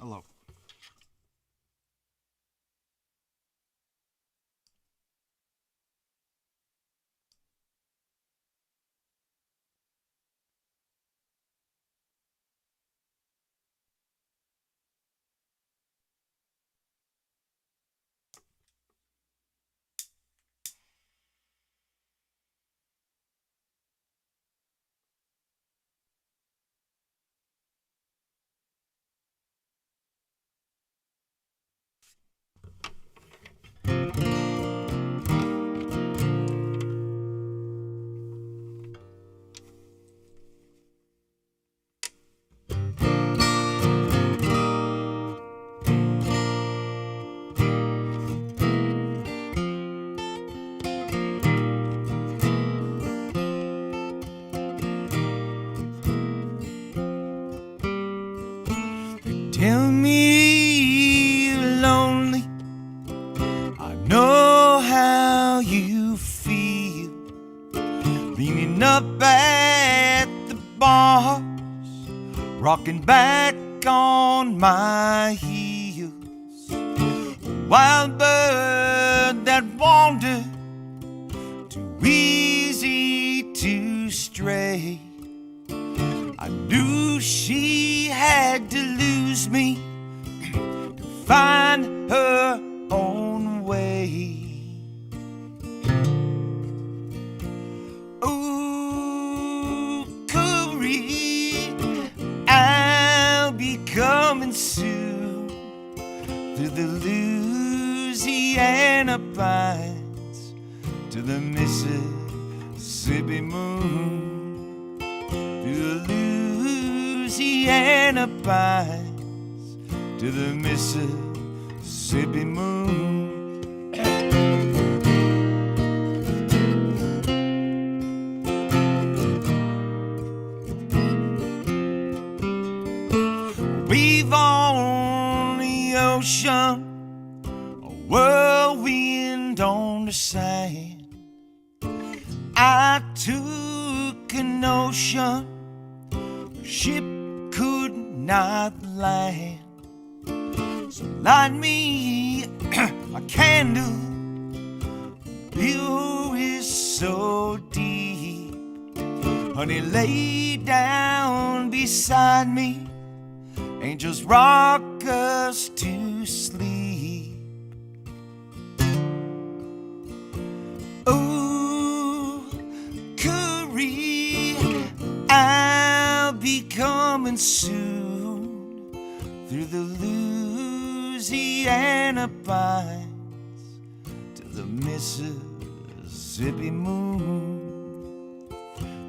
Hello. Tell me you're lonely. I know how you feel. Leaning up at the bars, rocking back on my heels. A wild bird that wandered, too easy to stray. I knew she had to lose me to find her own way. Ooh, Curry, I'll be coming soon through the Louisiana pines to the Mississippi moon. Through the Louisiana pines to the Mississippi moon. We've on the ocean, a whirlwind on the sand. I took a notion ship could not land. So light me a candle, blue is so deep. Honey, lay down beside me, angels rock us to sleep. Oh, Curry, I'll be coming soon through the Louisiana pines to the Mississippi moon.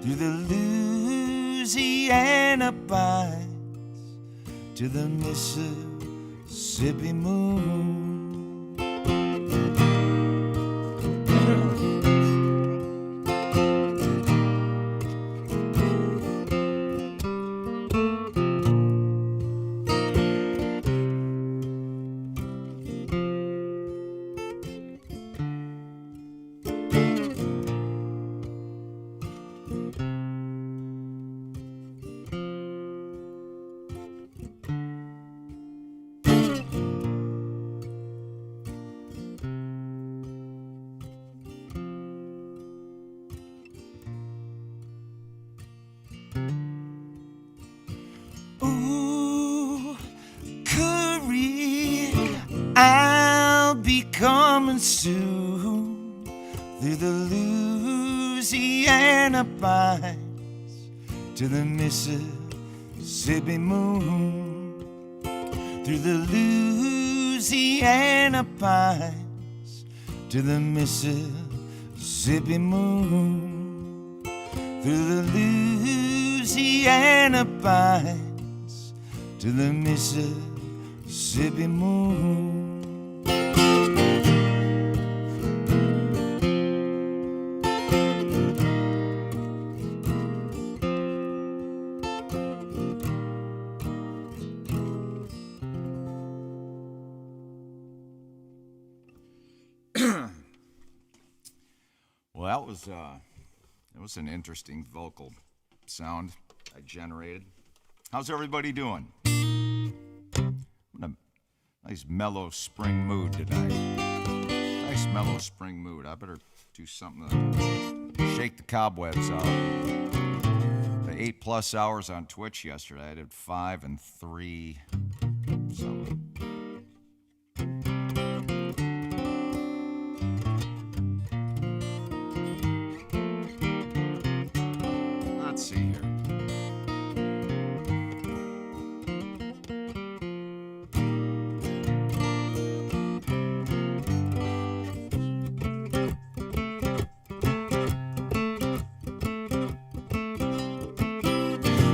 Through the Louisiana pines to the Mississippi moon. Ooh, Curry, I'll be coming soon through the Louisiana pines to the Mississippi moon. Through the Louisiana pines to the Mississippi moon. Through the Louisiana pines to the Mississippi moon. Well, that was an interesting vocal sound I generated. How's everybody doing? Nice mellow spring mood tonight. Nice mellow spring mood. I better do something to shake the cobwebs out. The 8+ hours on Twitch yesterday, I did 5 and 3 something. Let's see here.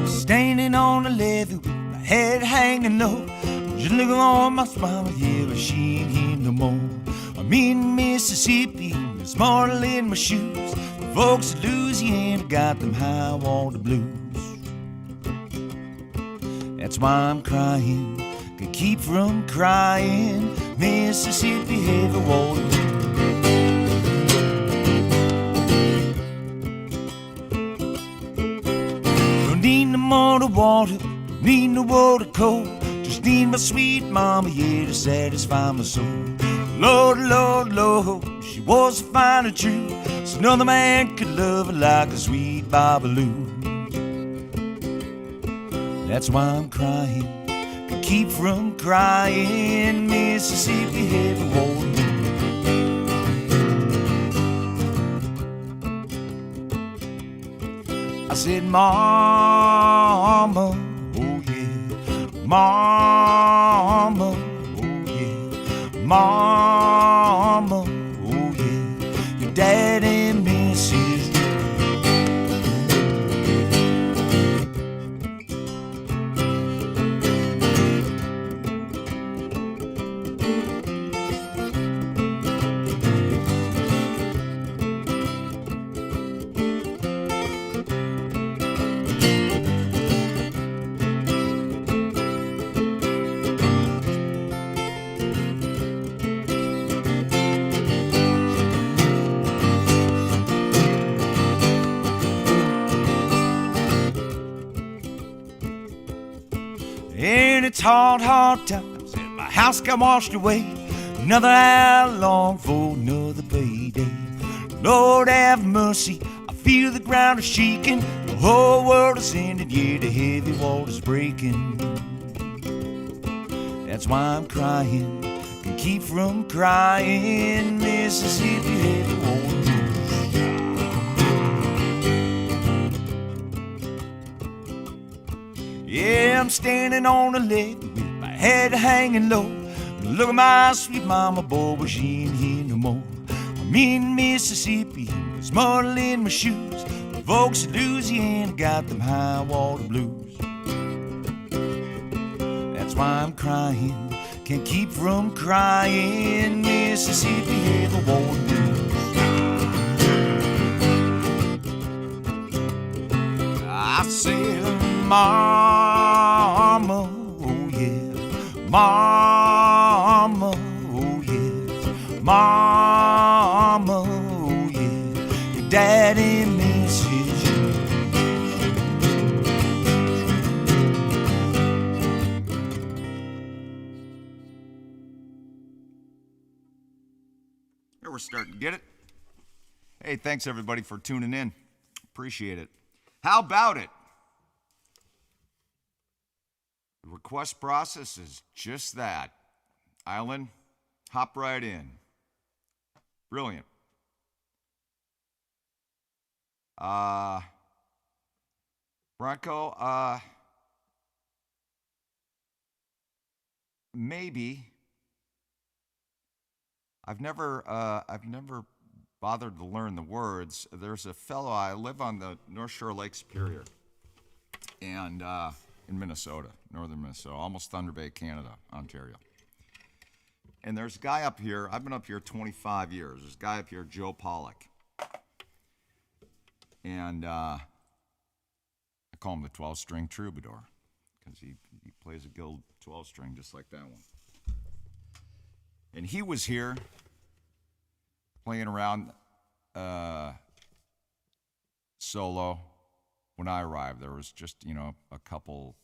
Standing on the levee with my head hanging low, just looking on my smile, yeah, but she ain't here no more. I'm in Mississippi, there's mortal in my shoes. The folks in Louisiana got them high water blues. That's why I'm crying, can keep from crying. Mississippi heavy water blues. Need no more to water, don't need no water cold. Just need my sweet mama, yeah, to satisfy my soul. Lord, Lord, Lord, she was fine and true, so no other man could love her like a sweet babaloo. That's why I'm crying, can keep from crying. Mississippi heavy water. I said, Mama, oh yeah, Mama, oh yeah, Mama, oh yeah, your daddy misses you. And it's hard, hard times, and my house got washed away. Another hour long for another payday. Lord have mercy, I feel the ground is shaking. The whole world is ending, yeah, the heavy water's breaking. That's why I'm crying, can keep from crying. Mississippi heavy water. Yeah, I'm standing on the levee with my head hanging low. Look at my sweet mama, boy, but she ain't here no more. I'm in Mississippi, there's mortal in my shoes. The folks in Louisiana got them high water blues. That's why I'm crying, can't keep from crying. Mississippi heavy water blues. I said, Mama, oh yeah, Mama, oh yeah, Mama, oh yeah, your daddy misses you. Here we're starting to get it. Hey, thanks everybody for tuning in. Appreciate it. How about it? The request process is just that. Island, hop right in. Brilliant. Bronco, maybe. I've never bothered to learn the words. There's a fellow, I live on the North Shore of Lake Superior, and in Minnesota, northern Minnesota, almost Thunder Bay, Canada, Ontario. And there's a guy up here, I've been up here 25 years. There's a guy up here, Joe Pollock. And I call him the 12-string troubadour, because he plays a Guild 12-string just like that one. And he was here playing around solo. When I arrived, there was just, a couple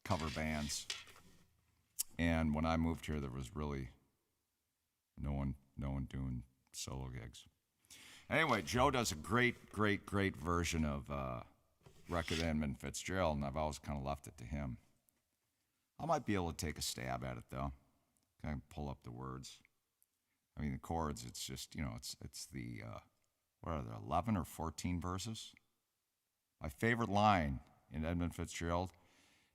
cover bands. And when I moved here, there was really no one doing solo gigs. Anyway, Joe does a great version of Record Edmund Fitzgerald, and I've always kind of left it to him. I might be able to take a stab at it though. Kind of pull up the words. I mean, the chords. It's just it's the what are there 11 or 14 verses? My favorite line in Edmund Fitzgerald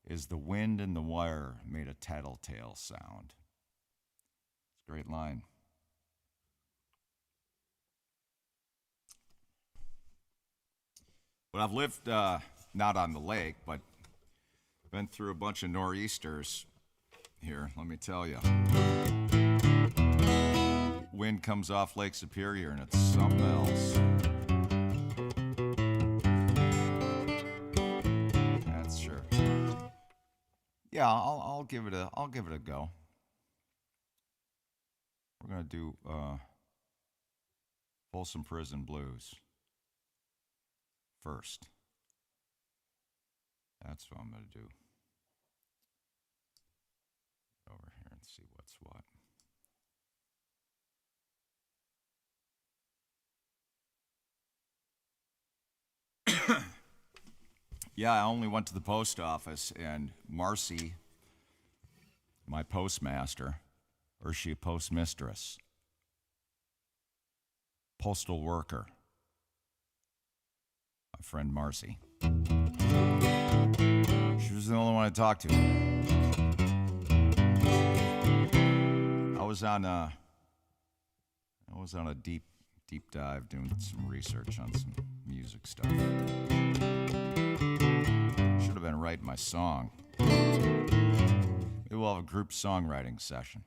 is "The wind in the wire made a tattletale sound." It's a great line. But I've lived not on the lake, but been through a bunch of nor'easters here, let me tell you. Wind comes off Lake Superior and it's something else. That's sure. Yeah, I'll give it a go. We're gonna do Folsom Prison Blues first. That's what I'm gonna do. Over here and see what's what. Yeah, I only went to the post office, and Marcy, my postmaster, or is she a postmistress? Postal worker. My friend Marcy. She was the only one I talked to. I was on a deep dive doing some research on some music stuff. Should have been writing my song. Maybe we'll have a group songwriting session.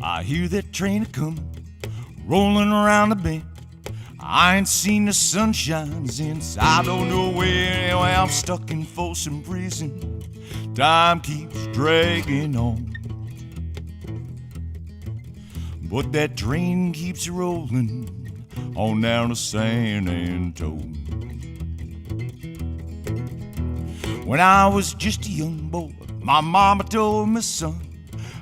I hear that train a-comin', rolling around the bend. I ain't seen the sunshine since I don't know where. Anyway, I'm stuck in Folsom Prison. Time keeps dragging on, but that train keeps rolling on down to San Antone. When I was just a young boy, my mama told me, son,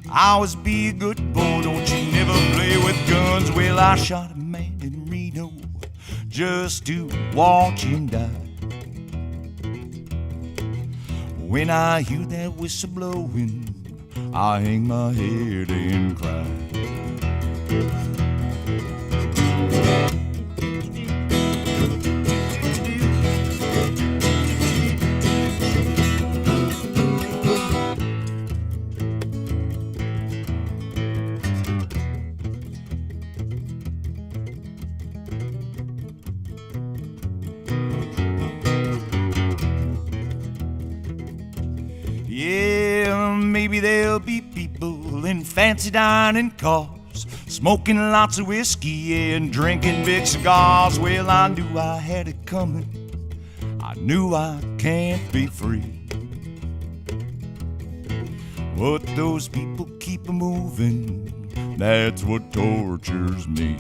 I always be a good boy, don't you never play with guns. Well, I shot a man in Reno just to watch him die. When I hear that whistle blowing, I hang my head and cry. Yeah, maybe there'll be people in fancy dining cars, smoking lots of whiskey and drinking big cigars. Well, I knew I had it coming. I knew I can't be free. But those people keep moving. That's what tortures me.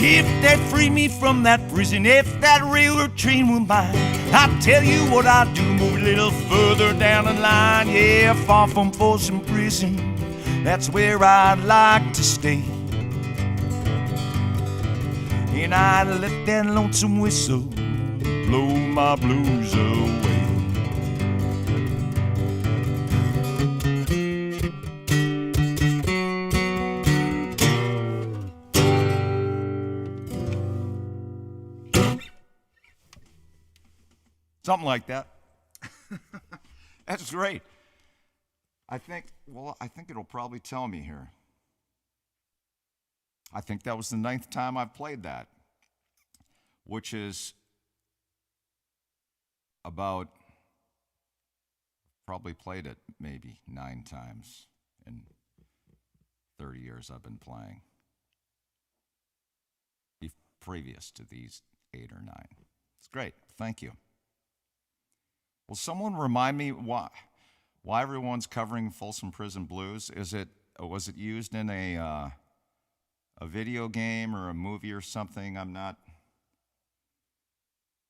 If they'd free me from that prison, if that railroad train were mine, I'd tell you what I'd do, move a little further down the line. Yeah, far from Folsom Prison, that's where I'd like to stay. And I'd let that lonesome whistle blow my blues away. Something like that. That's great. I think it'll probably tell me here. I think that was the 9th time I've played that, which is about, probably played it maybe 9 times in 30 years I've been playing, previous to these 8 or 9. It's great. Thank you. Will someone remind me why everyone's covering Folsom Prison Blues? Was it used in a video game or a movie or something I'm not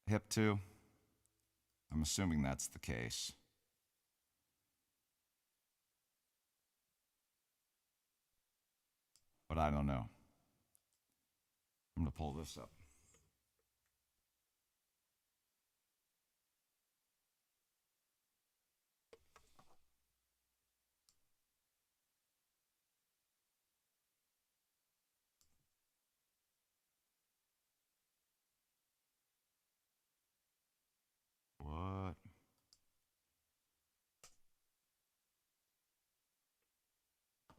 hip to? I'm assuming that's the case. But I don't know. I'm going to pull this up. What?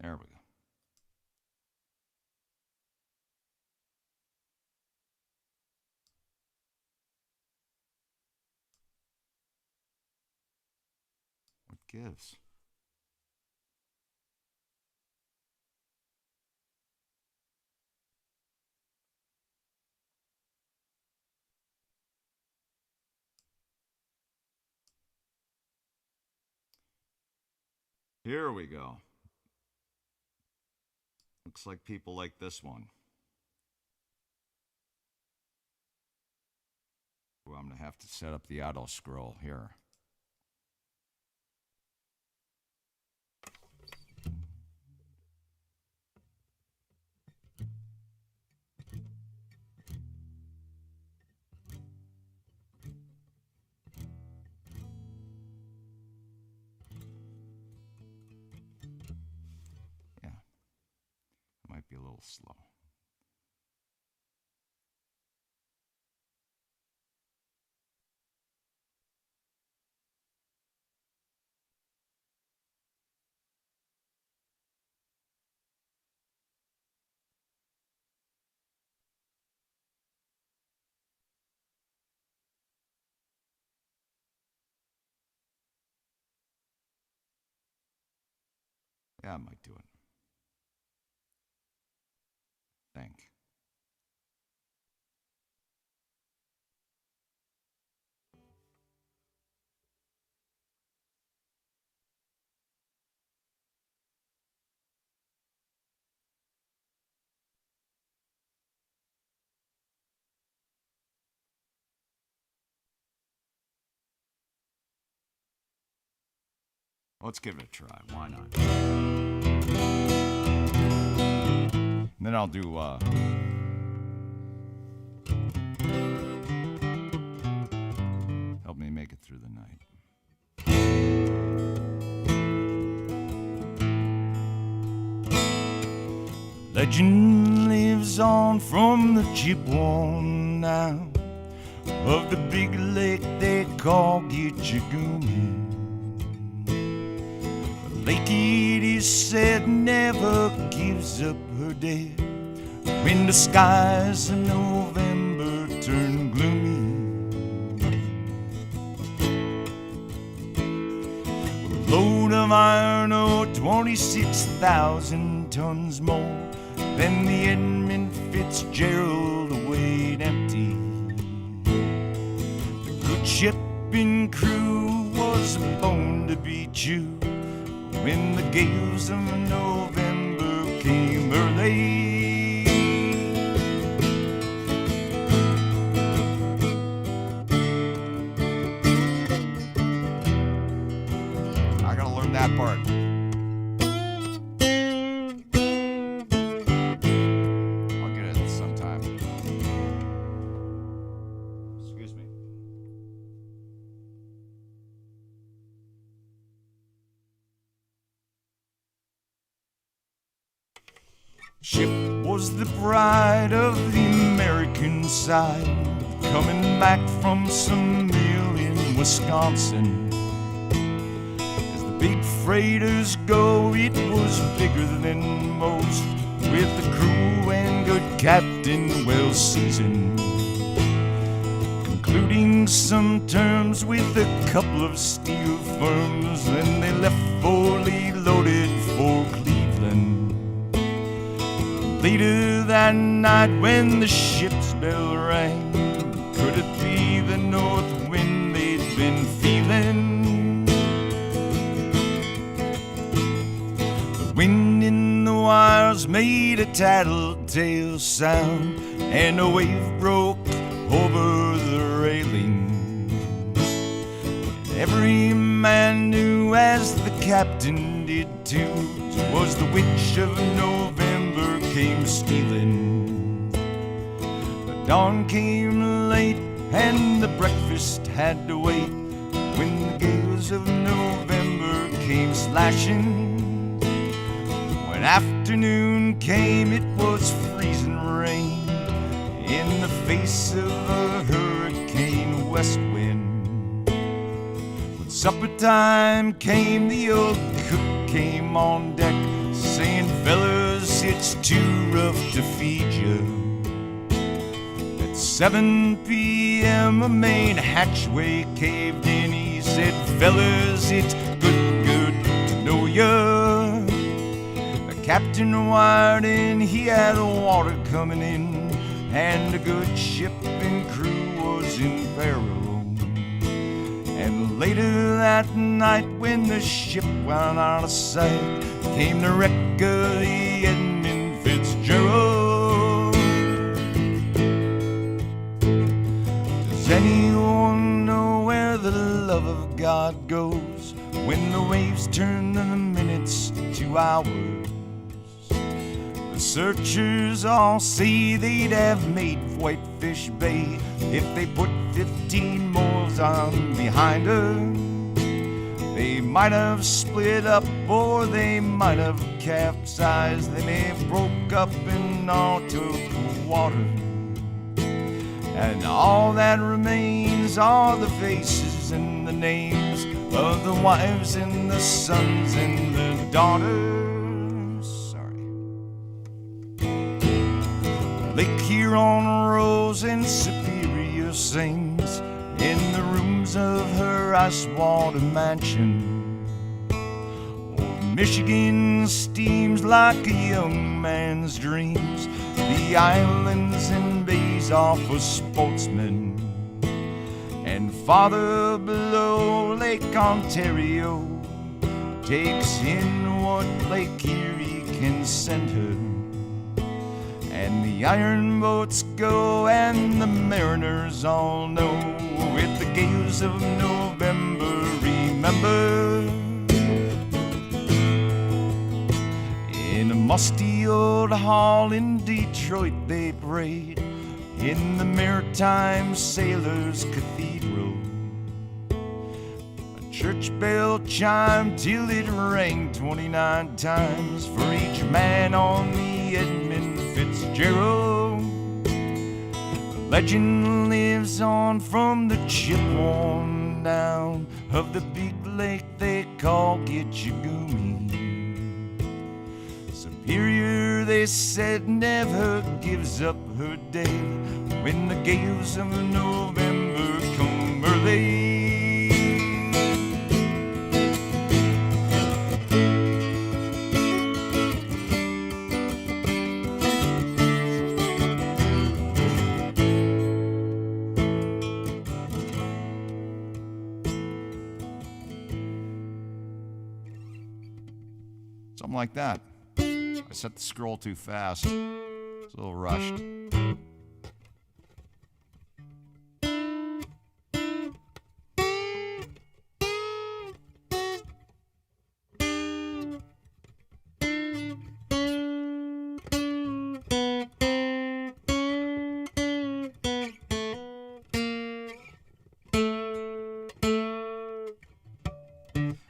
There we go. What gives? Here we go. Looks like people like this one. Well, I'm going to have to set up the auto scroll here. Yeah, might be a little slow. Yeah, I might do it. Think. Let's give it a try. Why not? And then I'll do help me make it through the night. Legend lives on from the chip-worn now of the big lake they call Gitchagumi. Lake, it is said, never gives up her dead when the skies of November turn gloomy. A load of iron ore, 26,000 tons more than the Edmund Fitzgerald weighed empty. The good ship and crew was a bone to be chewed when the gales of November came early. I gotta learn that part. I'll get it sometime. Excuse me. Ship was the pride of the American side, coming back from some mill in Wisconsin. As the big freighters go, it was bigger than most, with the crew and good captain well seasoned, concluding some terms with a couple of steel firms. Then they left fully loaded for Cleveland. Later that night when the ship's bell rang, could it be the north wind they'd been feeling? sails made a tattletale sound, and a wave broke over the railing. Every man knew, as the captain did too, 'twas the witch of November came stealing. The dawn came late and the breakfast had to wait, when the gales of November came slashing. When afternoon came, it was freezing rain in the face of a hurricane west wind. When supper time came, the old cook came on deck, saying, "Fellas, it's too rough to feed you." At 7 p.m. a main hatchway caved in. He said, "Fellas, it's good to know ya." The captain wired in, he had water coming in, and a good ship and crew was in peril. And later that night, when the ship went out of sight, came the wreck of the Edmund Fitzgerald. Does anyone know where the love of God goes when the waves turn the minutes to hours? The searchers all say they'd have made Whitefish Bay if they put 15 moles on behind her. They might have split up, or they might have capsized. They may have broke up and all took water. And all that remains are the faces and the names of the wives and the sons and the daughters. Sorry. Lake Huron rose and Superior sings in the rooms of her ice-water mansion. Old Michigan steams like a young man's dreams. The islands and bays are for sportsmen. And farther below, Lake Ontario takes in what Lake Erie can send her. And the iron boats go, and the mariners all know, with the gales of November, remember. In a musty old hall in Detroit they prayed, in the Maritime Sailors' Cathedral. A church bell chimed till it rang 29 times for each man on the Edmund Fitzgerald. The legend lives on from the chip worn down of the big lake they call Gitchagumi. Superior, they said, never gives up her day when the gales of November come early. Something like that. I set the scroll too fast. It's a little rushed.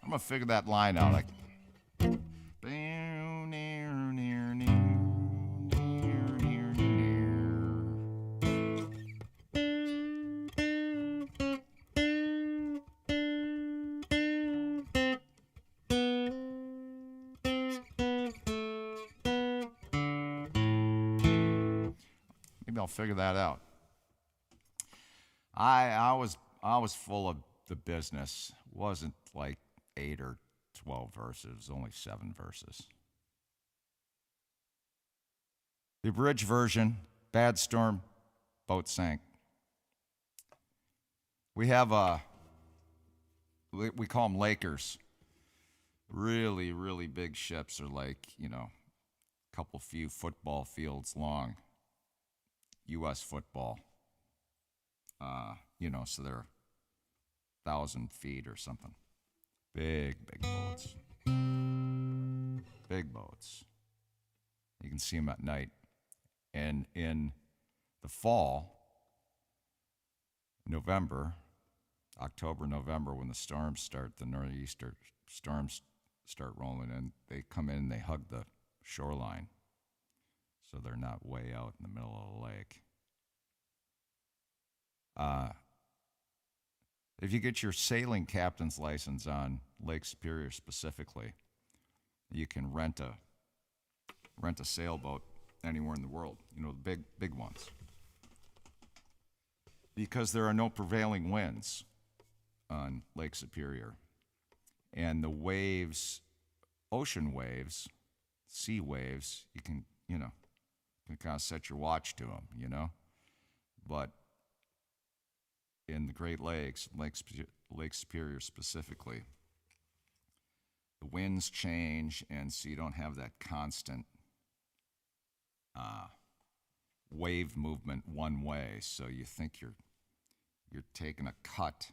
I'm gonna figure that line out. Maybe I'll figure that out. I was full of the business. It wasn't like 8 or 12 verses, only 7 verses. The abridged version, bad storm, boat sank. We have we call them Lakers. Really, really big ships are like, couple few football fields long. U.S. football. So they're 1,000 feet or something. Big boats. Big boats. You can see them at night. And in the fall, October, November, when the storms start, the nor'easter storms start rolling in, they come in and they hug the shoreline. So they're not way out in the middle of the lake. If you get your sailing captain's license on Lake Superior specifically, you can rent a sailboat anywhere in the world. The big ones. Because there are no prevailing winds on Lake Superior. And the waves, ocean waves, sea waves, you can kind of set your watch to them, But in the Great Lakes, Lake Superior specifically, the winds change, and so you don't have that constant wave movement one way. So you think you're taking a cut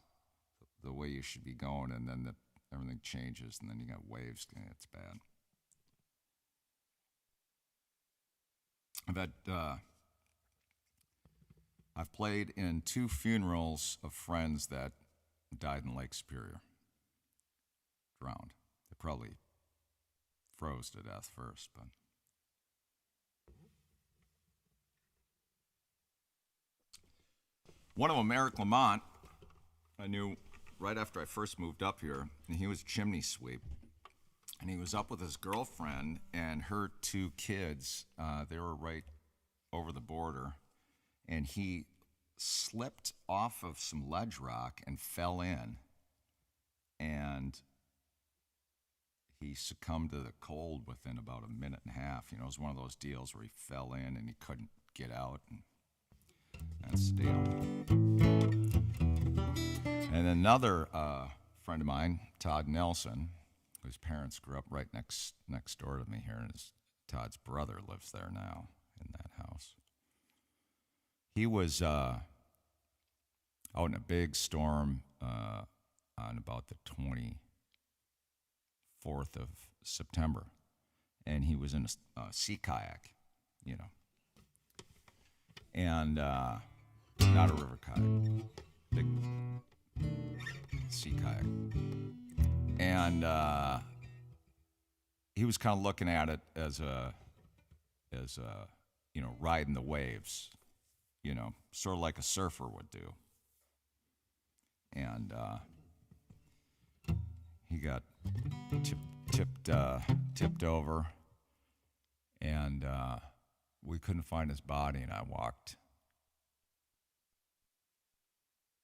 the way you should be going, and then everything changes, and then you got waves, and it's bad. I've played in 2 funerals of friends that died in Lake Superior, drowned. They probably froze to death first, but one of them, Eric Lamont, I knew right after I first moved up here, and he was a chimney sweep. And he was up with his girlfriend and her 2 kids. They were right over the border. And he slipped off of some ledge rock and fell in. And he succumbed to the cold within about a minute and a half. It was one of those deals where he fell in and he couldn't get out. And that's the deal. And another friend of mine, Todd Nelson, whose parents grew up right next door to me here, and Todd's brother lives there now in that house. He was out in a big storm on about the 24th of September, and he was in a sea kayak, and not a river kayak, big sea kayak. And he was kind of looking at it as riding the waves, sort of like a surfer would do. And he got tipped over, and we couldn't find his body, and I walked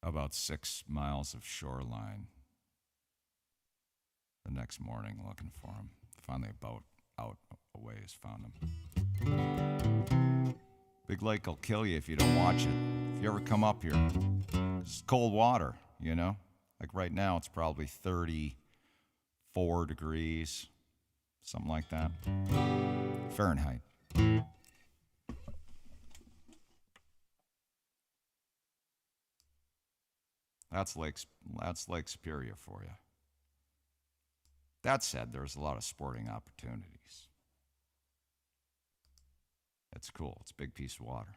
about 6 miles of shoreline the next morning looking for him. Finally, a boat out a ways found him. Big lake will kill you if you don't watch it. If you ever come up here, it's cold water, Like right now, it's probably 34 degrees, something like that. Fahrenheit. That's Lake Superior for you. That said, there's a lot of sporting opportunities. It's cool. It's a big piece of water.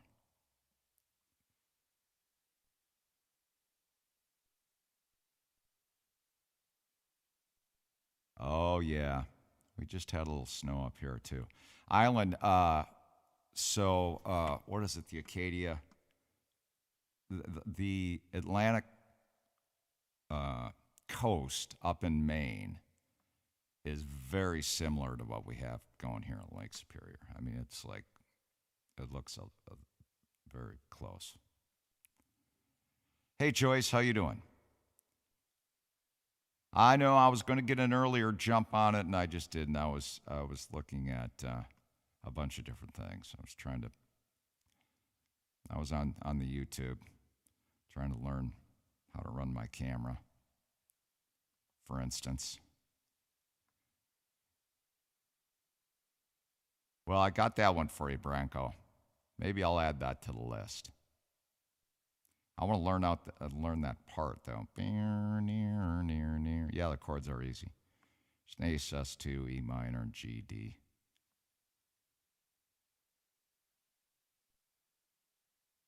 Oh, yeah. We just had a little snow up here, too. Island, what is it, the Acadia? The Atlantic coast up in Maine is very similar to what we have going here in Lake Superior. I mean, it's like, it looks very close. Hey, Joyce, how you doing? I know I was going to get an earlier jump on it, and I just didn't. I was looking at a bunch of different things. I was on the YouTube trying to learn how to run my camera, for instance. Well, I got that one for you, Branko. Maybe I'll add that to the list. I want to learn that part though. Yeah, the chords are easy. It's an A sus2, E minor, and G D.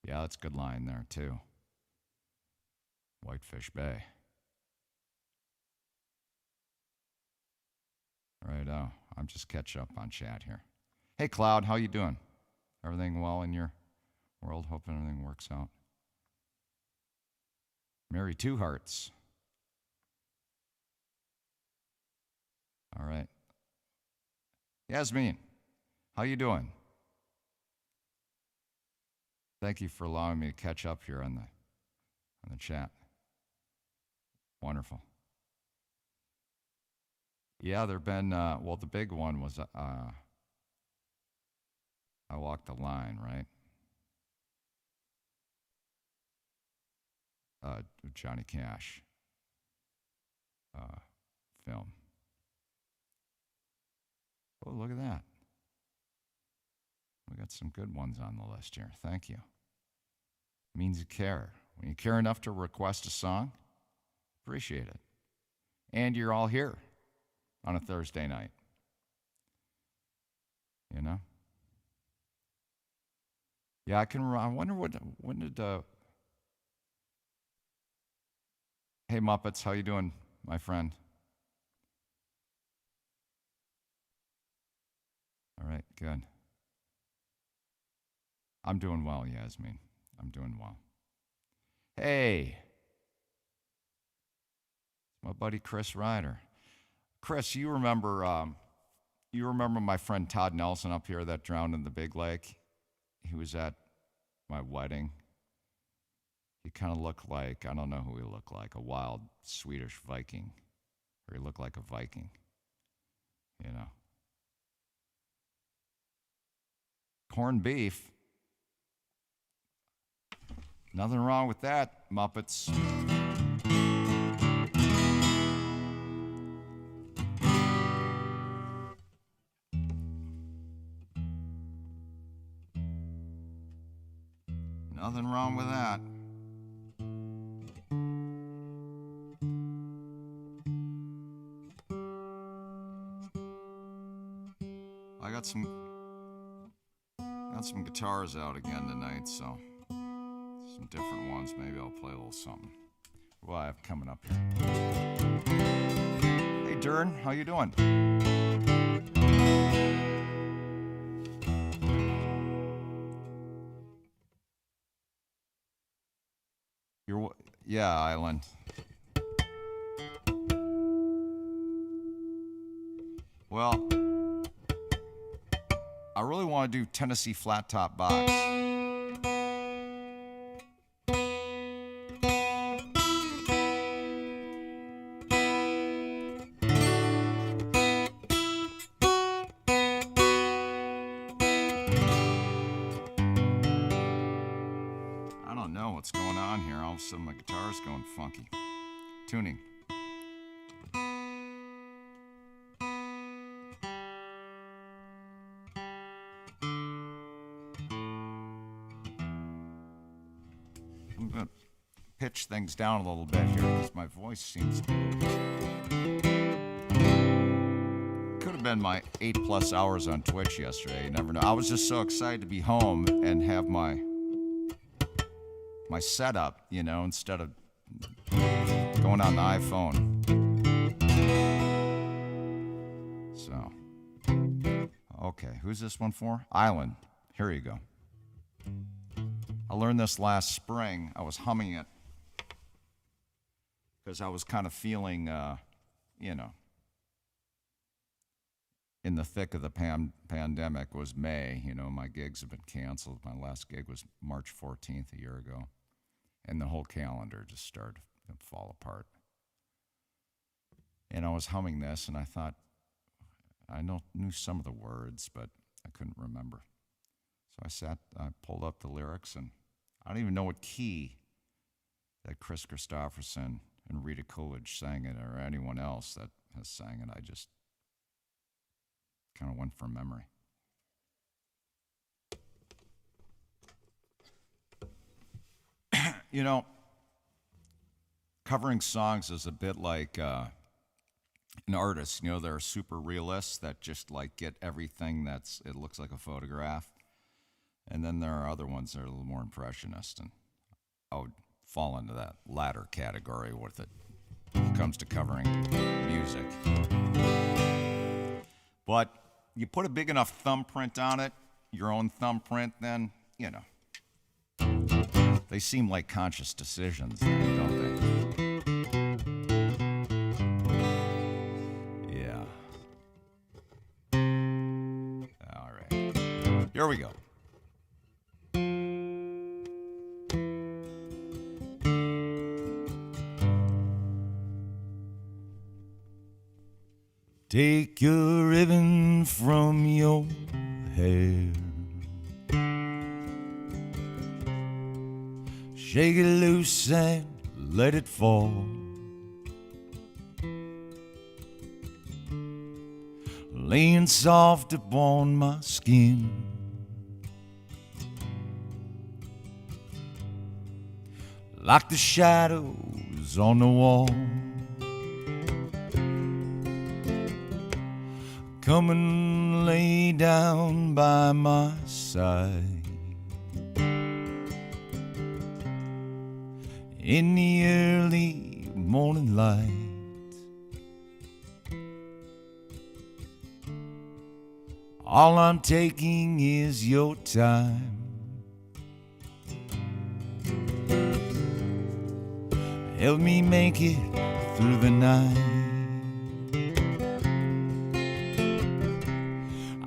Yeah, that's a good line there too. Whitefish Bay. Right. I'm just catching up on chat here. Hey, Cloud, how you doing? Everything well in your world? Hoping everything works out. Mary Two Hearts. All right. Yasmin, how you doing? Thank you for allowing me to catch up here on the chat. Wonderful. Yeah, there've been well, the big one was I Walked the Line, right? Johnny Cash film. Oh, look at that. We got some good ones on the list here. Thank you. It means you care. When you care enough to request a song, appreciate it. And you're all here on a Thursday night. You know? Yeah, I wonder when did Hey Muppets, how you doing, my friend? All right, good. I'm doing well, Yasmin. I'm doing well. Hey, my buddy Chris Ryder. Chris, you remember my friend Todd Nelson up here that drowned in the Big Lake? He was at my wedding. He kind of looked like, I don't know who he looked like, a wild Swedish Viking. Or he looked like a Viking, you know. Corned beef. Nothing wrong with that, Muppets. Nothing wrong with that. I got some guitars out again tonight, so some different ones. Maybe I'll play a little something. What do I have coming up here? Hey, Dern, how you doing? Yeah, Island. Well, I really want to do Tennessee Flat Top Box. I don't know what's going on here. All of a sudden my guitar's going funky. Tuning. I'm going to pitch things down a little bit here because my voice seems to be... Could have been my 8+ hours on Twitch yesterday. You never know. I was just so excited to be home and have my setup, you know, instead of going on the iPhone. So, okay, who's this one for? Island. Here you go. I learned this last spring. I was humming it because I was kind of feeling, you know, in the thick of the pandemic. Was May. You know, my gigs have been canceled. My last gig was March 14th a year ago. And the whole calendar just started to fall apart. And I was humming this, and I thought, I knew some of the words, but I couldn't remember. So I pulled up the lyrics, and I don't even know what key that Chris Christopherson and Rita Coolidge sang it, or anyone else that has sang it. I just kind of went from memory. You know, covering songs is a bit like an artist. You know, there are super realists that just like get everything it looks like a photograph. And then there are other ones that are a little more impressionist. And I would fall into that latter category with it when it comes to covering music. But you put a big enough thumbprint on it, your own thumbprint, then, you know, they seem like conscious decisions, don't they? Yeah. All right. Here we go. Take your ribbon from your hair, shake it loose and let it fall. Laying soft upon my skin, like the shadows on the wall. Come and lay down by my side in the early morning light. All I'm taking is your time. Help me make it through the night.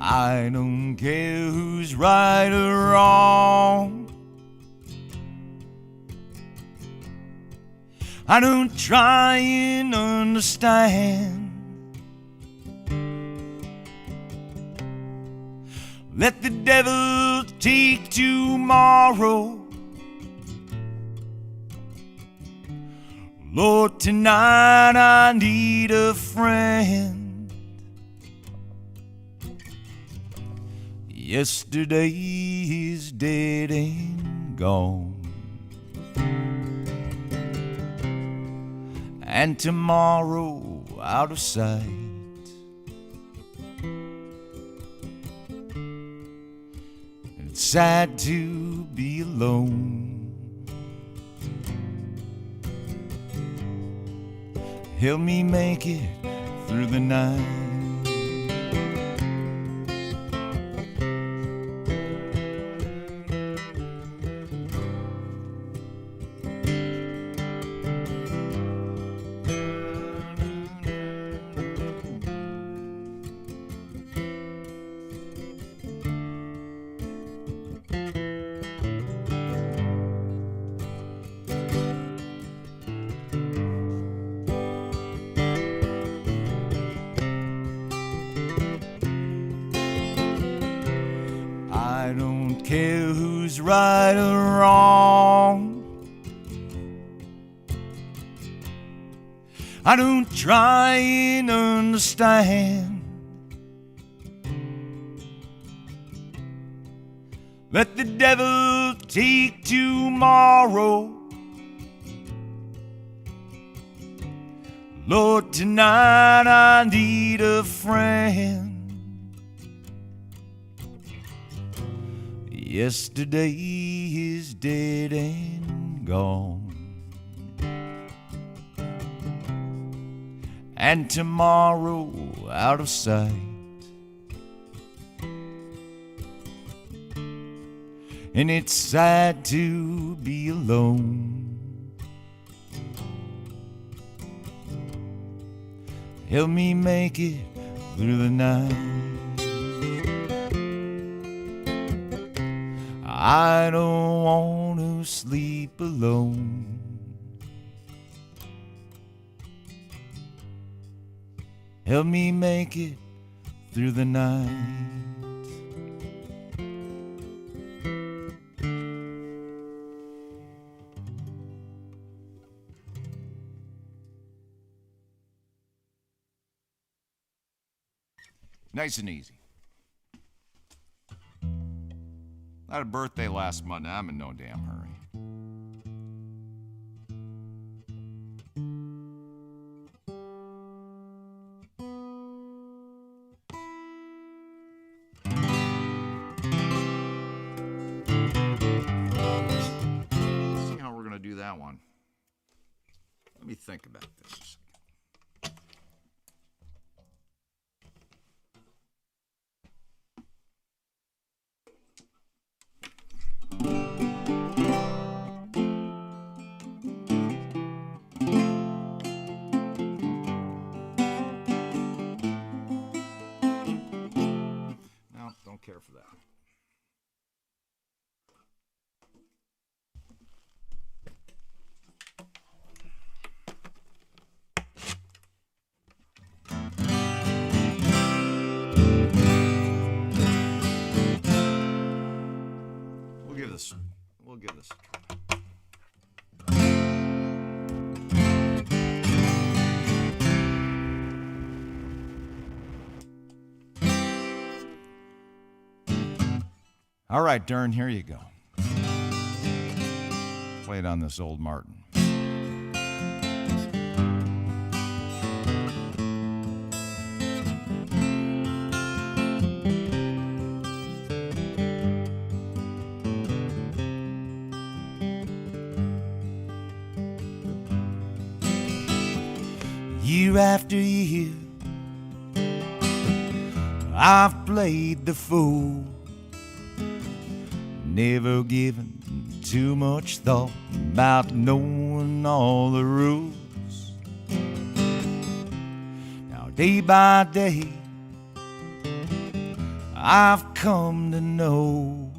I don't care who's right or wrong. I don't try and understand. Let the devil take tomorrow. Lord, tonight I need a friend. Yesterday is dead and gone, and tomorrow out of sight. It's sad to be alone. Help me make it through the night. I don't care who's right or wrong. I don't try and understand. Let the devil take tomorrow. Lord, tonight I need a friend. Yesterday is dead and gone, and tomorrow out of sight. And it's sad to be alone. Help me make it through the night. I don't want to sleep alone. Help me make it through the night. Nice and easy. I had a birthday last month. I'm in no damn hurry. that one. Let me think about this a second. No, don't care for that. We'll give this a try. All right, Dern, here you go. Play it on this old Martin. Year after year, I've played the fool, never given too much thought about knowing all the rules. Now day by day, I've come to know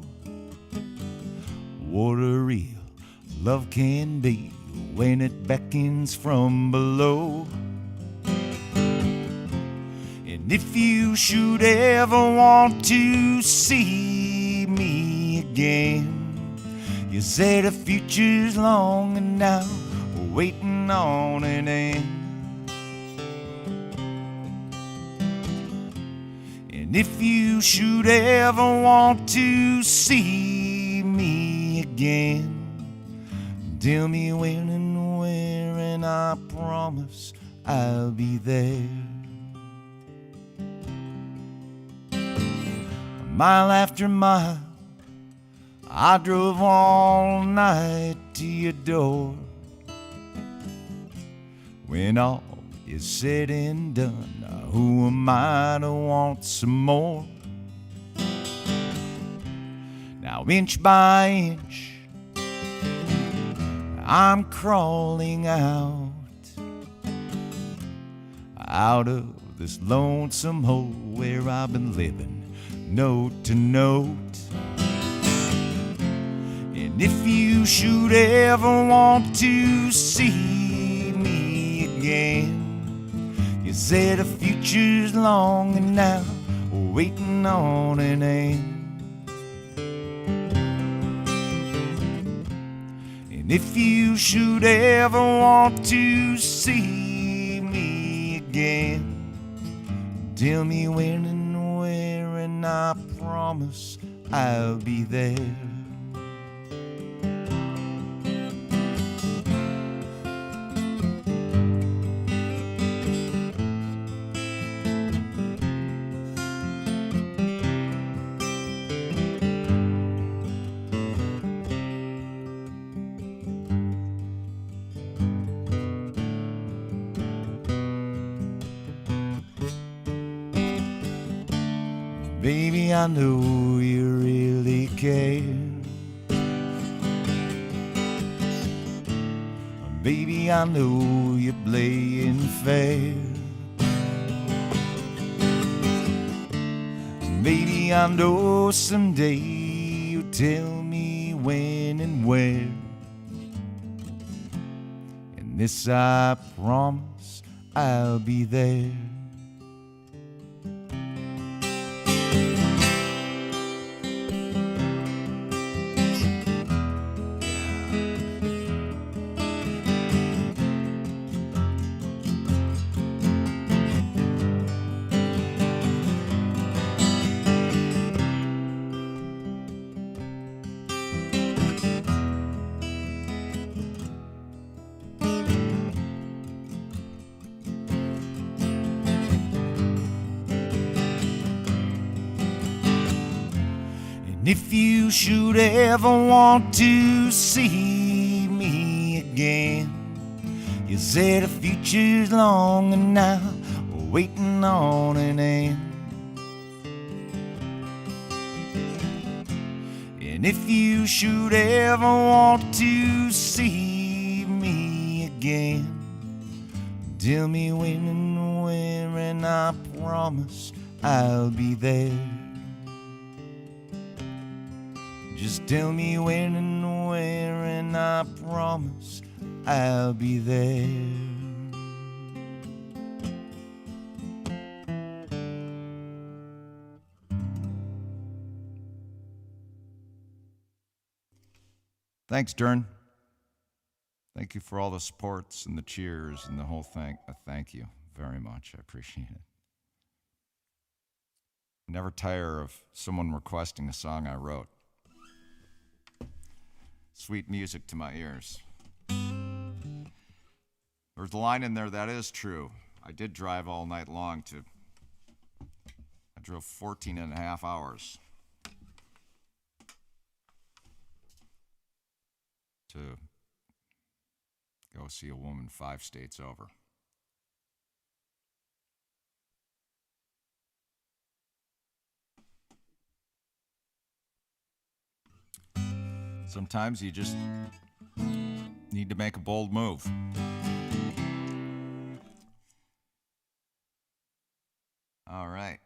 what a real love can be when it beckons from below. And if you should ever want to see me again, you say the future's long and now we're waiting on an end. And if you should ever want to see me again, tell me when and where, and I promise I'll be there. Mile after mile, I drove all night to your door. When all is said and done, who am I to want some more? Now inch by inch, I'm crawling out of this lonesome hole where I've been living note to note. And if you should ever want to see me again, you said the future's long and now we're waiting on an end. And if you should ever want to see me again, tell me when and where, and I promise I'll be there. Baby, I know you really care. Baby, I know you're playing fair. Baby, I know someday you'll tell me when and where. And this I promise I'll be there. And if you should ever want to see me again. You say the future's long and now we're waiting on an end. And if you should ever want to see me again, tell me when and where, and I promise I'll be there. Just tell me when and where, and I promise I'll be there. Thanks, Dern. Thank you for all the supports and the cheers and the whole thing. Thank you very much. I appreciate it. Never tire of someone requesting a song I wrote. Sweet music to my ears. There's a line in there that is true. I did drive all night long I drove 14 and a half hours to go see a woman 5 states over. Sometimes you just need to make a bold move. All right.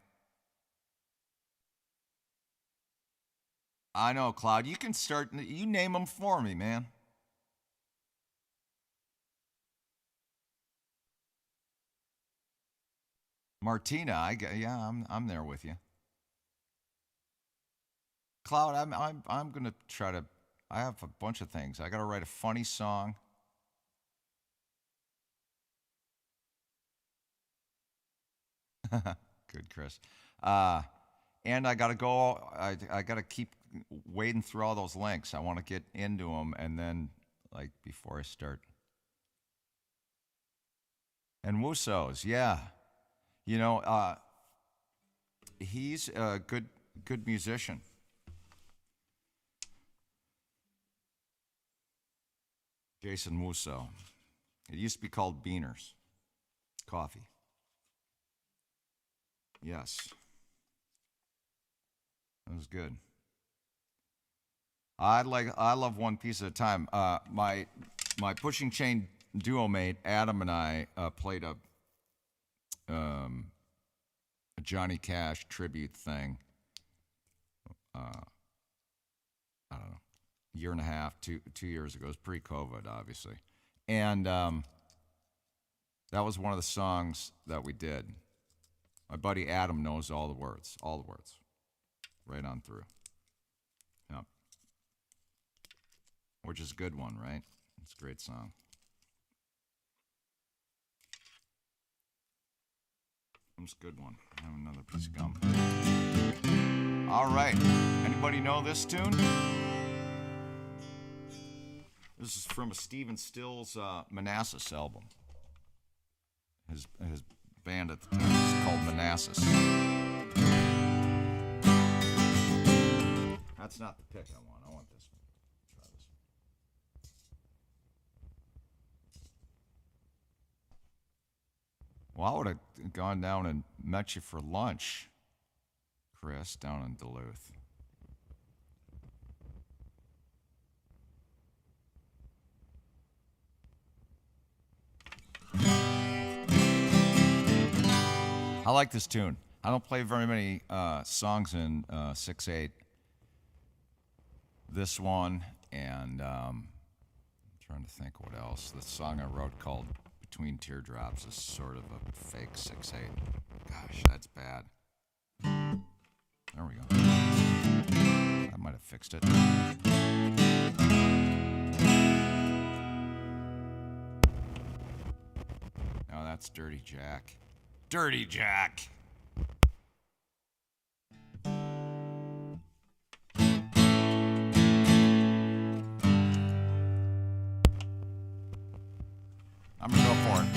I know, Cloud. You can start. You name them for me, man. Martina, I'm there with you. Cloud, I'm gonna try to. I have a bunch of things. I gotta write a funny song. Good, Chris. And I gotta go. I gotta keep wading through all those links. I want to get into them, and then like before I start. And Wusos, yeah. You know, he's a good musician. Jason Wuso. It used to be called Beaners Coffee. Yes. That was good. I love one piece at a time. My Pushing Chain duo mate Adam and I played a Johnny Cash tribute thing. I don't know, year and a half, 2 years ago. It was pre-COVID, obviously, and that was one of the songs that we did. My buddy Adam knows all the words, right on through. Yep. Which is a good one, right? It's a great song. It's a good one. I have another piece of gum. All right. Anybody know this tune? This is from a Stephen Stills Manassas album. His band at the time was called Manassas. That's not the pick I want. I want this one. Try this one. Well, I would have gone down and met you for lunch, Chris, down in Duluth. I like this tune. I don't play very many songs in 6/8. This one, and I'm trying to think what else. The song I wrote called Between Teardrops is sort of a fake 6/8. Gosh, that's bad. There we go. That might have fixed it. No, that's Dirty Jack. Dirty Jack. I'm gonna go for it.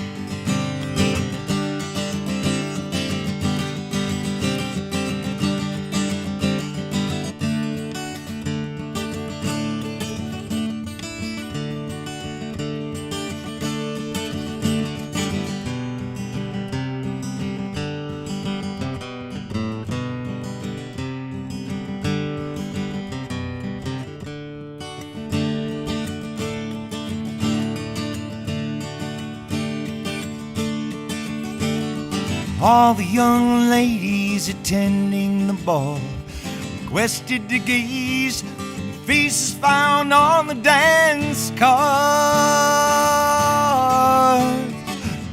All the young ladies attending the ball requested to gaze from the faces found on the dance card.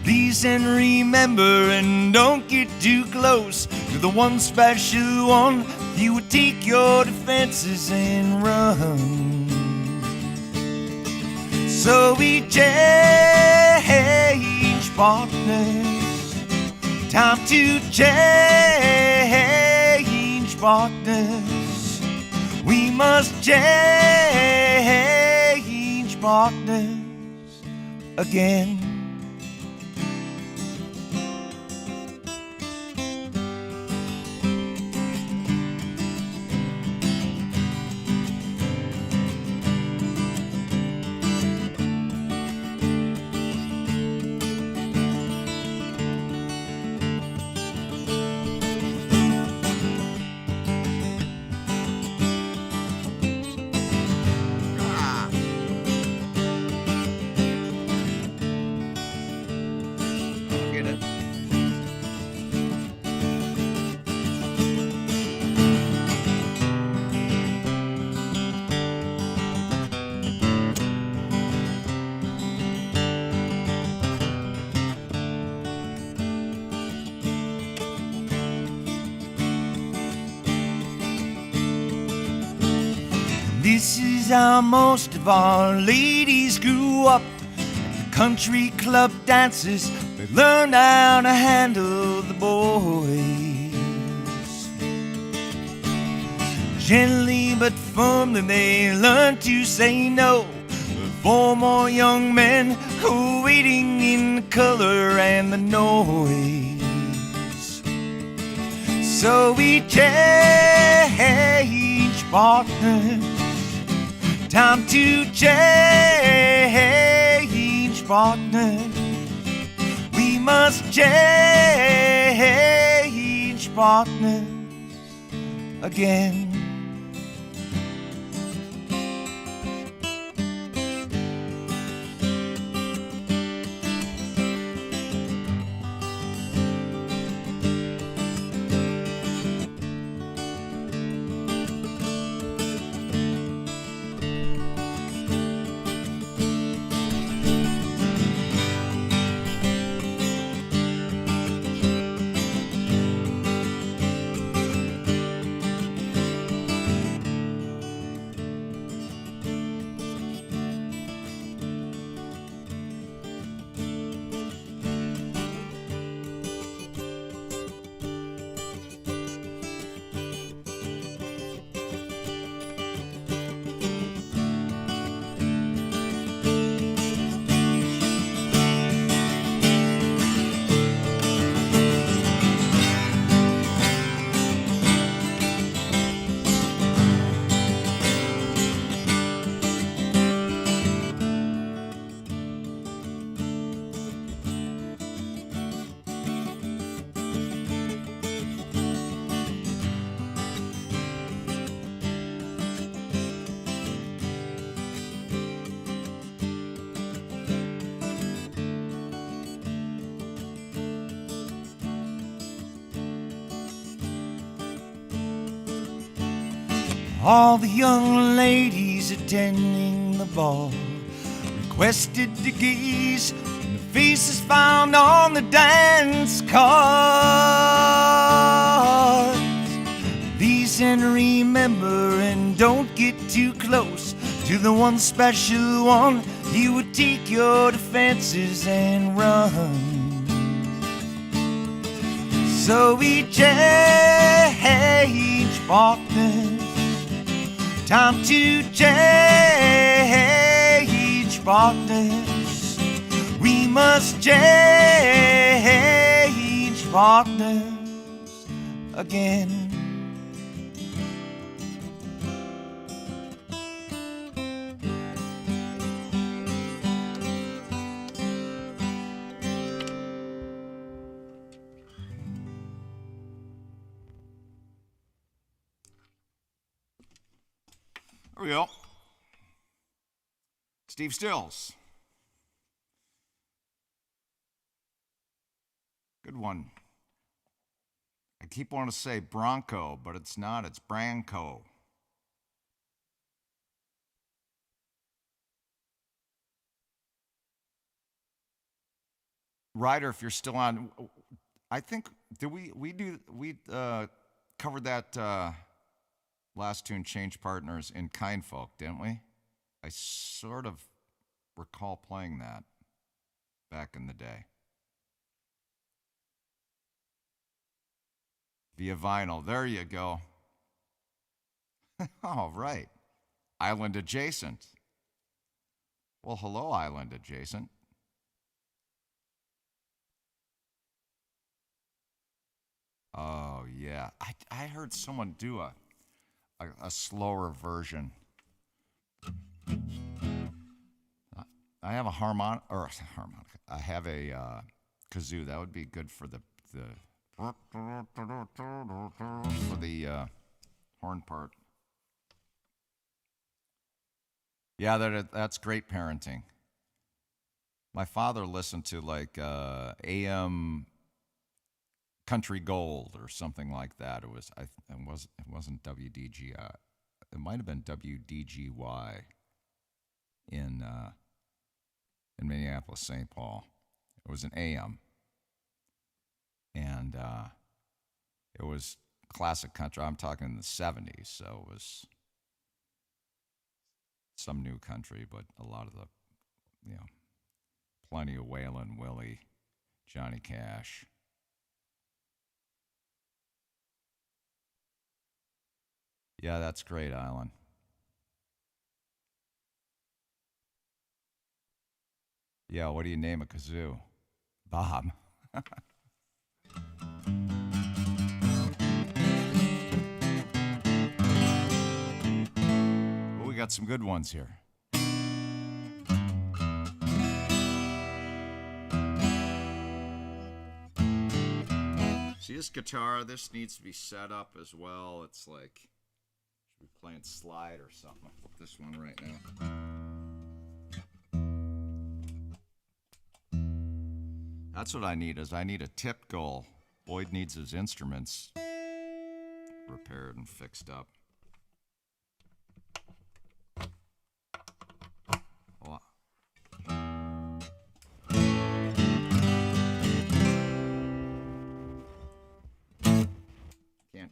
Please and remember, and don't get too close to the one special one. You would take your defenses and run. So we change partners. Time to change partners. We must change partners again. Get it? This is how most of our ladies grew up. At the country club dances, they learned how to handle the boys. Gently but firmly they learned to say no. Four more young men who were waiting in the color and the noise. So we change partners. Time to change partners. We must change partners again. All the young ladies attending the ball requested to gaze from the faces found on the dance cards. These and remember, and don't get too close to the one special one. He would take your defenses and run. So we change partners. Time to change partners. We must change partners again. There we go. Steve Stills. Good one. I keep wanting to say Bronco, but it's not. It's Branco. Ryder, if you're still on, I think did we covered that last tune, Change Partners, in Kind Folk, didn't we? I sort of recall playing that back in the day. Via vinyl. There you go. All right. Island Adjacent. Well, hello, Island Adjacent. Oh, yeah. I heard someone do a slower version. I have a harmonica. I have a kazoo. That would be good for the horn part. Yeah, that's great parenting. My father listened to like AM Country Gold or something like that. It wasn't WDGI. It might have been WDGY in Minneapolis, St. Paul. It was an AM, and it was classic country. I'm talking in the 70s, so it was some new country, but a lot of the, plenty of Waylon Willie, Johnny Cash. Yeah, that's great, Island. Yeah, what do you name a kazoo? Bob. Well, we got some good ones here. See this guitar? This needs to be set up as well. It's like, should be playing slide or something. I'll flip this one right now. That's what I need. I need a tip goal. Boyd needs his instruments repaired and fixed up. Well, can't.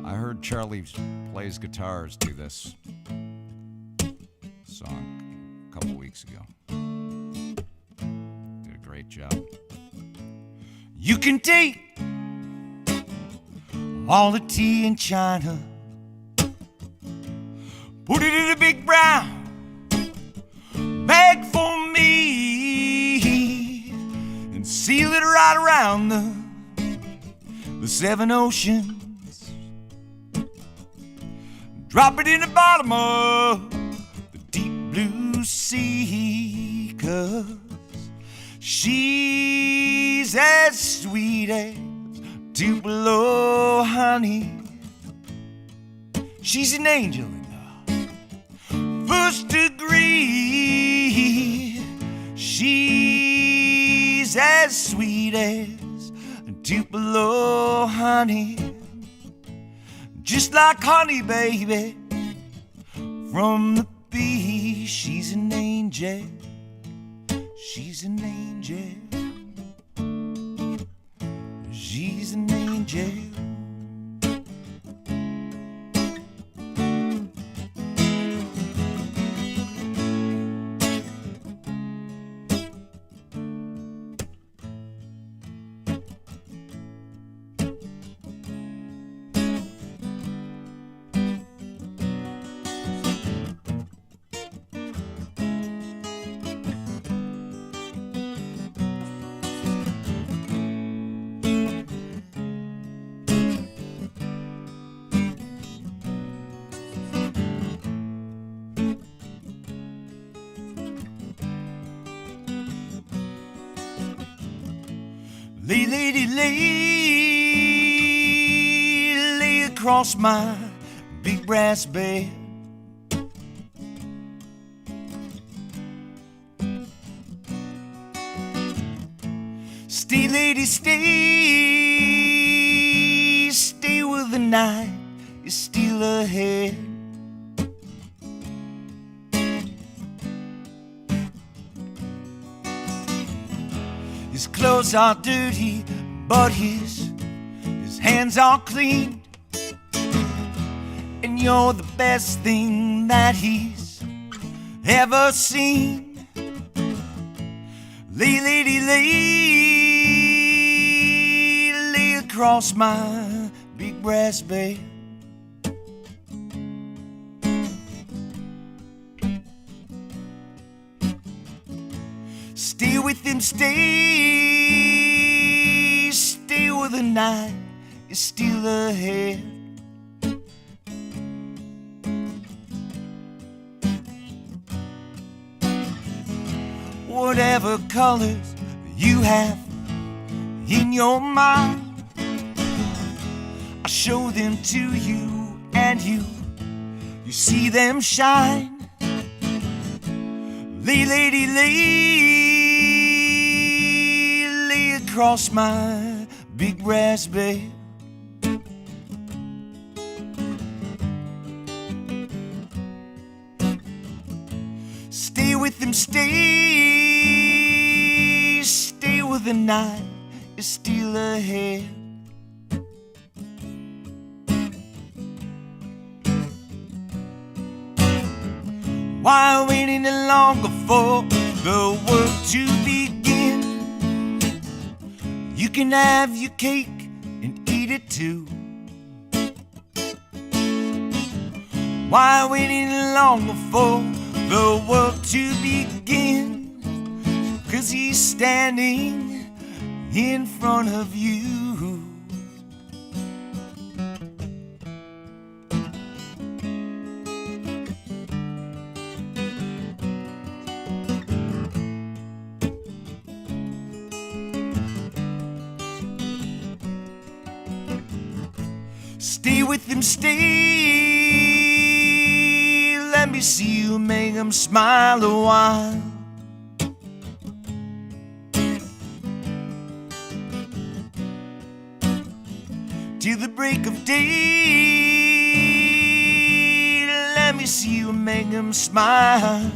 I heard Charlie plays guitars to this song a couple weeks ago. Did a great job. You can take all the tea in China, put it in a big brown bag for me, and seal it right around the 7 oceans. Drop it in the bottom of the deep blue sea, 'cause she's as sweet as Tupelo honey. She's an angel in the first degree. She's as sweet as Tupelo honey. Just like honey, baby, from the bee. She's an angel. She's an angel. She's an angel. lady, lay across my big brass bed. Stay, lady, stay with the night is still ahead. His clothes are dirty, but his hands are clean. And you're the best thing that he's ever seen. Lady, lay across my big brass bed. Stay with him, stay with the night is still ahead. Whatever colors you have in your mind, I'll show them to you, and you see them shine. Lady, lay across my big brass bed. Stay with them, stay with the night is still ahead. Why wait any longer for the work to begin? You can have your cake and eat it too. Why wait any longer for the work to begin? 'Cause he's standing in front of you. Stay with him, stay. Let me see you make him smile a while. Till the break of day, let me see you make him smile.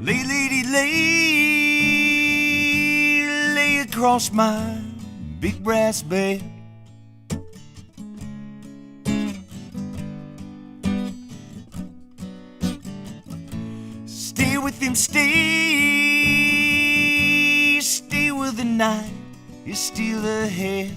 Lady, lay across my big brass bed. Stay with him, stay with the night is still ahead.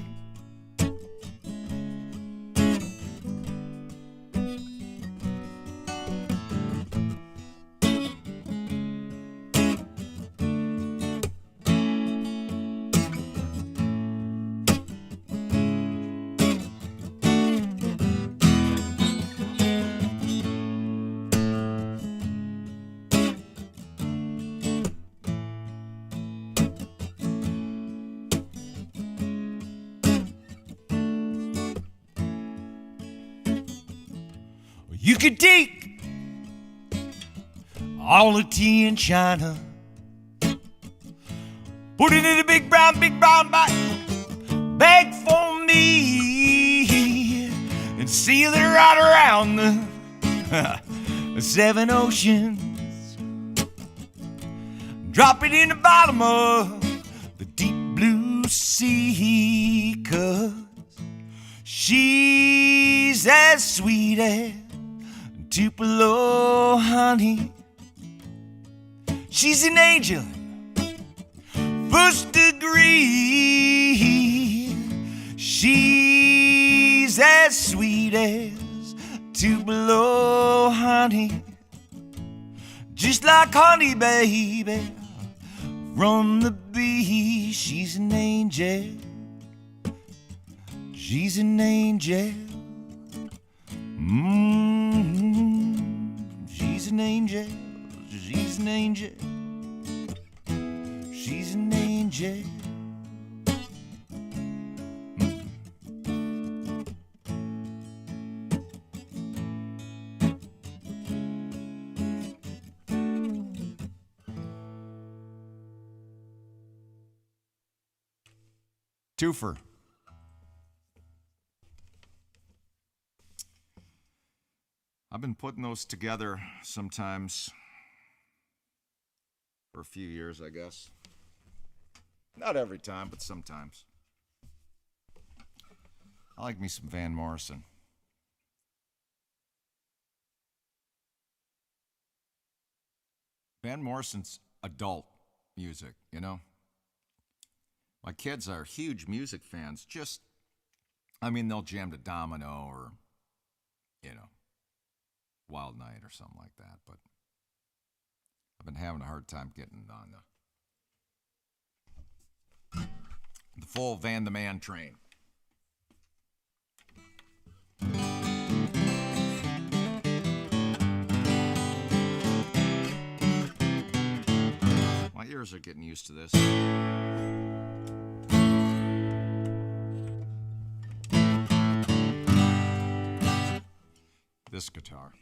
You could take all the tea in China, put it in a big brown bag for me, and seal it right around the 7 oceans. Drop it in the bottom of the deep blue sea, 'cause she's as sweet as Tupelo honey. She's an angel, first degree. She's as sweet as Tupelo honey, just like honey, baby, from the bee. She's an angel, she's an angel. She's She's an angel, she's an angel, she's an angel. Twofer. I've been putting those together sometimes for a few years, I guess. Not every time, but sometimes. I like me some Van Morrison. Van Morrison's adult music, you know? My kids are huge music fans. They'll jam to Domino or, Wild Night or something like that. But I've been having a hard time getting on the full Van the Man train. My ears are getting used to this. This guitar.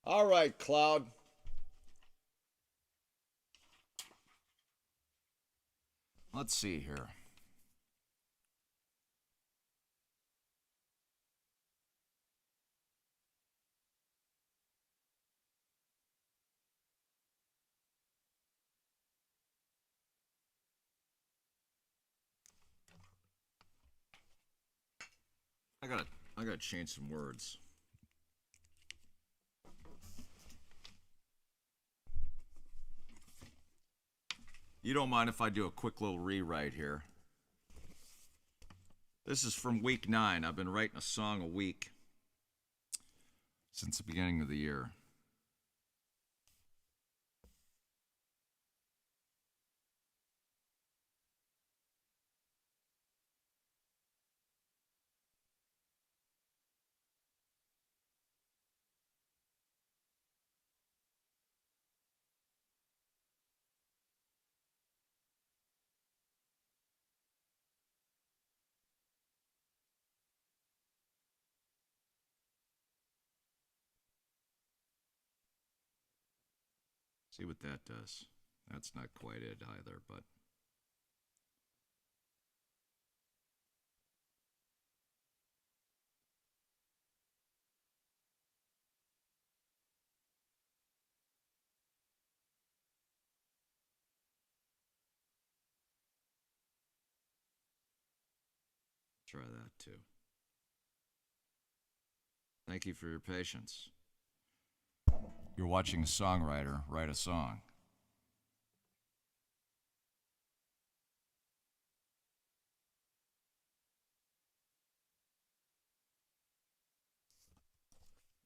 All right, Cloud. Let's see here. I gotta change some words. You don't mind if I do a quick little rewrite here. This is from week 9. I've been writing a song a week since the beginning of the year. See what that does. That's not quite it either, but try that too. Thank you for your patience. You're watching a songwriter write a song.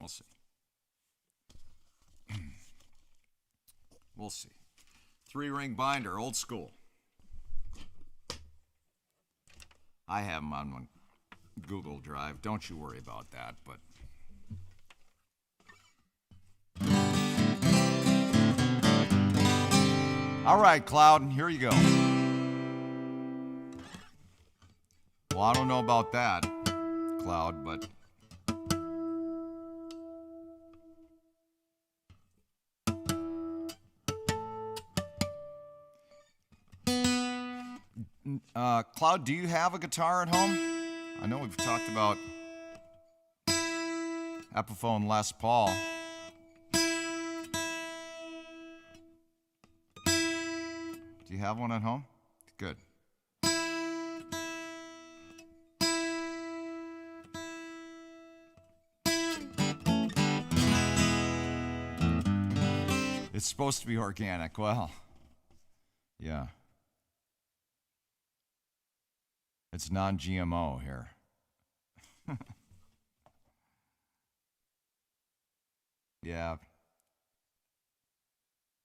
We'll see. We'll see. 3-ring binder, old school. I have them on one Google Drive. Don't you worry about that, but all right, Cloud, here you go. Well, I don't know about that, Cloud, but Cloud, do you have a guitar at home? I know we've talked about Epiphone Les Paul. Do you have one at home? Good. It's supposed to be organic. Well, yeah. It's non-GMO here. Yeah.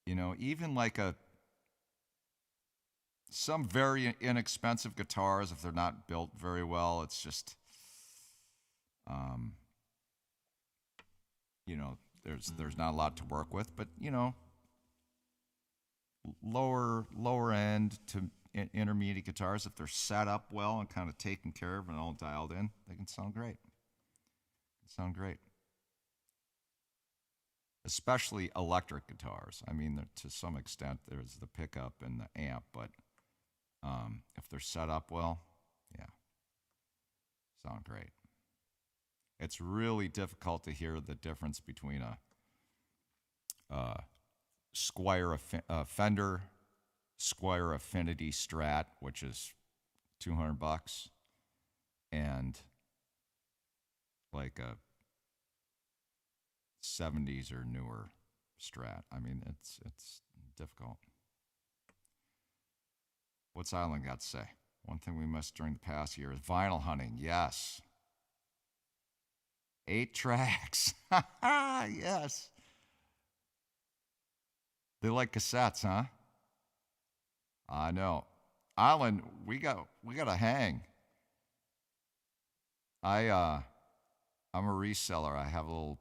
Even like some very inexpensive guitars, if they're not built very well, it's just, Um, you know, there's not a lot to work with, but you know, lower end to intermediate guitars, if they're set up well and kind of taken care of and all dialed in, they can sound great. Especially electric guitars. I mean, to some extent, there's the pickup and the amp, but if they're set up well, yeah, sound great. It's really difficult to hear the difference between a Fender Squire Affinity Strat, which is $200, and like a 70s or newer Strat. I mean, it's difficult. What's Island got to say? One thing we missed during the past year is vinyl hunting. Yes. 8 tracks. Yes. They like cassettes, huh? I know. Island, we got to hang. I'm a reseller. I have a little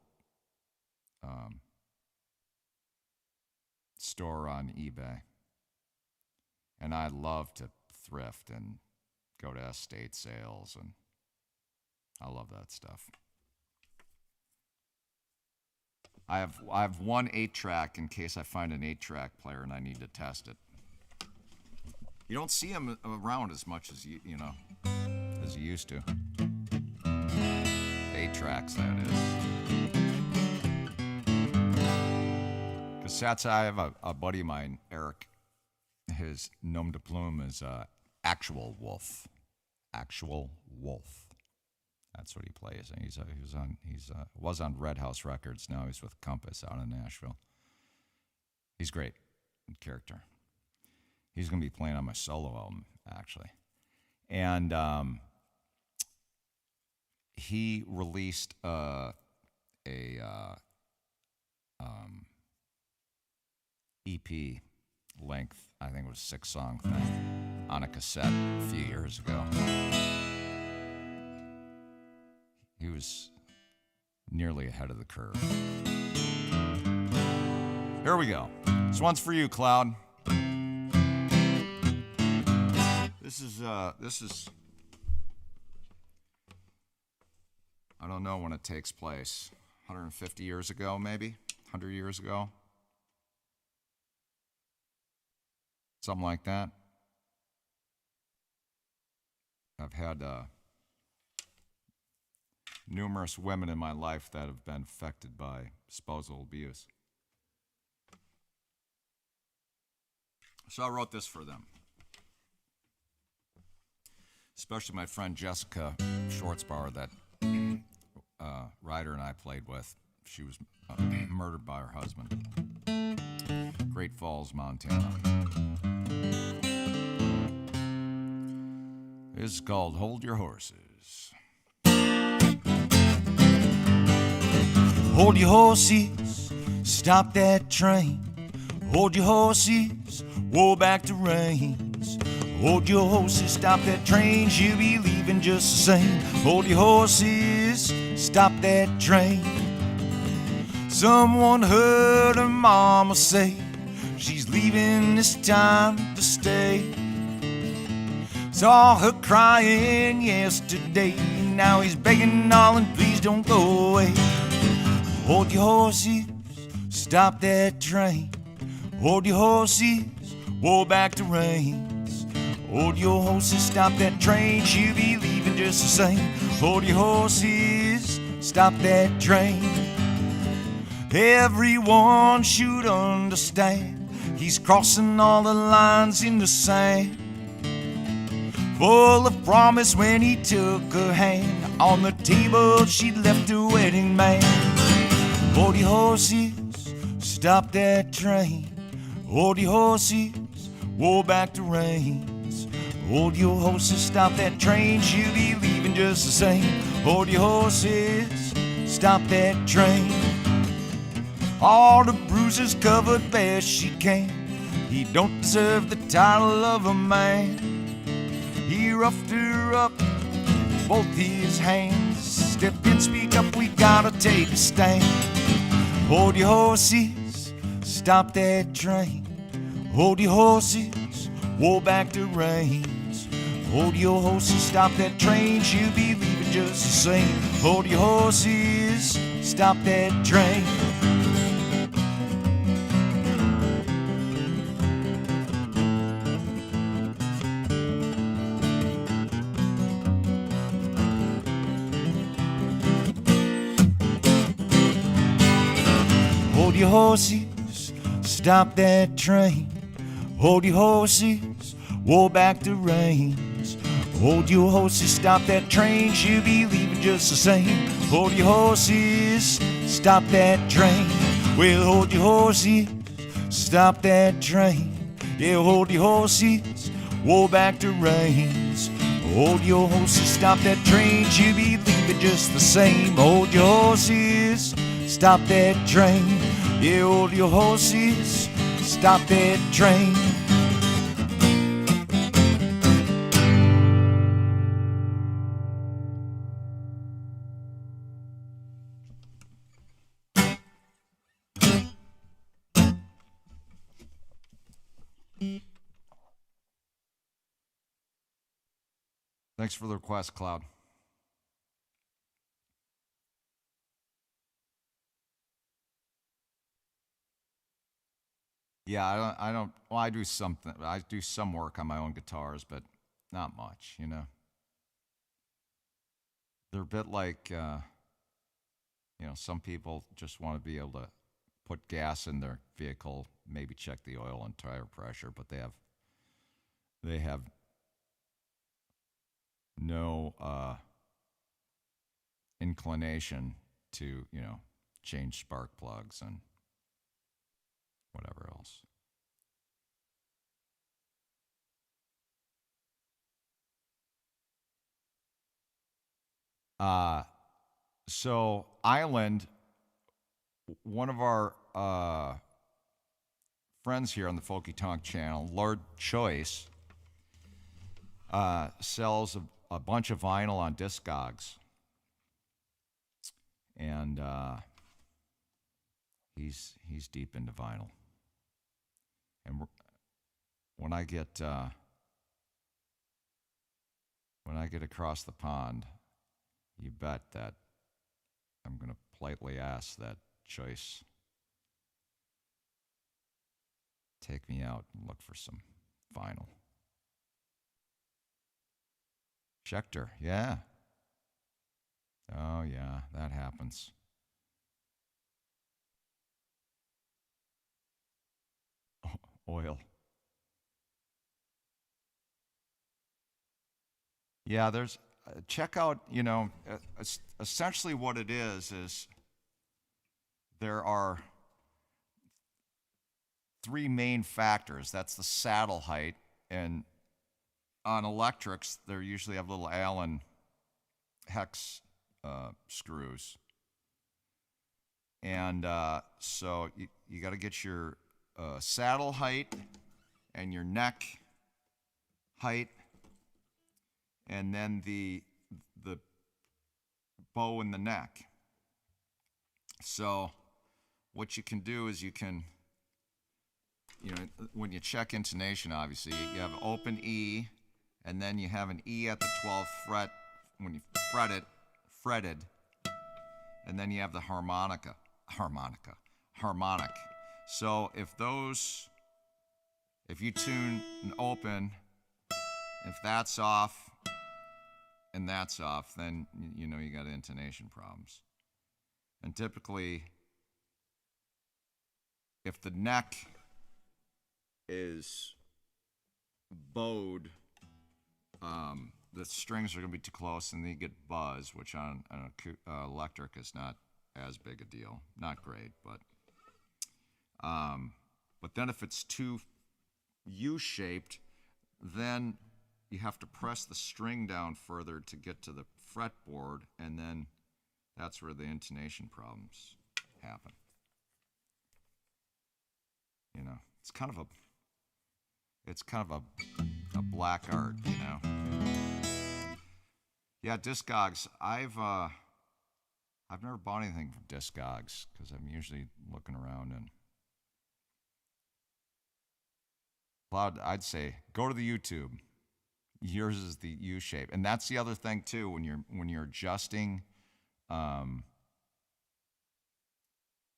store on eBay, and I love to thrift and go to estate sales, and I love that stuff. I have one 8-track in case I find an 8-track player and I need to test it. You don't see them around as much as you used to. 8 tracks, that is. Cassettes, I have a buddy of mine, Eric. His nom de plume is Actual Wolf. Actual Wolf. That's what he plays. And he was on Red House Records. Now he's with Compass out in Nashville. He's great character. He's going to be playing on my solo album, actually. And he released EP length, I think it was 6-song thing, on a cassette a few years ago. He was nearly ahead of the curve. Here we go. This one's for you, Cloud. This is I don't know when it takes place. 150 years ago, maybe? 100 years ago? Something like that. I've had numerous women in my life that have been affected by spousal abuse. So I wrote this for them. Especially my friend Jessica Schwartzbauer, that Ryder and I played with. She was murdered by her husband. Great Falls, Montana. This is called Hold Your Horses. Hold your horses, stop that train. Hold your horses, woe back to Rains. Hold your horses, stop that train, she'll be leaving just the same. Hold your horses, stop that train. Someone heard her mama say she's leaving this time to stay. Saw her crying yesterday, now he's begging, darling, please don't go away. Hold your horses, stop that train. Hold your horses, woe back to Rains. Hold your horses, stop that train, she'll be leaving just the same. Hold your horses, stop that train. Everyone should understand he's crossing all the lines in the sand. Full of promise when he took her hand. On the table she left her wedding band. Hold your horses, stop that train. Hold your horses, woe back to Rains. Hold your horses, stop that train, she'll be leaving just the same. Hold your horses, stop that train. All the bruises covered best she can. He don't deserve the title of a man. He roughed her up, both his hands. Step in, speak up, we gotta take a stand. Hold your horses, stop that train. Hold your horses, roll back the reins. Hold your horses, stop that train, she'll be leaving just the same. Hold your horses, stop that train. Hold your horses, stop that train. Hold your horses, roll back the reins. Hold your horses, stop that train, she'll be leaving just the same. Hold your horses, stop that train. Well, hold your horses, stop that train. Yeah, hold your horses, roll back the reins. Hold your horses, stop that train, she'll be leaving just the same. Hold your horses, stop that train. Yeah, hold your horses, stop that train. Thanks for the request, Cloud. Yeah, well, I do something. I do some work on my own guitars, but not much, you know. They're a bit like, some people just want to be able to put gas in their vehicle, maybe check the oil and tire pressure, but they have no inclination to, change spark plugs and whatever else. So Island, one of our friends here on the Folky Tonk channel, Lord Choice, sells a bunch of vinyl on Discogs, and he's deep into vinyl. And when I get across the pond, you bet that I'm going to politely ask that Choice take me out and look for some vinyl. Schecter, yeah. Oh, yeah, that happens. Oil. Yeah, there's, check out, essentially what it is there are three main factors. That's the saddle height, and on electrics, they usually have little Allen hex screws. And so you got to get your saddle height and your neck height, and then the bow in the neck. So what you can do is when you check intonation, obviously, you have open E, and then you have an E at the 12th fret when you fretted, and then you have the harmonic. So if you tune an open, if that's off and that's off, then you got intonation problems. And typically, if the neck is bowed, the strings are going to be too close and they get buzz, which on electric is not as big a deal. Not great, but then if it's too U-shaped, then you have to press the string down further to get to the fretboard, and then that's where the intonation problems happen. It's kind of a black art, Yeah, Discogs. I've never bought anything from Discogs because I'm usually looking around and Cloud. I'd say go to the YouTube. Yours is the U shape, and that's the other thing too. When you're adjusting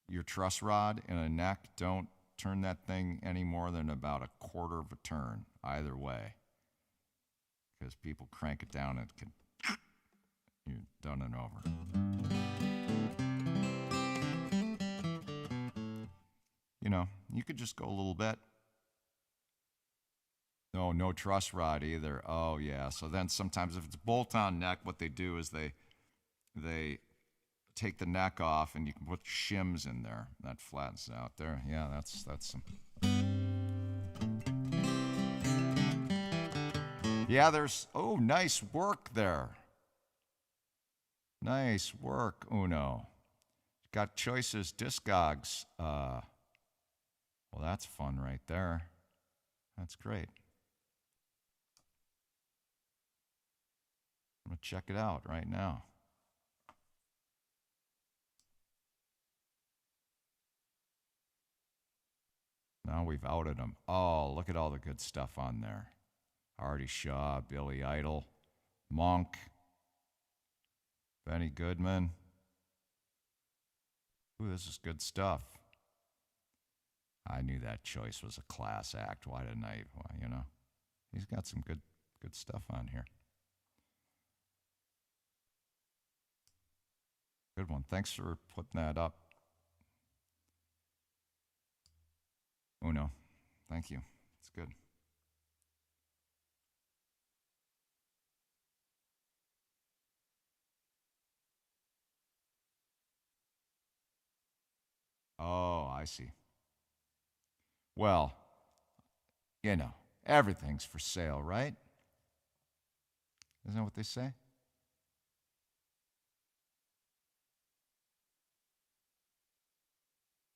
your truss rod in a neck, don't turn that thing any more than about a quarter of a turn either way, because people crank it down and it can you're done and over. You know, you could just go a little bit. No truss rod either. Oh yeah. So then sometimes if it's bolt-on neck, what they do is they take the neck off and you can put shims in there. That flattens it out there. Yeah, that's some. Yeah, there's nice work there. Nice work, Uno. Got choices, Discogs. Well, that's fun right there. That's great. I'm going to check it out right now. Now we've outed them. Oh, look at all the good stuff on there. Artie Shaw, Billy Idol, Monk, Benny Goodman. Ooh, this is good stuff. I knew that choice was a class act. Why didn't I, you know? He's got some good stuff on here. Good one. Thanks for putting that up. Uno. Thank you. It's good. Oh, I see. Well, you know, everything's for sale, right? Isn't that what they say?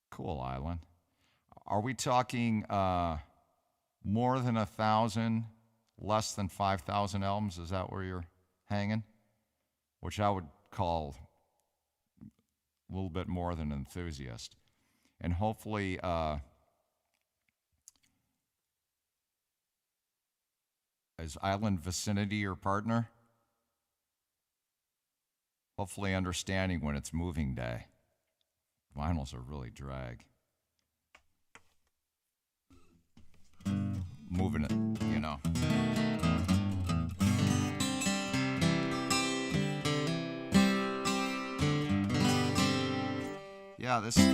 Cool island. Are we talking more than 1,000, less than 5,000 albums? Is that where you're hanging? Which I would call a little bit more than an enthusiast. And hopefully is Island Vicinity your partner? Hopefully understanding when it's moving day. Vinyls are really drag. Moving it, you know. Yeah, this is a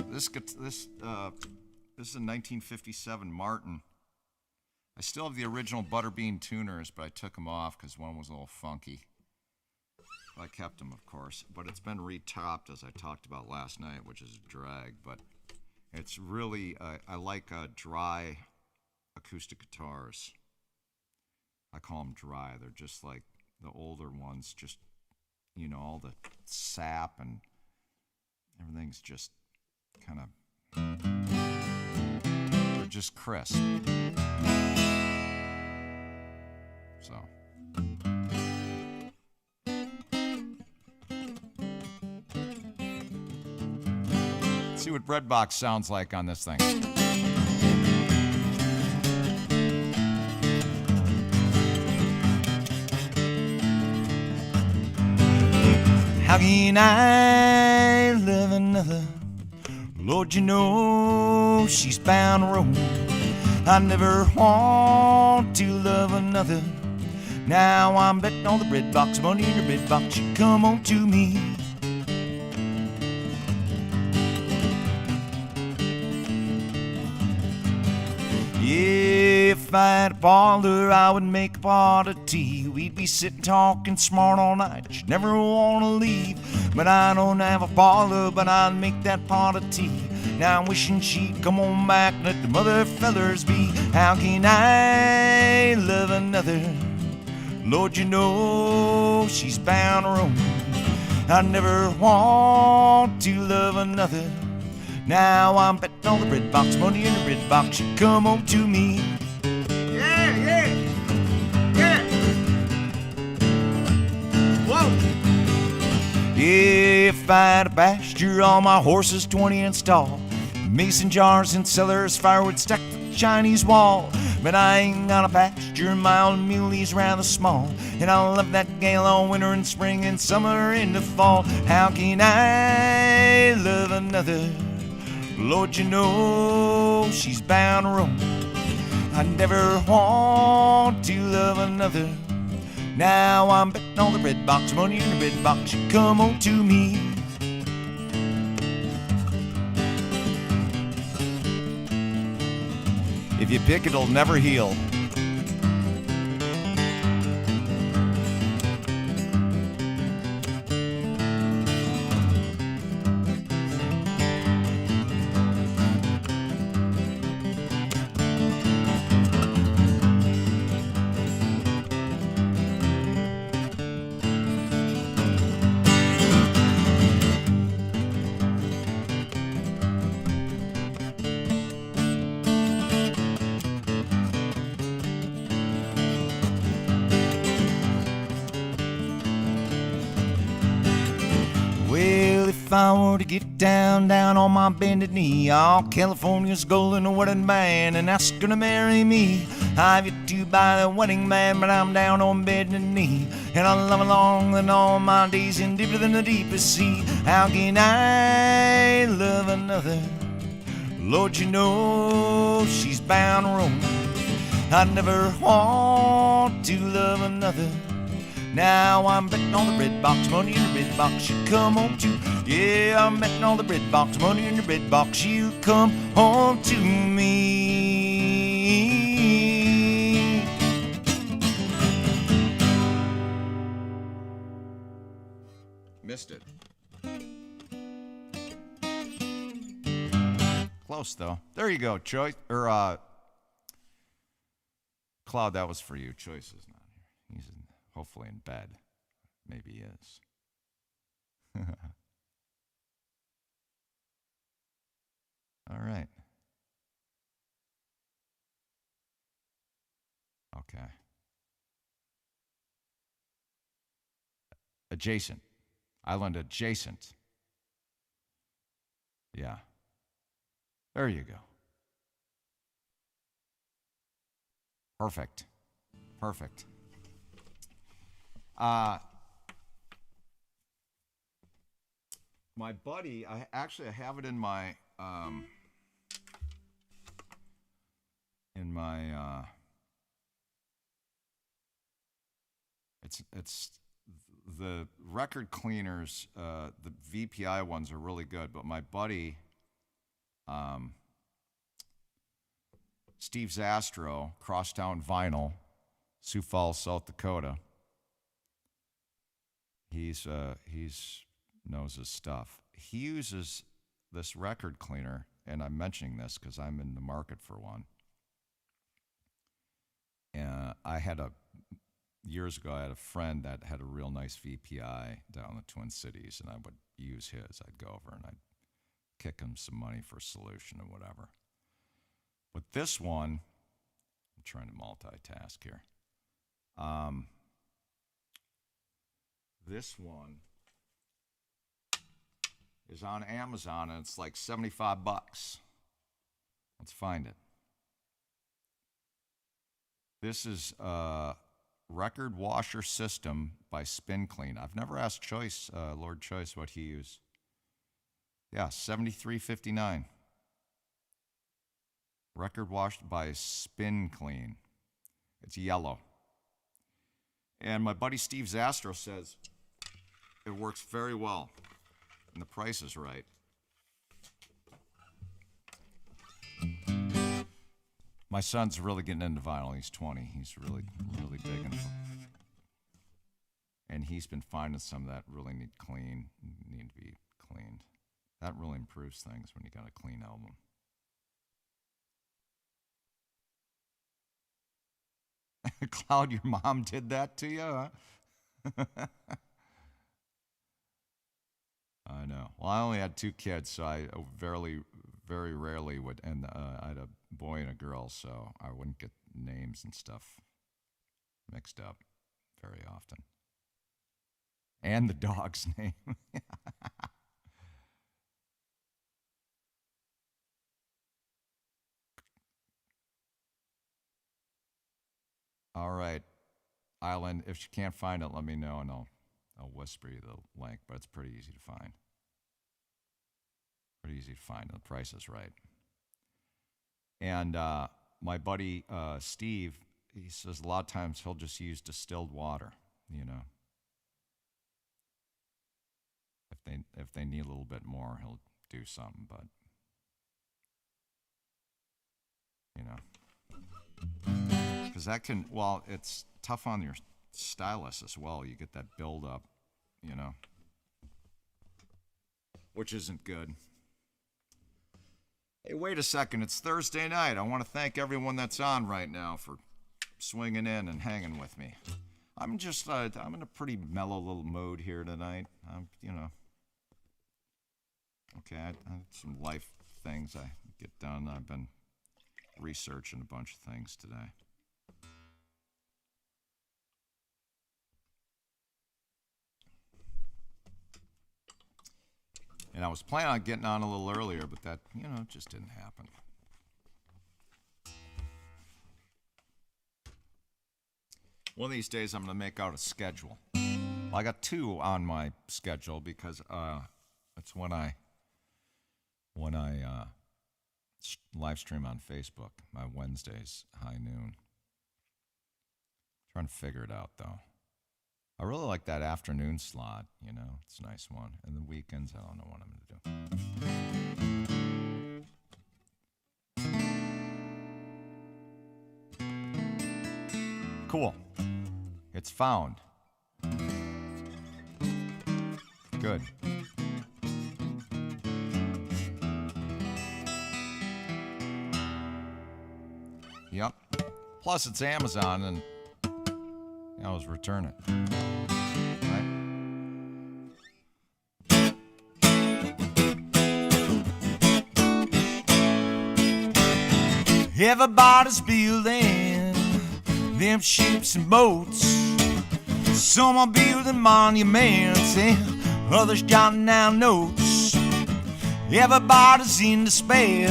1957 Martin. I still have the original Butterbean tuners, but I took them off because one was a little funky. I kept them, of course, but it's been retopped, as I talked about last night, which is a drag. But it's really, I like dry acoustic guitars. I call them dry. They're just like the older ones, just, you know, all the sap and everything's just kind of, they're just crisp. So. See what Breadbox sounds like on this thing. How can I love another? Lord, you know she's bound to roam. I never want to love another. Now I'm betting on the breadbox, money in your breadbox. You come on to me. If I had a parlor, I would make a pot of tea. We'd be sitting talking smart all night. She'd never want to leave. But I don't have a parlor, but I'd make that pot of tea. Now I'm wishing she'd come on back and let the mother fellers be. How can I love another? Lord, you know she's bound to roam. I never want to love another. Now I'm betting on the breadbox, money in the breadbox. You come on to me. Yeah, yeah, yeah. Whoa. If I had a pasture, all my horses 20-inch tall, mason jars and cellars, firewood stacked to Chinese wall. But I ain't got a pasture, my old muley's rather small, and I love that gale all winter and spring and summer into fall. How can I love another? Lord, you know she's bound to roam. I never want to love another. Now I'm betting all the red box money in the red box. You come on to me. If you pick, it'll never heal. Well, if I were to get down on my bended knee, all California's golden wedding band and ask her to marry me. I've yet to buy the wedding band, but I'm down on bended knee, and I love along and all my days in deeper than the deepest sea. How can I love another? Lord, you know she's bound to roam. I never want to love another. Now I'm betting all the red box money in the red box. You come on to, yeah, I'm betting all the red box money in the red box. You come on to me. Missed it. Close though. There you go. Choice or Cloud. That was for you. Choice is not here. He's hopefully in bed. Maybe he is. All right. Okay. Adjacent. Island adjacent. Yeah. There you go. Perfect. Perfect. My buddy, I have it in my it's the record cleaners, the VPI ones are really good, but my buddy Steve Zastro, Crosstown Vinyl, Sioux Falls, South Dakota. He's knows his stuff. He uses this record cleaner, and I'm mentioning this because I'm in the market for one. And years ago, I had a friend that had a real nice VPI down in the Twin Cities, and I would use his. I'd go over and I'd kick him some money for a solution or whatever. But this one, I'm trying to multitask here. This one is on Amazon, and it's like $75. Let's find it. This is a record washer system by Spin Clean. I've never asked Choice, Lord Choice, what he used. Yeah, $73.59. Record washed by Spin Clean. It's yellow. And my buddy Steve Zastro says it works very well, and the price is right. My son's really getting into vinyl. He's 20. He's really, really big into it. And he's been finding some that really need to be cleaned. That really improves things when you got a clean album. Cloud, your mom did that to you, huh? I know. Well, I only had 2 kids, so I very rarely would, and I had a boy and a girl, so I wouldn't get names and stuff mixed up very often. And the dog's name. All right, Island, if you can't find it, let me know and I'll whisper you the link, but it's pretty easy to find. Pretty easy to find. The price is right. And my buddy Steve, he says a lot of times he'll just use distilled water, you know. If they need a little bit more, he'll do something, but you know. Because that can, well, it's tough on your stylus as well. You get that build up, you know, which isn't good. Hey, wait a second. It's Thursday night. I want to thank everyone that's on right now for swinging in and hanging with me. I'm just, I'm in a pretty mellow little mood here tonight. You know, okay, I had some life things I get done. I've been researching a bunch of things today. And I was planning on getting on a little earlier, but that, you know, just didn't happen. One of these days, I'm going to make out a schedule. Well, I got 2 on my schedule because it's when I live stream on Facebook, my Wednesdays, high noon. Trying to figure it out, though. I really like that afternoon slot, you know, it's a nice one. And the weekends, I don't know what I'm going to do. Cool. It's found. Good. Yep. Plus, it's Amazon, and I always return it. Everybody's building them ships and boats. Some are building monuments and others jotting down notes. Everybody's in despair,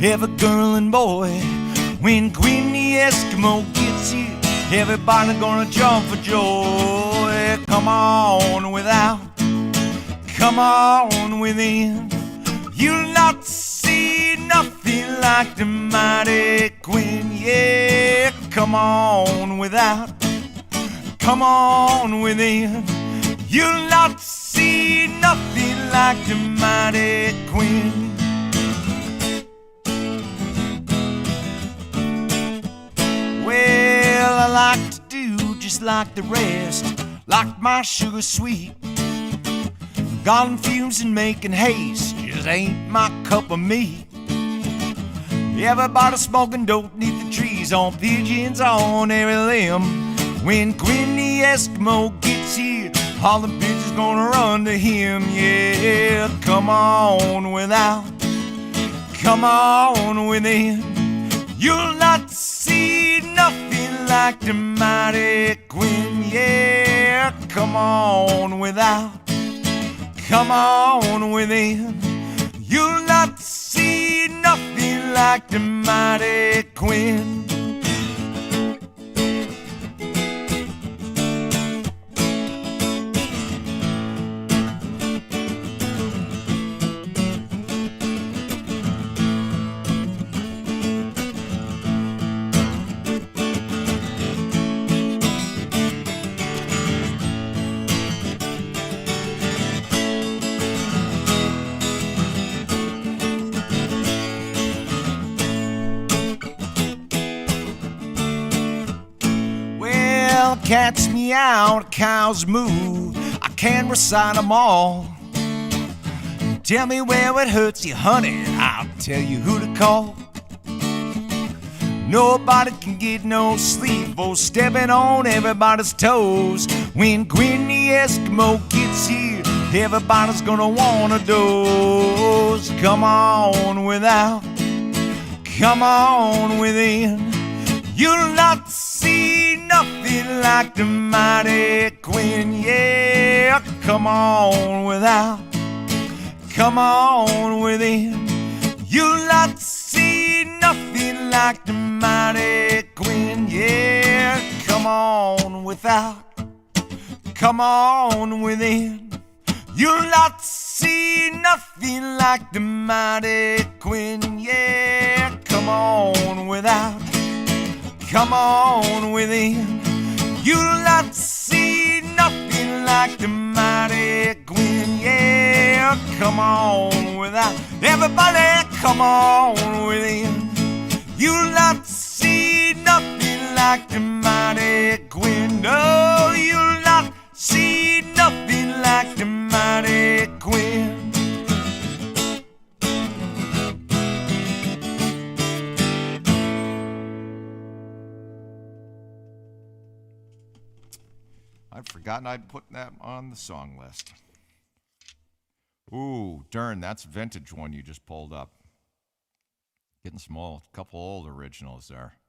every girl and boy. When Queen the Eskimo gets here, everybody gonna jump for joy. Come on without, come on within. You'll not see nothing like the mighty Queen. Yeah, come on without, come on within. You'll not see nothing like the mighty Queen. Well, I like to do just like the rest, like my sugar sweet. Garden fumes and making haste just ain't my cup of meat. Everybody smoking dope neath the trees, on pigeons on every limb. When Quinn the Eskimo gets here, all the bitches gonna run to him. Yeah, come on without, come on within. You'll not see nothing like the mighty Quinn. Yeah, come on without, come on within. You'll not see nothing like the mighty Quinn. Cats meow, cows moo, I can recite them all. Tell me where it hurts you, honey, I'll tell you who to call. Nobody can get no sleep for stepping on everybody's toes. When Quinn the Eskimo gets here, everybody's gonna want a dose. Come on without, come on within. You'll not see see nothing like the mighty Queen. Yeah, come on without, come on within. You'll not see nothing like the mighty Queen. Yeah, come on without, come on within. You'll not see nothing like the mighty Queen. Yeah, come on without, come on within. You'll not see nothing like the mighty Queen. Yeah, come on without. Everybody, come on within. You'll not see nothing like the mighty Queen. No, you'll not see nothing like the mighty Queen. I'd forgotten I'd put that on the song list. Ooh, darn, that's a vintage one you just pulled up. Getting small, a couple old originals there.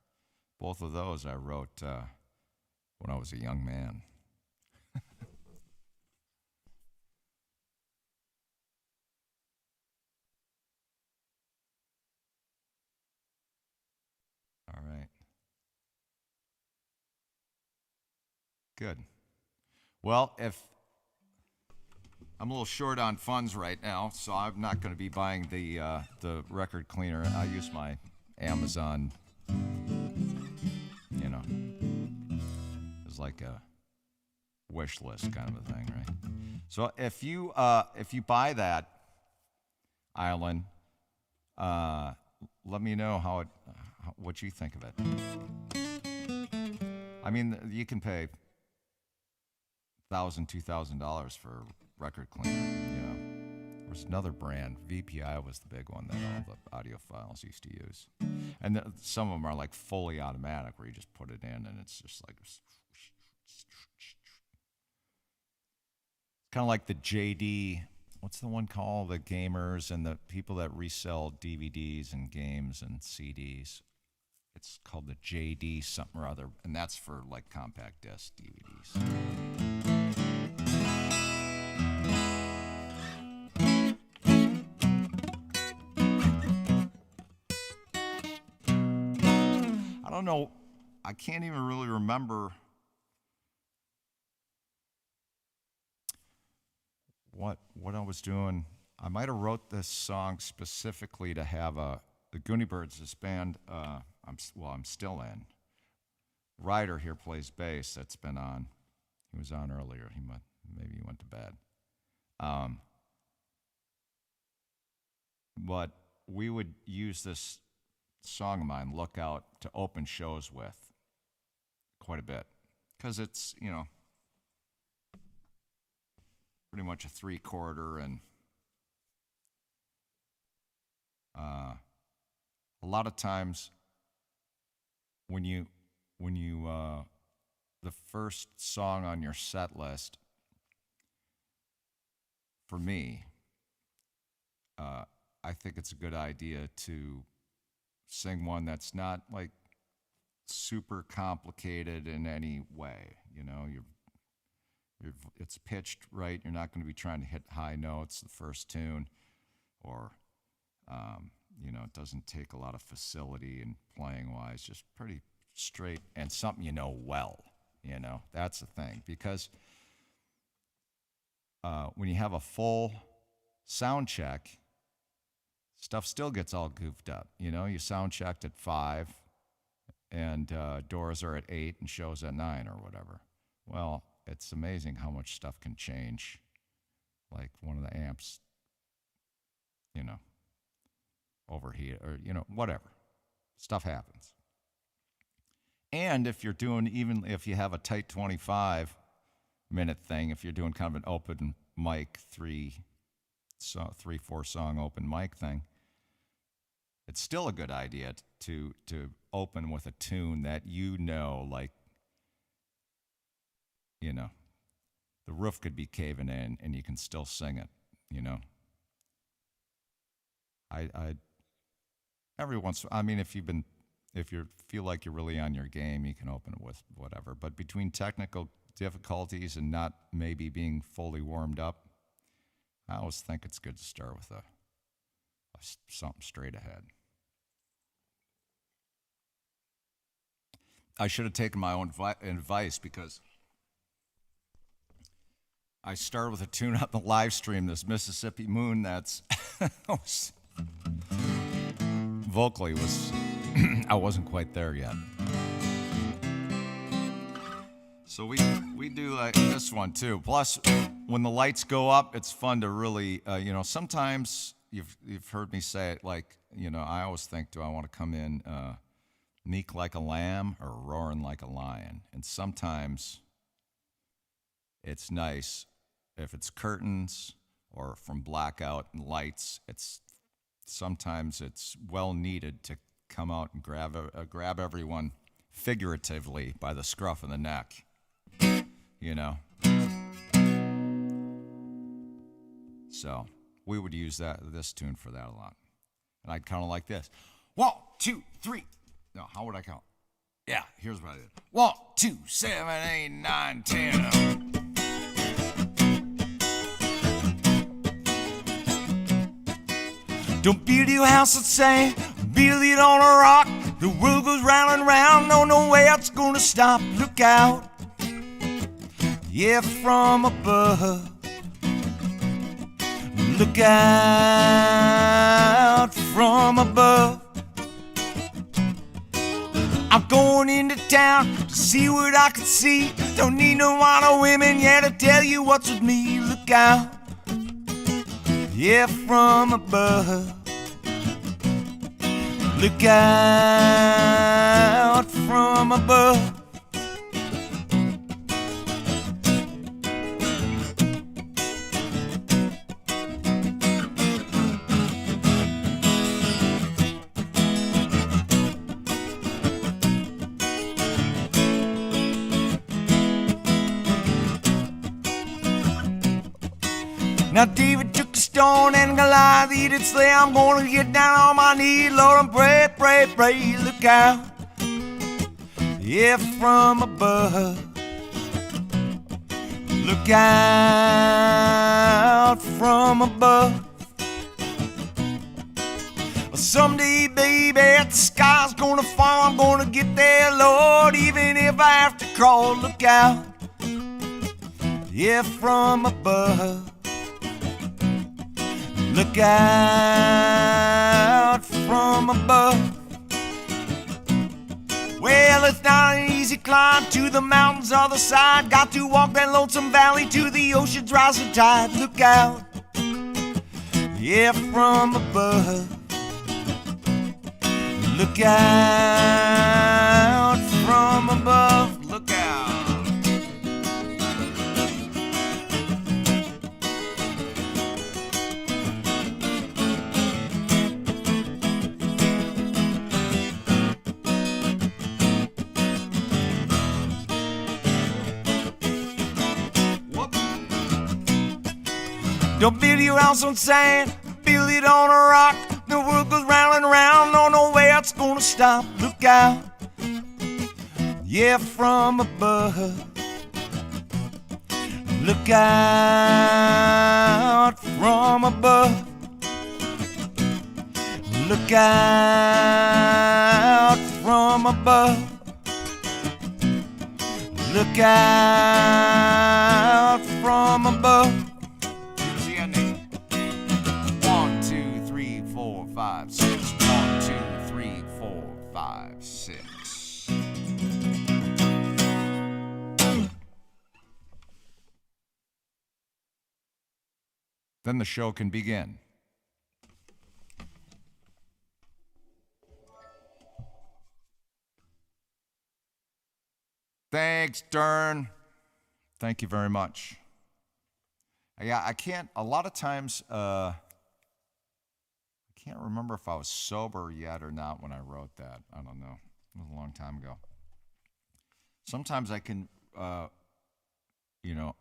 Both of those I wrote when I was a young man. All right. Good. Well, if I'm a little short on funds right now, so I'm not going to be buying the record cleaner. I use my Amazon, you know, it's like a wish list kind of a thing, right? So if you buy that, Island, let me know what you think of it. I mean, you can pay $1,000, $2,000 for a record cleaner. You know, there's another brand. VPI was the big one that all the audiophiles used to use, and some of them are like fully automatic, where you just put it in and it's just like kind of like the JD. What's the one called? The gamers and the people that resell DVDs and games and CDs. It's called the JD something or other, and that's for like compact disc DVDs. I don't know. I can't even really remember what I was doing. I might have wrote this song specifically to have the Goonie Birds, this band. I'm still in. Ryder here plays bass. That's been on. He was on earlier. Maybe he went to bed. But we would use this song of mine, "Look Out," to open shows with quite a bit, because it's, you know, pretty much a 3/4, and a lot of times when you the first song on your set list, for me, I think it's a good idea to sing one that's not like super complicated in any way. You know, it's pitched right. You're not going to be trying to hit high notes the first tune, or you know, it doesn't take a lot of facility and playing wise. Just pretty straight and something you know well. You know, that's the thing, because when you have a full sound check, stuff still gets all goofed up. You know, you sound checked at 5, and doors are at 8, and shows at 9 or whatever. Well, it's amazing how much stuff can change. Like one of the amps, you know, overheat, or, you know, whatever. Stuff happens. And if you're doing, even if you have a tight 25-minute thing, if you're doing kind of an open mic, 3-4 song open mic thing, it's still a good idea to open with a tune that, you know, like, you know, the roof could be caving in and you can still sing it, you know. I every once, I mean, if you've been if you feel like you're really on your game, you can open it with whatever. But between technical difficulties and not maybe being fully warmed up, I always think it's good to start with something straight ahead. I should have taken my own advice because I started with a tune on the live stream, this Mississippi Moon that's vocally was I wasn't quite there yet. So we do like this one too. Plus, when the lights go up, it's fun to really, sometimes you've heard me say it, like, I always think, do I want to come in meek like a lamb or roaring like a lion? And sometimes it's nice if it's curtains or from blackout and lights. Sometimes it's well needed to come out and grab everyone figuratively by the scruff of the neck. So we would use this tune for that a lot. And I'd count it like this. 1, 2, 3. No, how would I count? Yeah, here's what I did. 1, 2, 7, 8, 9, 10. Don't build your house of sand, build it on a rock. The world goes round and round, don't know where it's gonna stop. Look out, yeah, from above. Look out from above. I'm going into town to see what I can see. Don't need no model women, yeah, to tell you what's with me. Look out, yeah, from above. Look out from above. Now David took a stone and Goliath he did slay. I'm gonna get down on my knees, Lord, and pray, pray, pray. Look out, yeah, from above. Look out from above. Someday, baby, the sky's gonna fall. I'm gonna get there, Lord, even if I have to crawl. Look out, yeah, from above. Look out from above. Well, it's not an easy climb to the mountains on the side. Got to walk that lonesome valley to the ocean's rising tide. Look out, yeah, from above. Look out from above. Look out. Don't build your house on sand, build it on a rock. The world goes round and round, don't know where it's gonna stop. Look out, yeah, from above. Look out from above. Look out from above. Look out from above. 1, 2, 3, 4, 5, 6. 1, 2, 3, 4, 5, 6. Then the show can begin. Thanks, Dern. Thank you very much. Yeah, I can't, a lot of times, I can't remember if I was sober yet or not when I wrote that. I don't know. It was a long time ago. Sometimes I can, a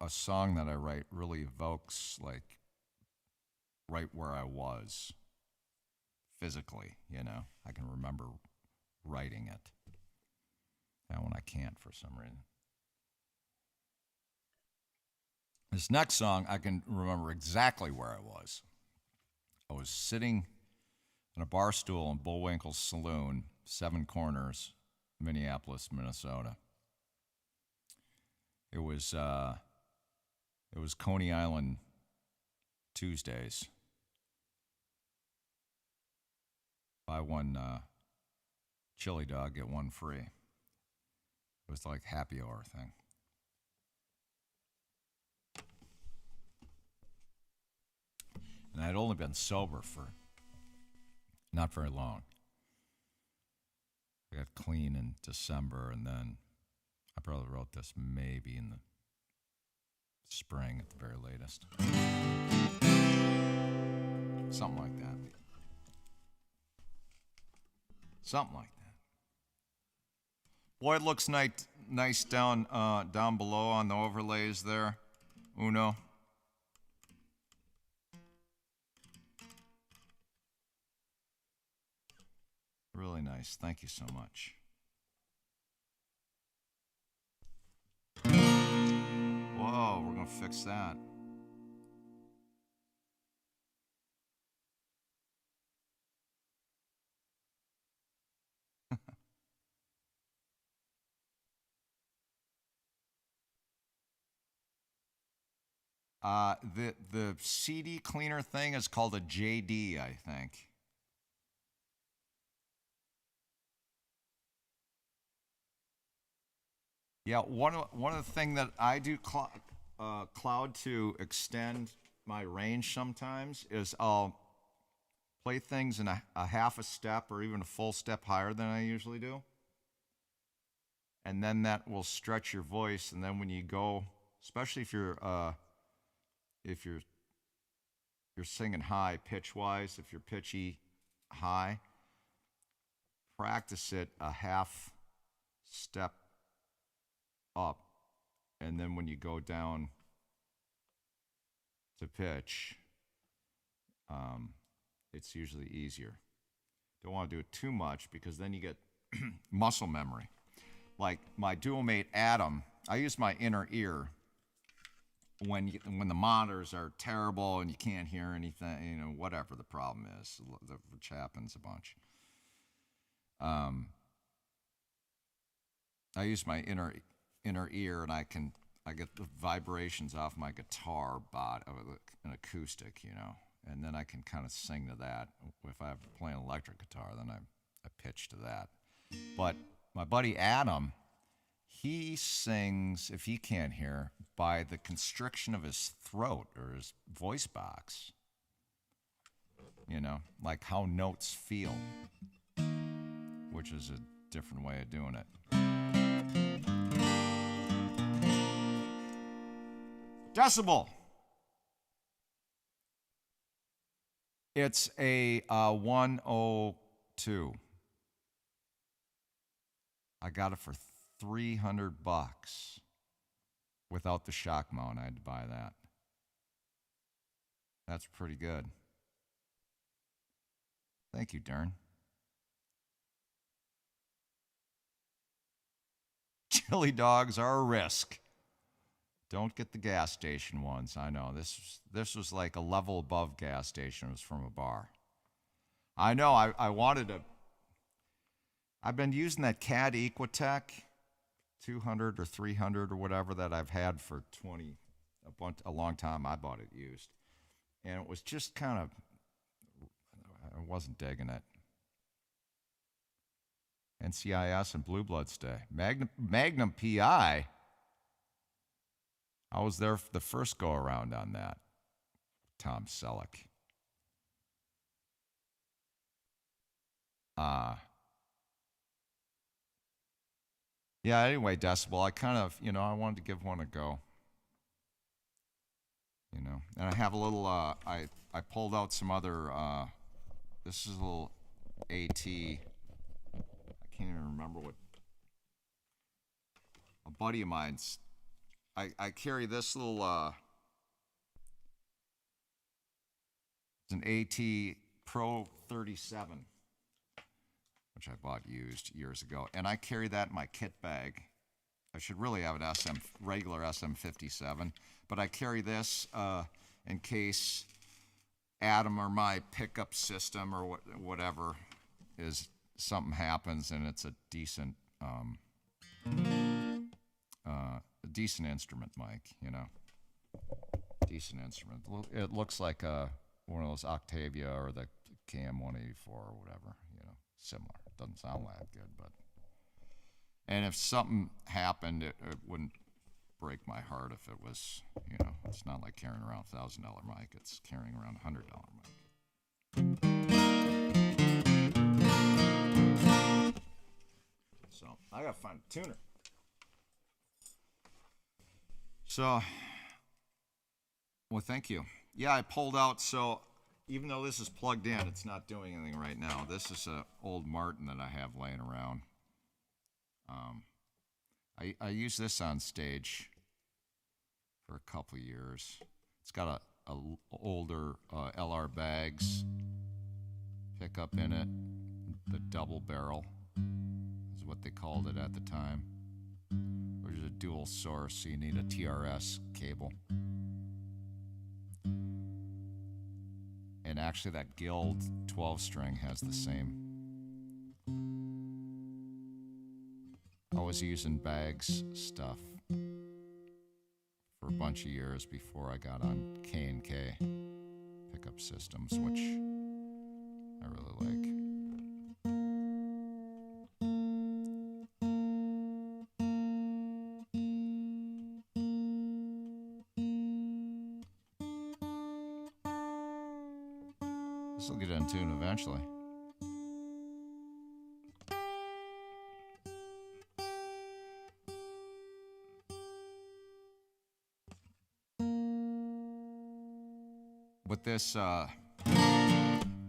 song that I write really evokes, like, right where I was physically, I can remember writing it. That one I can't for some reason. This next song, I can remember exactly where I was. I was sitting on a bar stool in Bullwinkle's Saloon, Seven Corners, Minneapolis, Minnesota. It was Coney Island Tuesdays. Buy one chili dog, get one free. It was like happy hour thing. And I'd only been sober for not very long. I got clean in December, and then I probably wrote this maybe in the spring at the very latest. Something like that. Something like that. Boy, it looks nice down below on the overlays there, Uno. Really nice. Thank you so much. Whoa, we're going to fix that. The CD cleaner thing is called a JD, I think. Yeah, one of the things that I do cloud to extend my range sometimes is I'll play things in a half a step or even a full step higher than I usually do. And then that will stretch your voice, and then when you go, especially if you're singing high pitch wise, if you're pitchy high, practice it a half step up, and then when you go down to pitch, it's usually easier. Don't want to do it too much because then you get muscle memory. Like my dual mate Adam, I use my inner ear when the monitors are terrible and you can't hear anything, whatever the problem is, which happens a bunch. I use my inner ear, and I get the vibrations off my guitar bot of an acoustic, and then I can kind of sing to that. If I have to play an electric guitar, then I pitch to that. But my buddy Adam, he sings, if he can't hear, by the constriction of his throat or his voice box. Like how notes feel, which is a different way of doing it. Decibel. It's a 102. I got it for $300 without the shock mount. I had to buy that. That's pretty good. Thank you, Dern. Chili dogs are a risk. Don't get the gas station ones. I know this was like a level above gas station. It was from a bar. I know. I wanted to. I've been using that CAD Equitech 200 or 300 or whatever that I've had for a long time. I bought it used, and it was just kind of. I wasn't digging it. NCIS and Blue Bloods Day. Magnum PI. I was there for the first go around on that. Tom Selleck. Yeah, anyway, Decibel, I kind of, I wanted to give one a go. And I have a little, I pulled out some other, this is a little AT. I can't even remember what. A buddy of mine's. I carry this little. It's an AT Pro 37, which I bought used years ago. And I carry that in my kit bag. I should really have an regular SM57, but I carry this in case Adam or my pickup system or whatever is something happens, and it's a decent instrument mic, you know. Decent instrument. It looks like one of those Octavia or the KM184 or whatever, you know, similar. Doesn't sound that good, but. And if something happened, it wouldn't break my heart if it was, you know, it's not like carrying around a $1,000 mic. It's carrying around a $100 mic. So I gotta find a tuner. So, well, thank you. Yeah, I pulled out. So even though this is plugged in, it's not doing anything right now. This is an old Martin that I have laying around. I used this on stage for a couple of years. It's got a older LR Bags pickup in it. The double barrel is what they called it at the time. There's a dual source, so you need a TRS cable. And actually that Guild 12-string has the same. I was using Bags stuff for a bunch of years before I got on K&K pickup systems, which I really like. This will get in tune eventually. With this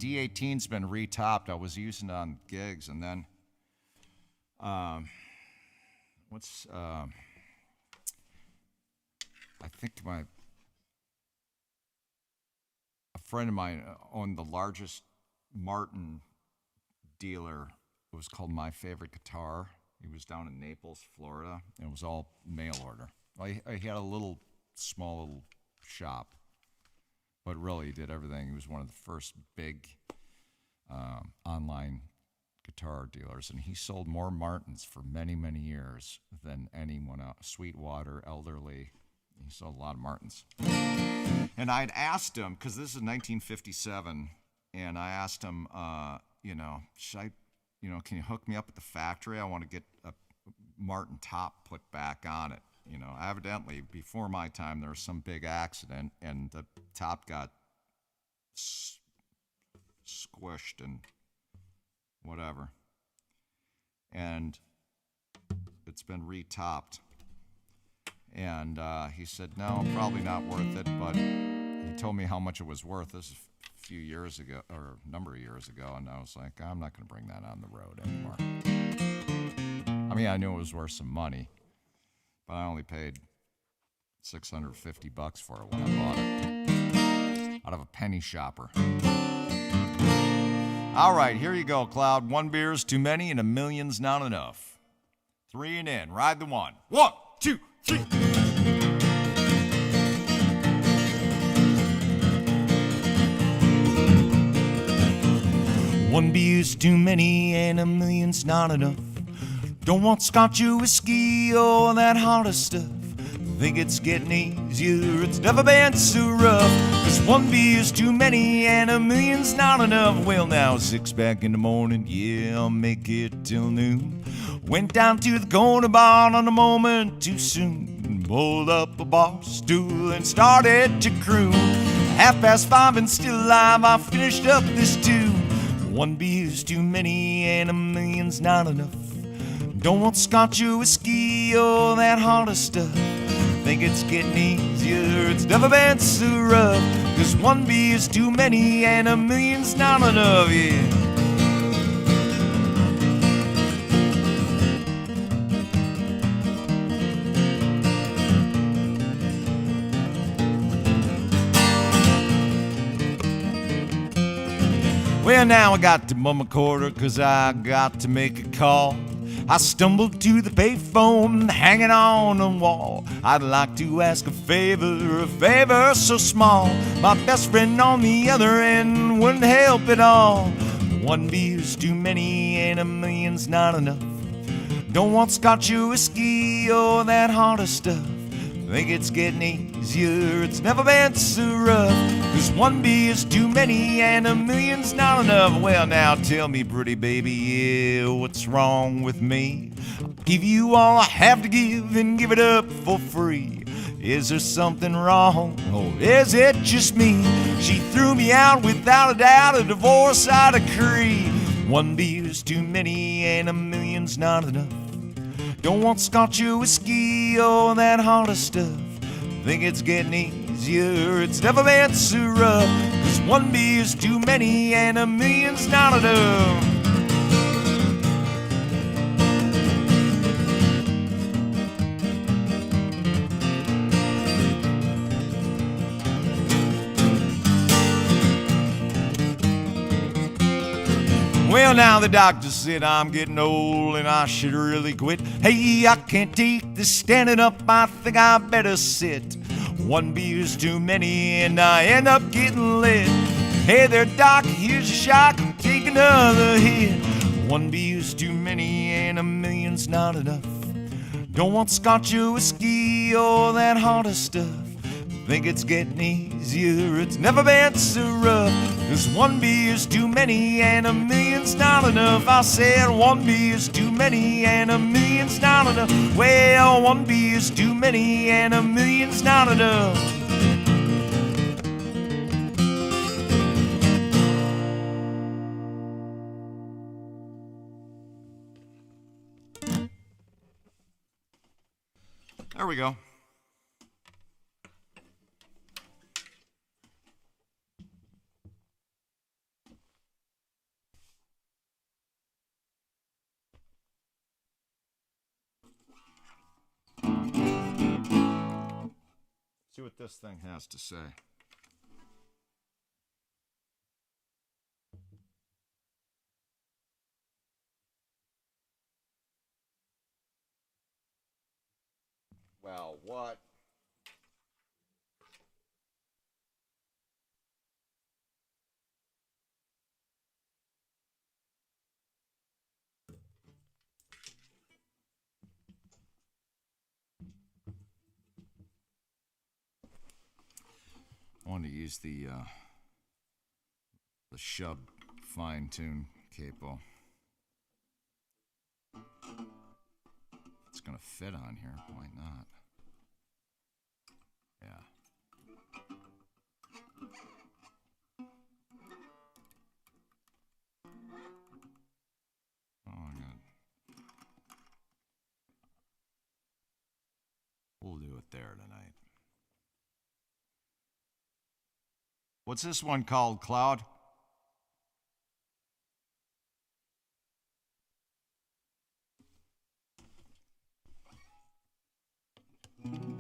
D18's been retopped. I was using it on gigs, and then I think a friend of mine owned the largest Martin dealer. It was called My Favorite Guitar. He was down in Naples, Florida, and it was all mail order. He had a small little shop, but really he did everything. He was one of the first big online guitar dealers, and he sold more Martins for many, many years than anyone else. Sweetwater, Elderly, he sold a lot of Martins. And I'd asked him, because this is 1957, and I asked him, can you hook me up at the factory? I want to get a Martin top put back on it. You know, evidently, before my time, there was some big accident, and the top got squished and whatever. And it's been retopped. And he said, no, probably not worth it, but he told me how much it was worth. This is a few years ago, or a number of years ago, and I was like, I'm not going to bring that on the road anymore. I mean, I knew it was worth some money, but I only paid $650 for it when I bought it out of a penny shopper. All right, here you go, Cloud. 1 beer's too many and a million's not enough. 3 and in. Ride the one. 1, 2, 3. One beer's too many and a million's not enough. Don't want scotch or whiskey or that harder stuff. Think it's getting easier, it's never been so rough. 'Cause 1 beer's too many and a million's not enough. Well, now 6 back in the morning, yeah, I'll make it till noon. Went down to the corner bar on a moment too soon. Pulled up a bar stool and started to croon. 5:30 and still alive, I finished up this tune. 1 beer's too many and a million's not enough. Don't want scotch or whiskey or that harder stuff. Think it's getting easier, it's never been so rough. 'Cause 1 beer's too many and a million's not enough, yeah. Well, Well, now I got to bum a quarter 'cause I got to make a call. I stumbled to the payphone hanging on the wall. I'd like to ask a favor so small. My best friend on the other end wouldn't help at all. One beer's too many and a million's not enough. Don't want scotch or whiskey or that harder stuff. Think it's getting easier, it's never been so rough. 'Cause one beer's too many and a million's not enough. Well, now tell me, pretty baby, yeah, what's wrong with me? I'll give you all I have to give and give it up for free. Is there something wrong, or is it just me? She threw me out without a doubt, a divorce I decree. One beer's too many and a million's not enough. Don't want scotch or whiskey or that harder stuff. Think it's getting easier, it's never been so rough. 'Cause one beer's too many and a million's not enough. Well, now the doctor said I'm getting old and I should really quit. Hey, I can't take this standing up, I think I better sit. One beer's too many and I end up getting lit. Hey there, doc, here's your shot, take another hit. One beer's too many and a million's not enough. Don't want scotch or whiskey or that harder stuff. Think it's getting easier, it's never been so rough. 'Cause one beer's too many and a million's not enough. I said one beer's too many and a million's not enough. Well, one beer's too many and a million's not enough. There we go. See what this thing has to say. Well, what? I wanted to use the Shub fine tune capo. It's gonna fit on here, why not? Yeah. Oh my god. We'll do it there tonight. What's this one called, Cloud?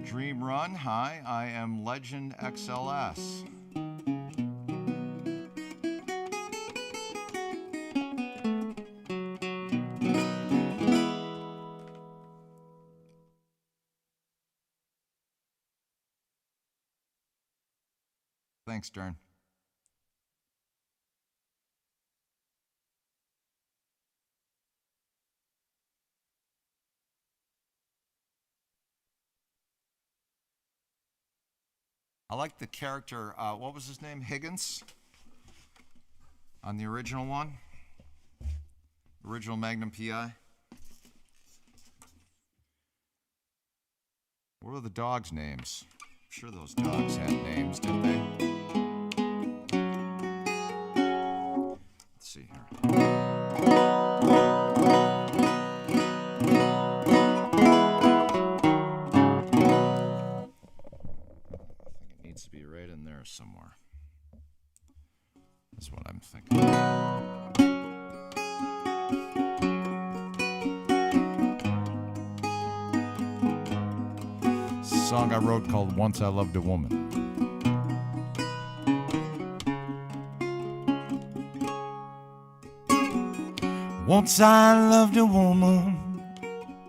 Dream Run. Hi, I am Legend XLS. Thanks, Dern. I like the character, what was his name? Higgins? On the original one? Original Magnum PI? What were the dogs' names? I'm sure those dogs had names, didn't they? Let's see here. To be right in there somewhere. That's what I'm thinking. It's a song I wrote called Once I Loved a Woman. Once I loved a woman,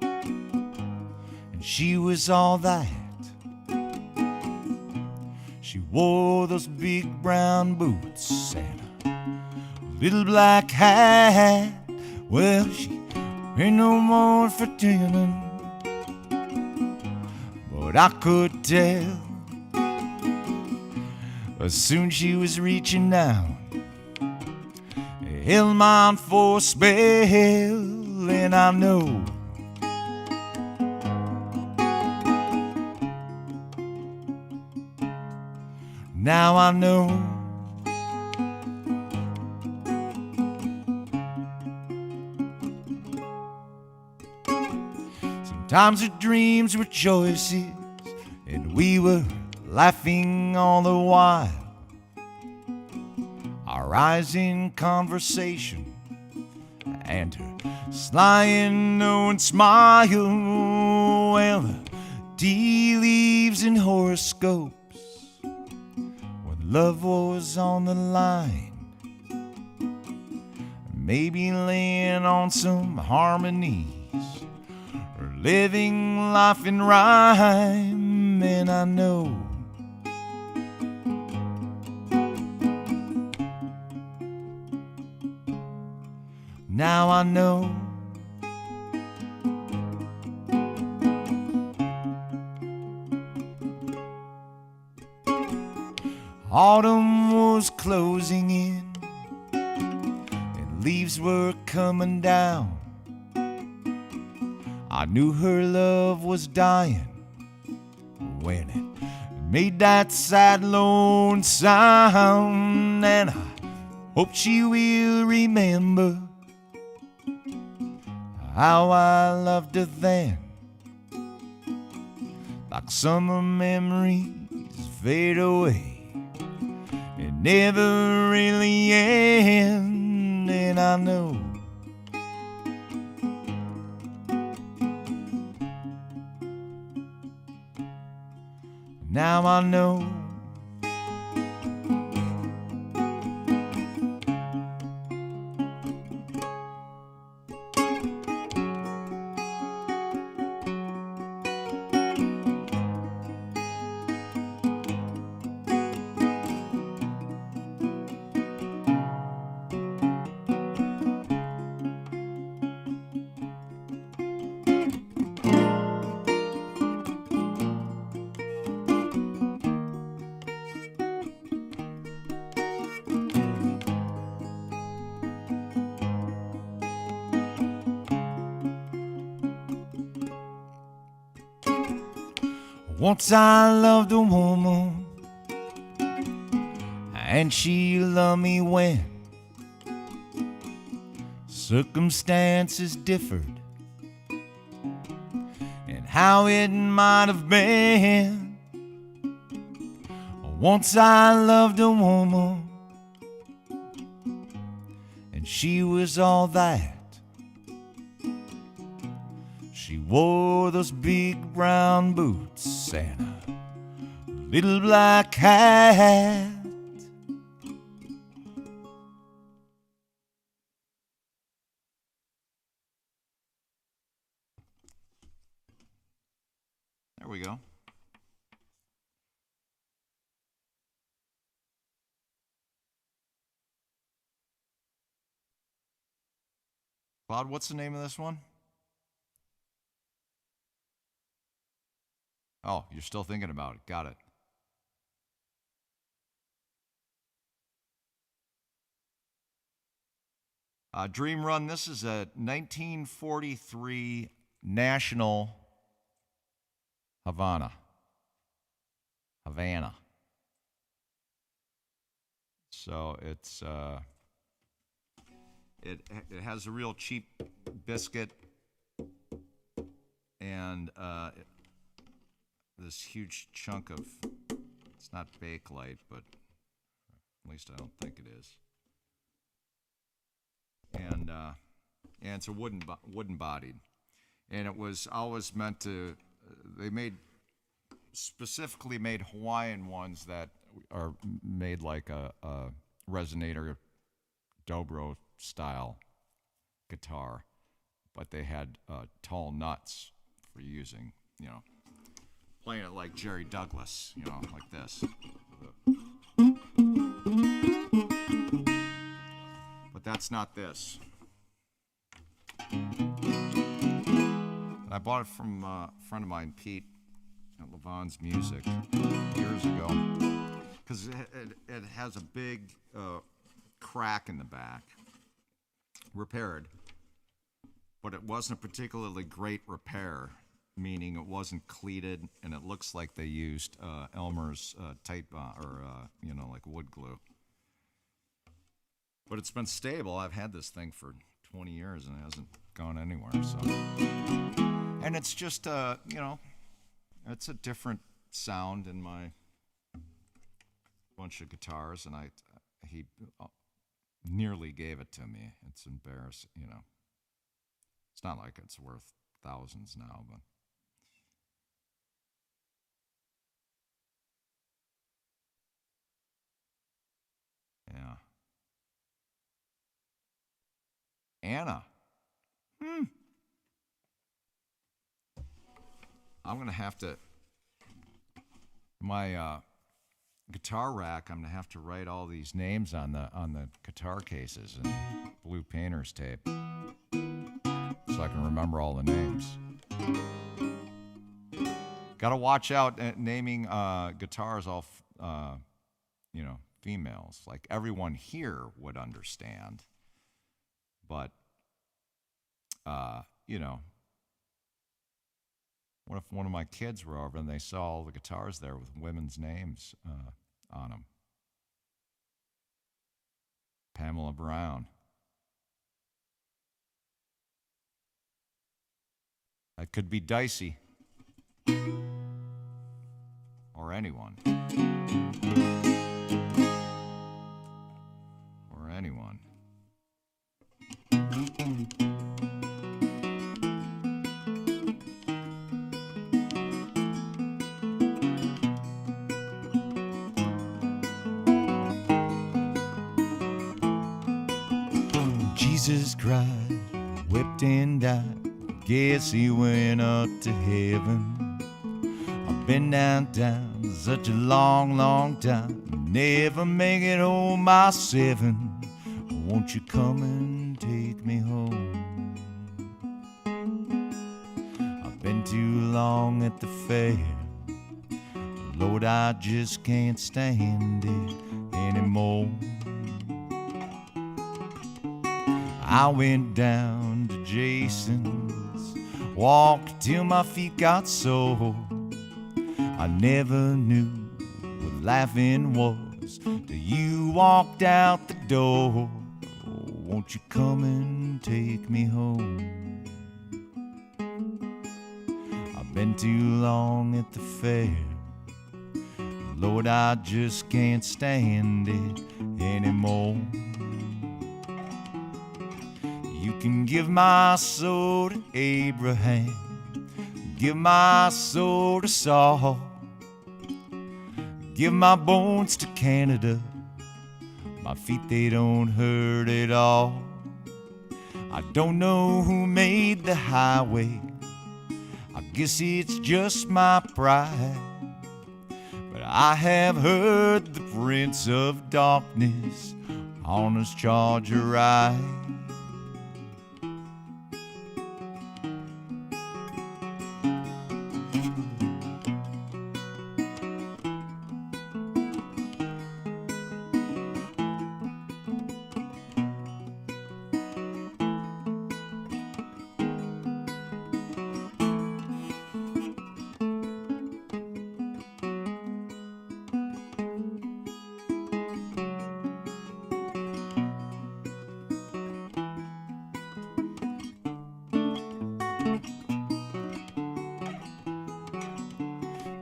and she was all that. She wore those big brown boots and a little black hat. Well, she ain't no more for telling, but I could tell as soon she was reaching down, held mine for a spell, and I know now I know sometimes her dreams were choices, and we were laughing all the while. Our eyes in conversation and her sly and knowing smile. Well, the tea leaves and horoscopes when love was on the line. Maybe laying on some harmonies or living life in rhyme. And I know now I know autumn was closing in and leaves were coming down. I knew her love was dying when it made that sad lone sound, and I hope she will remember how I loved her then. Like summer memories fade away and never really end. And I know now I know once I loved a woman, and she loved me when circumstances differed, and how it might have been. Once I loved a woman, and she was all that. She wore those big brown boots and a little black hat. There we go. Claude, what's the name of this one? Oh, you're still thinking about it. Got it. Dream Run, this is a 1943 National Havana. So it's it has a real cheap biscuit and this huge chunk of, it's not Bakelite, but at least I don't think it is. And it's a wooden bodied, and it was always meant to. They specifically made Hawaiian ones that are made like a resonator dobro style, guitar, but they had tall nuts for using, playing it like Jerry Douglas, like this. But that's not this. And I bought it from a friend of mine, Pete, at Levon's Music years ago, because it has a big crack in the back, repaired, but it wasn't a particularly great repair, meaning it wasn't cleated, and it looks like they used Elmer's tight like wood glue. But it's been stable. I've had this thing for 20 years and it hasn't gone anywhere. So, and it's just it's a different sound in my bunch of guitars, and he nearly gave it to me. It's embarrassing, It's not like it's worth thousands now, but. Yeah. Anna. I'm going to have to, my guitar rack, I'm going to have to write all these names on the guitar cases and blue painter's tape so I can remember all the names. Got to watch out naming guitars all, females. Like everyone here would understand. But, what if one of my kids were over and they saw all the guitars there with women's names on them? Pamela Brown. That could be dicey. Or anyone. Or anyone. Jesus cried, wept and died. Guess he went up to heaven. I've been down such a long time. Never make it home by 7. Won't you come and take me home? I've been too long at the fair. Lord, I just can't stand it anymore. I went down to Jason's, walked till my feet got sore. I never knew what laughing was till you walked out the door. Won't you come and take me home? I've been too long at the fair. Lord, I just can't stand it anymore. You can give my soul to Abraham, give my soul to Saul, give my bones to Canada. My feet, they don't hurt at all. I don't know who made the highway. I guess it's just my pride. But I have heard the Prince of Darkness on his charger ride.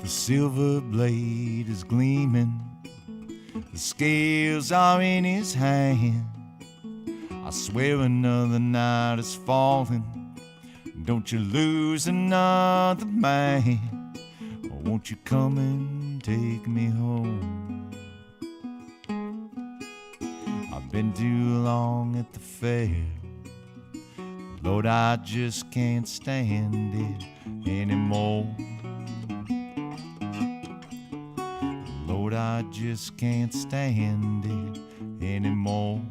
The silver blade is gleaming, the scales are in his hand. I swear another night is falling. Don't you lose another man. Or won't you come and take me home? I've been too long at the fair. Lord, I just can't stand it anymore. Lord, I just can't stand it anymore.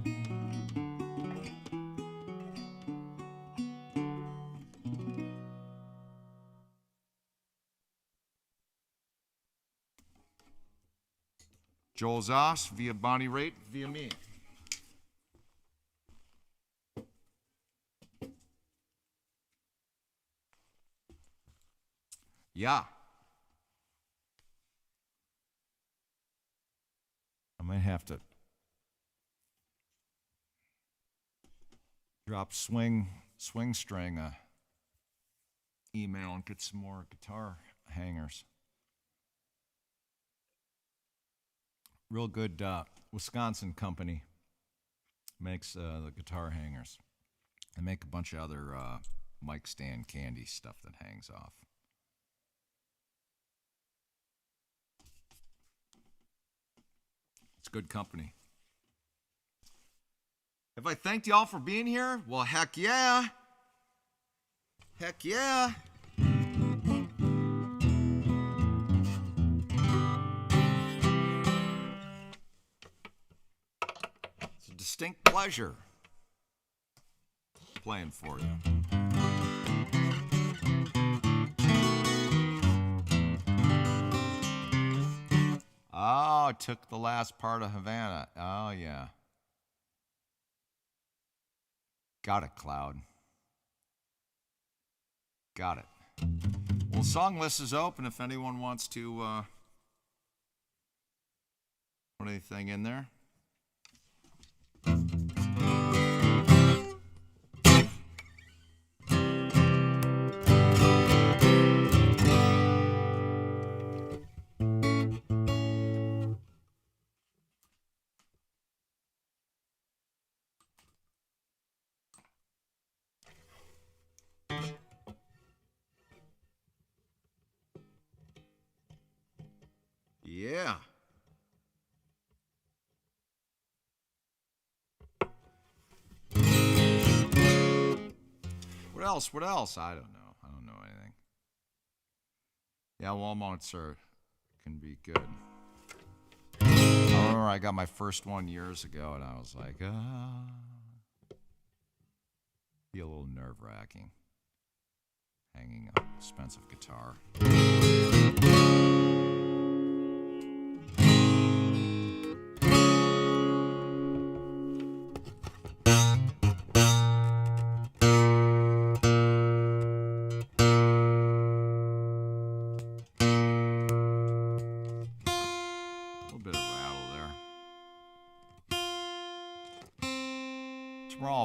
Joel Zoss via Bonnie Raitt via me. Yeah. I might have to drop swing string email and get some more guitar hangers. Real good Wisconsin company makes the guitar hangers. They make a bunch of other mic stand candy stuff that hangs off. It's good company. Have I thanked y'all for being here? Well, heck yeah. Heck yeah. It's a distinct pleasure playing for you. Oh, it took the last part of Havana. Oh, yeah. Got it, Cloud. Got it. Well, song list is open if anyone wants to put anything in there. Yeah. What else? What else? I don't know. I don't know anything. Yeah, Walmarts can be good. I remember I got my first one years ago, and I was like, be a little nerve-wracking. Hanging an expensive guitar.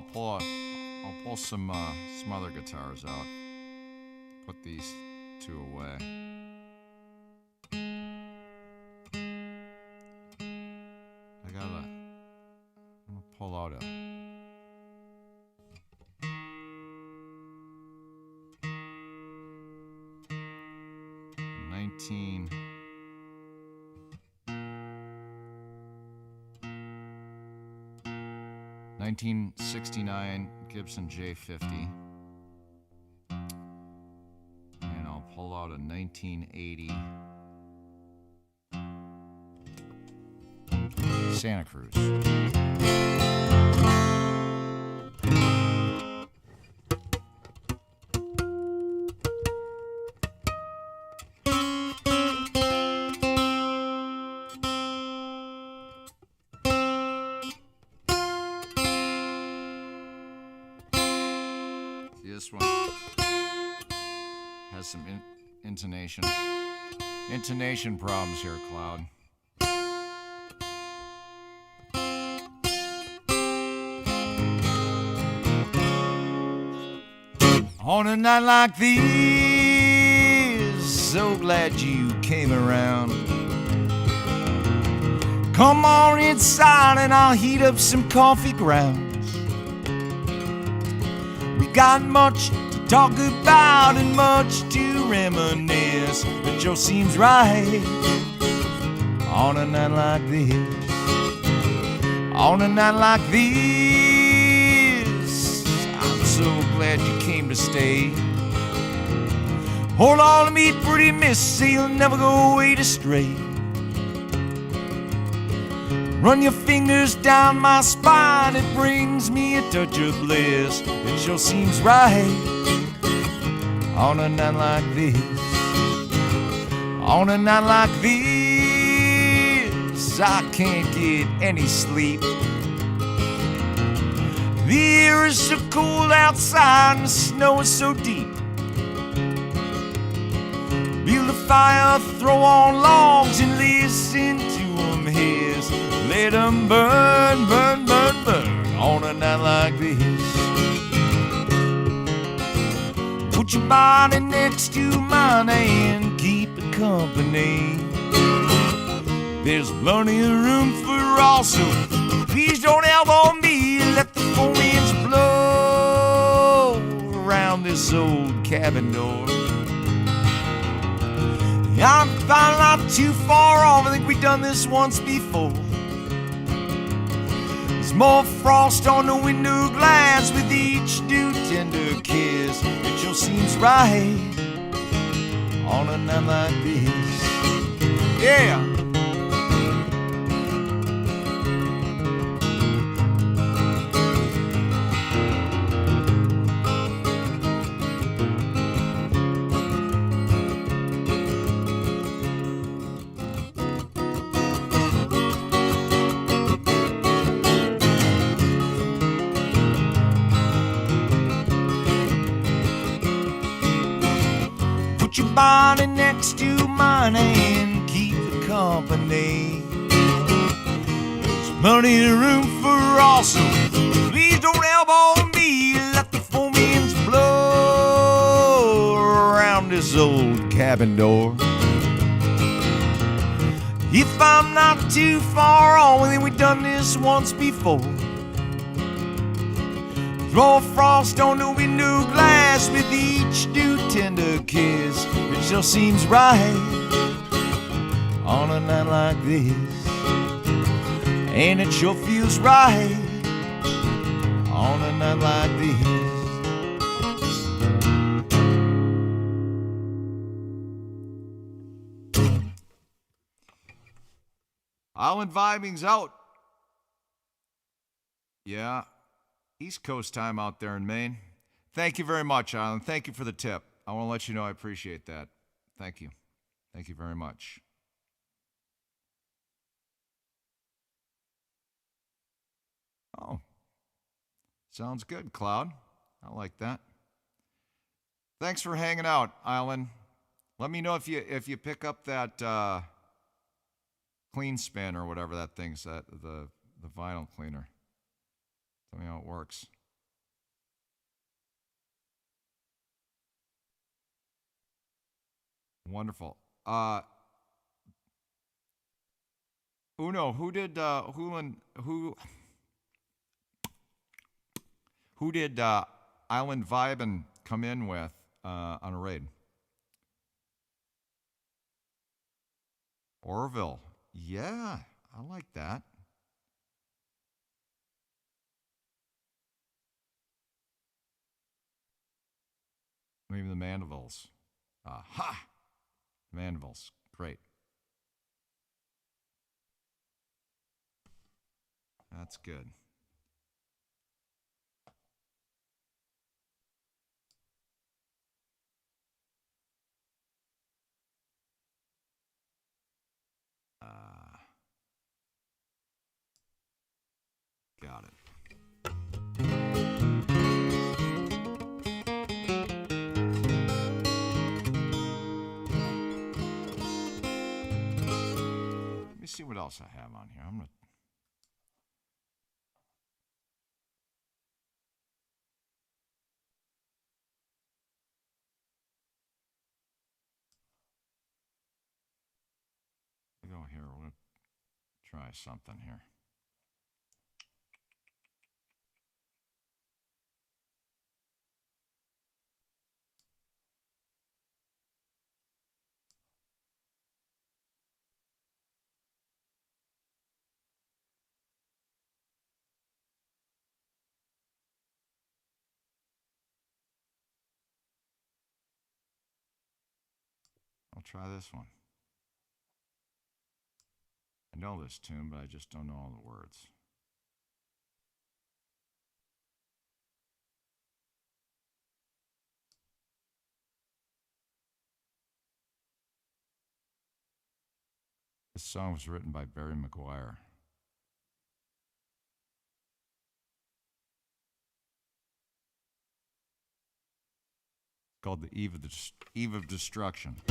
Tomorrow I'll pull some other guitars out. Put these two away. I'm gonna pull out a 1969 Gibson J50, and I'll pull out a 1980 Santa Cruz. This one has some intonation problems here, Cloud. On a night like this, so glad you came around. Come on inside and I'll heat up some coffee grounds. Got much to talk about and much to reminisce, but Joe seems right on a night like this. On a night like this, I'm so glad glad you came to stay. Hold on to me, pretty miss, you'll never go away to stray. Run your fingers down my spine, it brings me a touch of bliss. It sure seems right on a night like this. On a night like this, I can't get any sleep. The air is so cold outside and the snow is so deep. Build a fire, throw on logs and listen to them hiss. Let them burn, burn, burn, burn on a night like this. Put your body next to mine and keep it company. There's plenty of room for all, so please don't elbow me. Let the four winds blow around this old cabin door. I'm finally not too far off, I think we've done this once before. There's more frost on the window glass with each new tender kiss. It sure seems right on a night like this. Yeah. Put your body next to mine and keep it company. There's plenty of room for all, so please don't elbow me. Let the four winds blow around this old cabin door. If I'm not too far off, then we've done this once before. Throw frost on the window glass with each new tender kiss. It sure seems right on a night like this. And it sure feels right on a night like this. Island vibing's out. Yeah. East Coast time out there in Maine. Thank you very much, Island. Thank you for the tip. I want to let you know I appreciate that. Thank you. Thank you very much. Oh, sounds good, Cloud. I like that. Thanks for hanging out, Island. Let me know if you pick up that clean spin or whatever that thing's, that the vinyl cleaner. Tell me how it works. Wonderful. Uno, who did Island Vibin' come in with on a raid? Orville. Yeah, I like that. Maybe the Mandevils. Aha! Mandevils. Great. That's good. Got it. Let me see what else I have on here. I'm gonna. Go here. We're gonna try something here. try this one. I know this tune, but I just don't know all the words. This song was written by Barry McGuire. It's called The Eve of Destruction.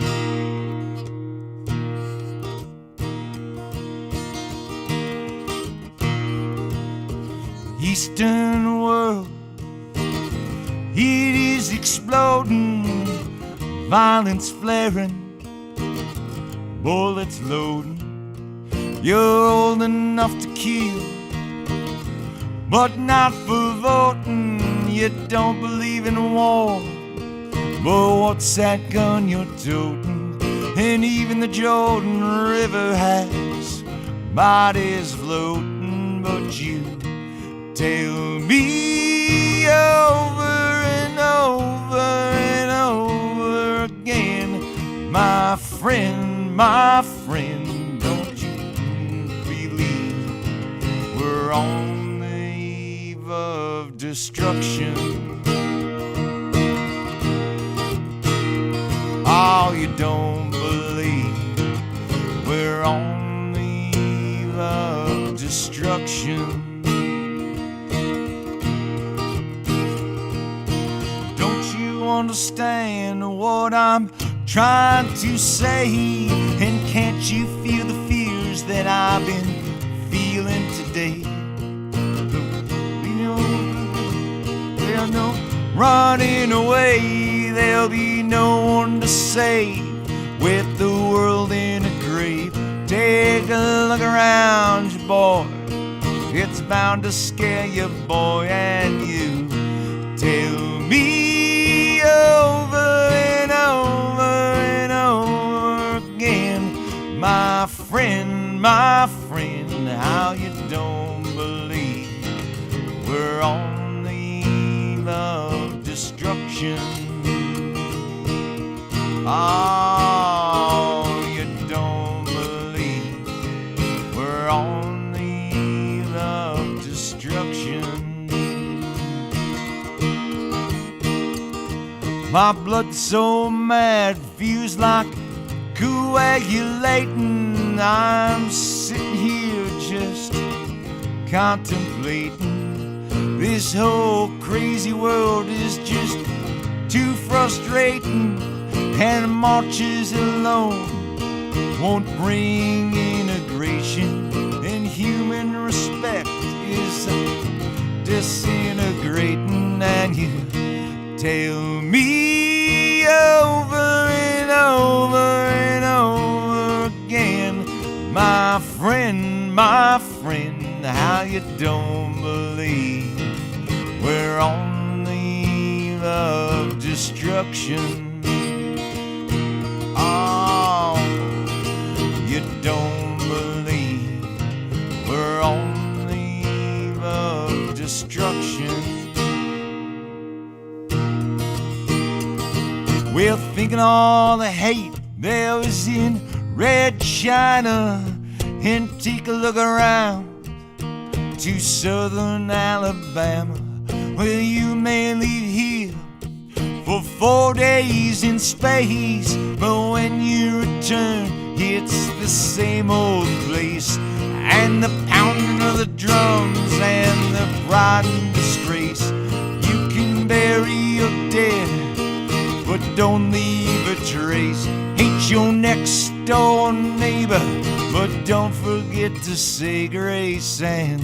Eastern world, it is exploding, violence flaring, bullets loading. You're old enough to kill, but not for voting. You don't believe in war, but what's that gun you're toting? And even the Jordan River has bodies floating, but you tell me over and over and over again, my friend, don't you believe we're on the eve of destruction? Oh, you don't believe we're on the eve of destruction? Understand what I'm trying to say, and can't you feel the fears that I've been feeling today? There's no running away, there'll be no one to save with the world in a grave. Take a look around you, boy, it's bound to scare you, boy, and you tell me over and over and over again, my friend, how you don't believe we're on the eve of destruction? Oh, you don't believe we're on the eve of destruction? My blood's so mad, feels like coagulating. I'm sitting here just contemplating. This whole crazy world is just too frustrating, and marches alone won't bring integration, and human respect is disintegrating. And you tell me over and over and over again, my friend, how you don't believe we're on the eve of destruction? Oh, you don't believe we're on the eve of destruction? We're thinking all the hate there was in Red China, and take a look around to southern Alabama, where you may leave here for 4 days in space, but when you return, it's the same old place, and the pounding of the drums and the pride and disgrace. You can bury your dead, but don't leave a trace. Hate your next door neighbor, but don't forget to say grace. And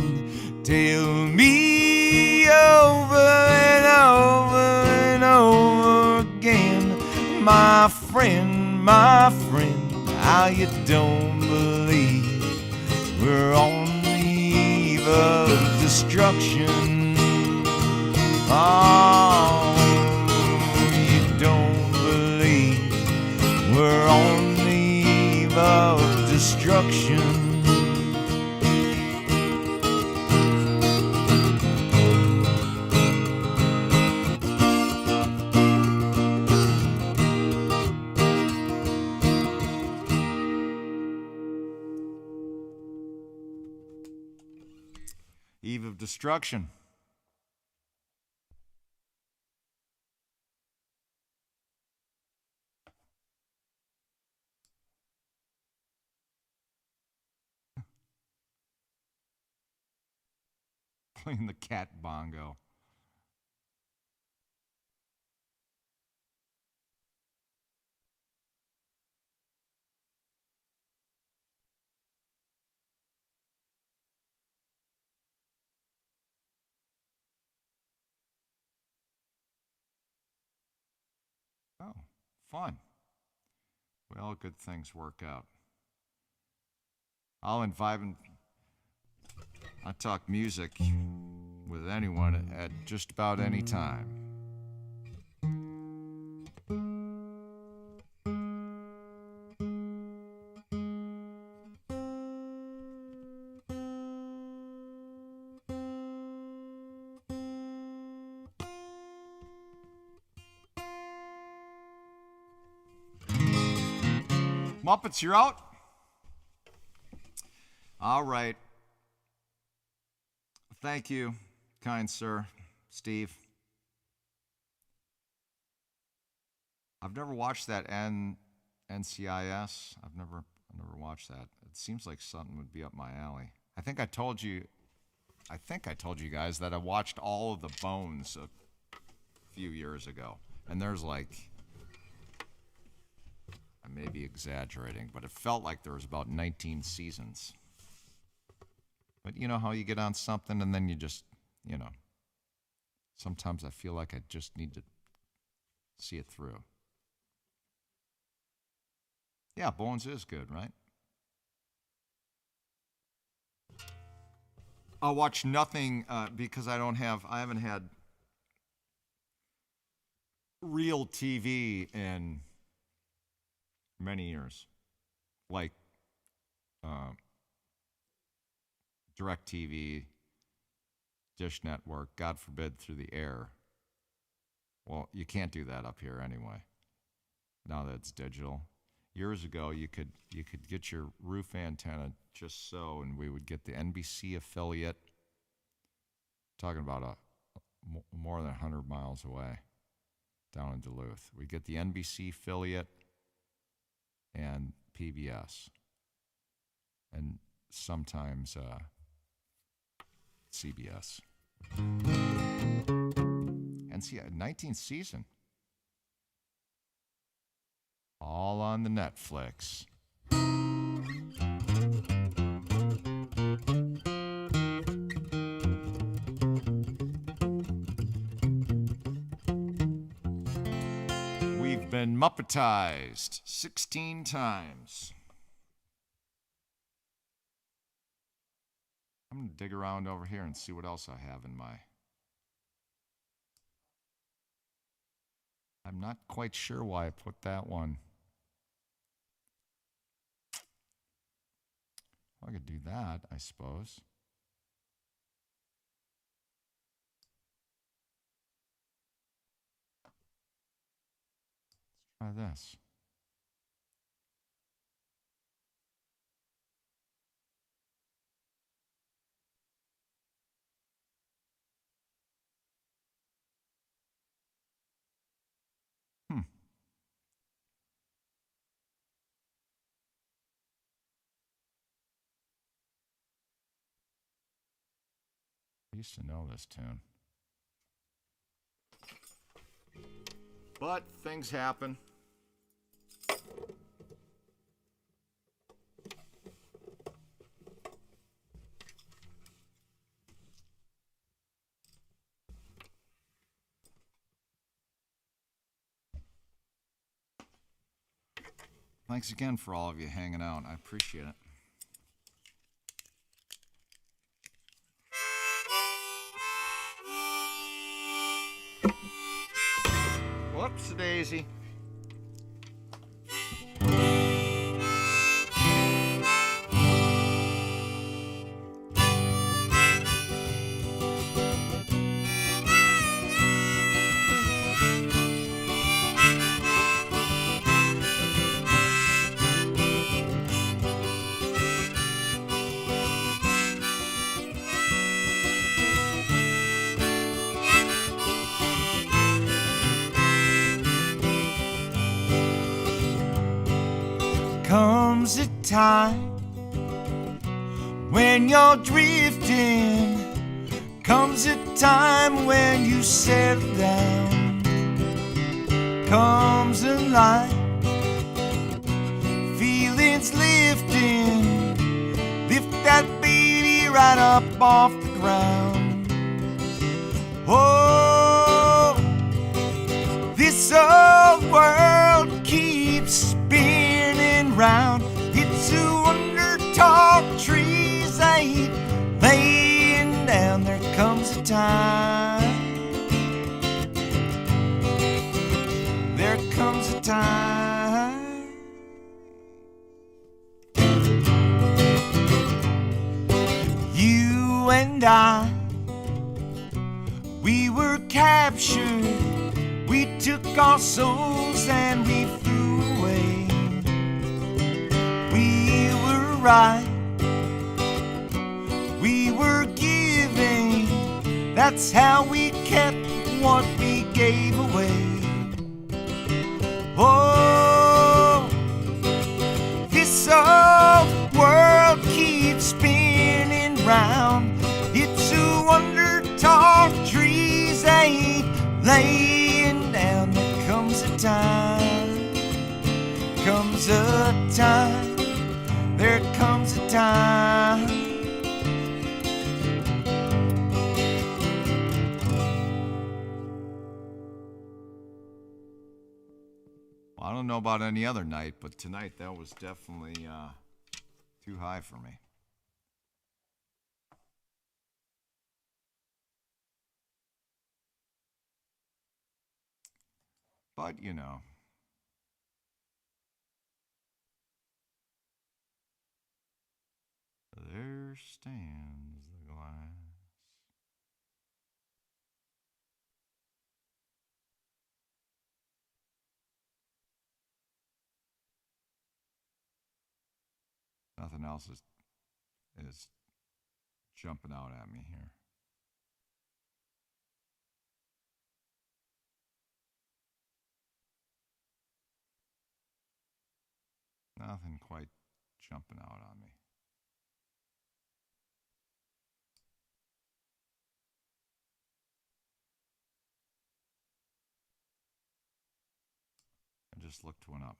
tell me over and over and over again, my friend, how you don't believe we're on the eve of destruction? Oh, don't believe we're on the eve of destruction? Eve of Destruction. Playing the cat bongo. Oh, fun. Well, good things work out. I'll invite him. I talk music with anyone at just about any time. Muppets, you're out? All right. Thank you, kind sir, Steve. I've never watched that NCIS. I've never watched that. It seems like something would be up my alley. I think I told you guys that I watched all of the Bones a few years ago. And there's like, I may be exaggerating, but it felt like there was about 19 seasons. But you know how you get on something and then you just, sometimes I feel like I just need to see it through. Yeah, Bones is good, right? I'll watch nothing because I haven't had real TV in many years. Like DirecTV, Dish Network, God forbid, through the air. Well, you can't do that up here anyway, now that it's digital. Years ago, you could get your roof antenna just so, and we would get the NBC affiliate, talking about more than 100 miles away, down in Duluth. We'd get the NBC affiliate and PBS, and sometimes CBS. And see, 19th season. All on the Netflix. We've been Muppetized 16 times. I'm going to dig around over here and see what else I have in my... I'm not quite sure why I put that one. Well, I could do that, I suppose. Let's try this. I used to know this tune. But things happen. Thanks again for all of you hanging out. I appreciate it. Whoops, daisy. comes a time when you're drifting, comes a time when you settle down, comes a light, feelings lifting, lift that baby right up off the ground. Oh, this old world keeps spinning round. It's a wonder tall trees ain't laying down. There comes a time, there comes a time. You and I, we were captured. We took our souls and we flew away. We were right, we were giving. That's how we kept what we gave away. Oh, this old world keeps spinning round. It's a wonder tall trees ain't laying down. There comes a time, comes a time, there comes a time. Well, I don't know about any other night, but tonight that was definitely too high for me. But, you know, there stands the glass. Nothing else is jumping out at me here. Nothing quite jumping out on me. I just looked one up.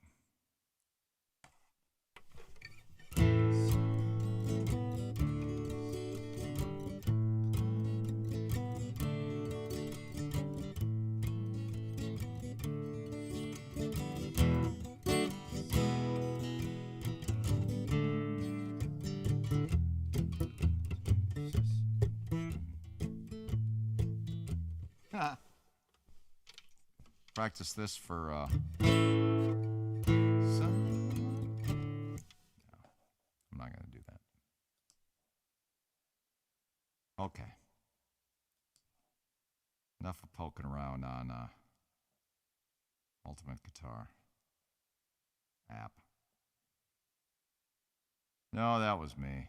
Practice this for some. No, I'm not going to do that. Okay. Enough of poking around on Ultimate Guitar app. No, that was me.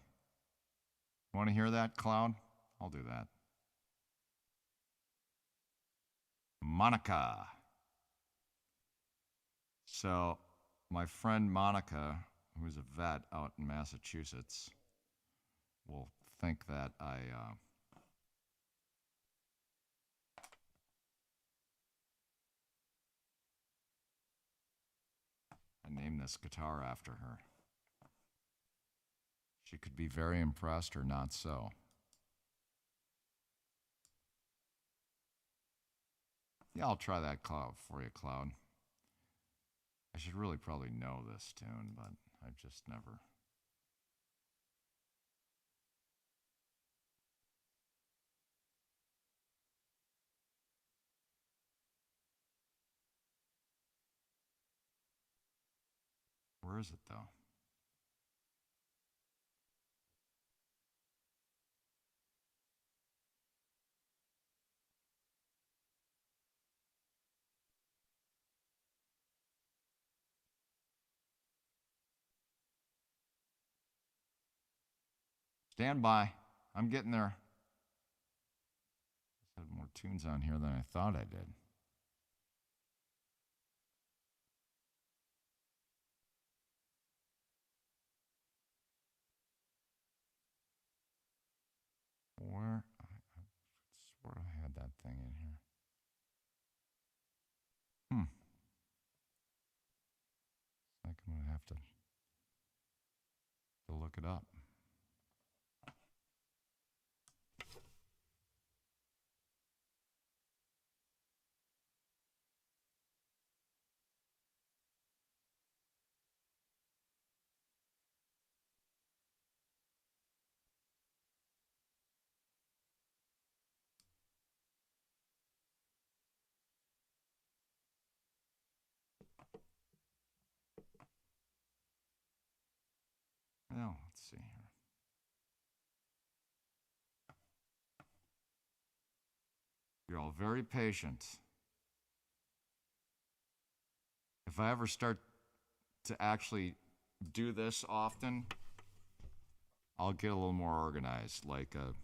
Want to hear that, Cloud? I'll do that. Monica. So, my friend Monica, who's a vet out in Massachusetts, will think that I named this guitar after her. She could be very impressed or not so. Yeah, I'll try that Cloud for you, Cloud. I should really probably know this tune, but I've just never. Where is it, though? Stand by. I'm getting there. I had more tunes on here than I thought I did. have to look it up. Well, let's see here. You're all very patient. If I ever start to actually do this often, I'll get a little more organized, like a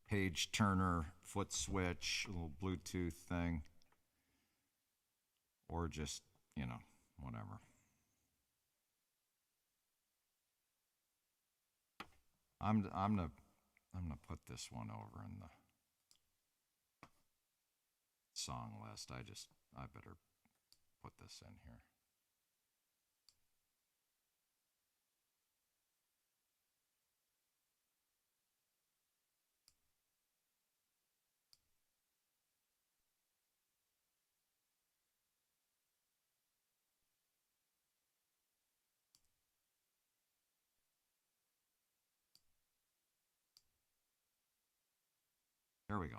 page turner, foot switch, a little Bluetooth thing, or just, whatever. I'm gonna put this one over in the song list. I better put this in here. There we go.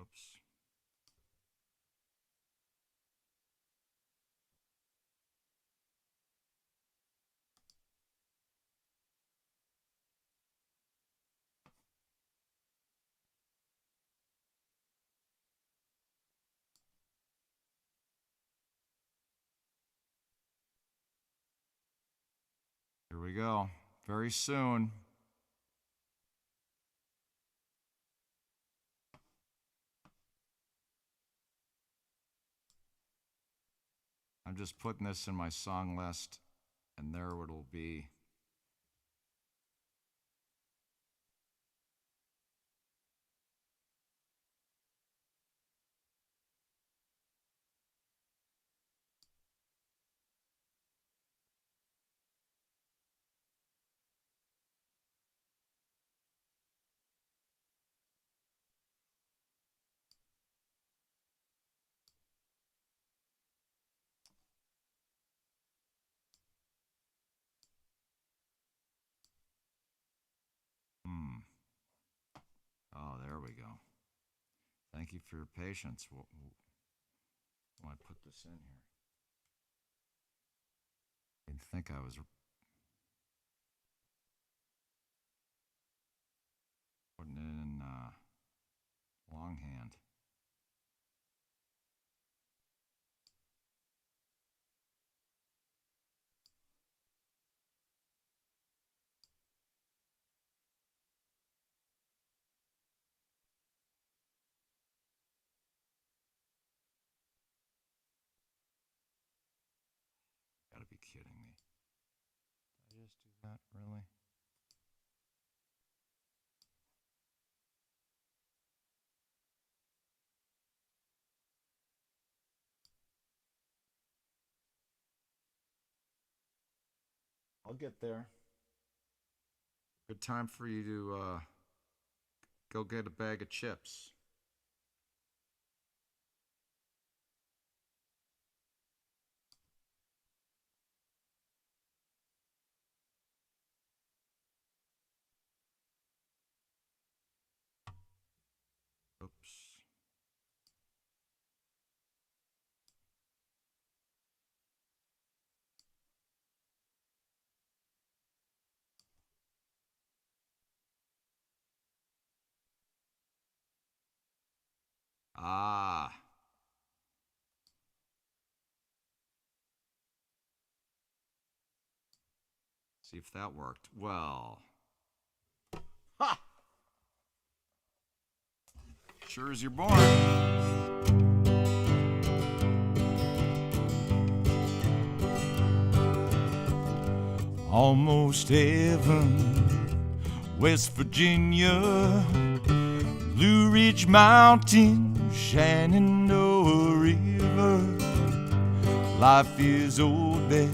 Oops. Here we go. Very soon. I'm just putting this in my song list, and there it'll be. Oh, there we go. Thank you for your patience. When I put this in here, I didn't think I was putting it in longhand. Gotta be kidding me. Did I just do that? Really? I'll get there. Good time for you to go get a bag of chips. Oops. Ah. See if that worked. Well. Ha! Sure as you're born. Almost heaven, West Virginia, Blue Ridge Mountain, Shenandoah River. Life is old there,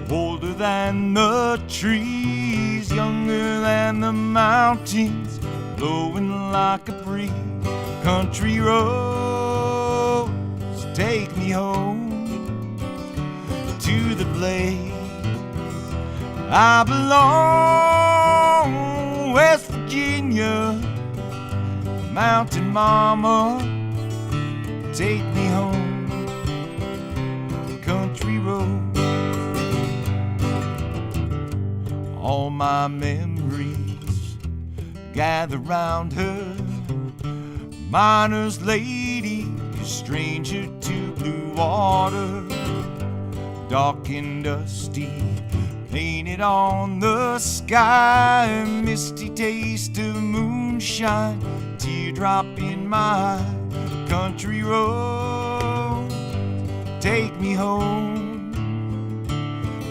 older than the trees, younger than the mountains, blowing like a breeze. Country roads take me home to the place I belong. West Virginia, Mountain Mama, take me home. Country road, all my memories gather round her. Miner's lady, a stranger to blue water, dark and dusty, painted on the sky. Misty taste of moonshine, teardrop in my eye. Country road, take me home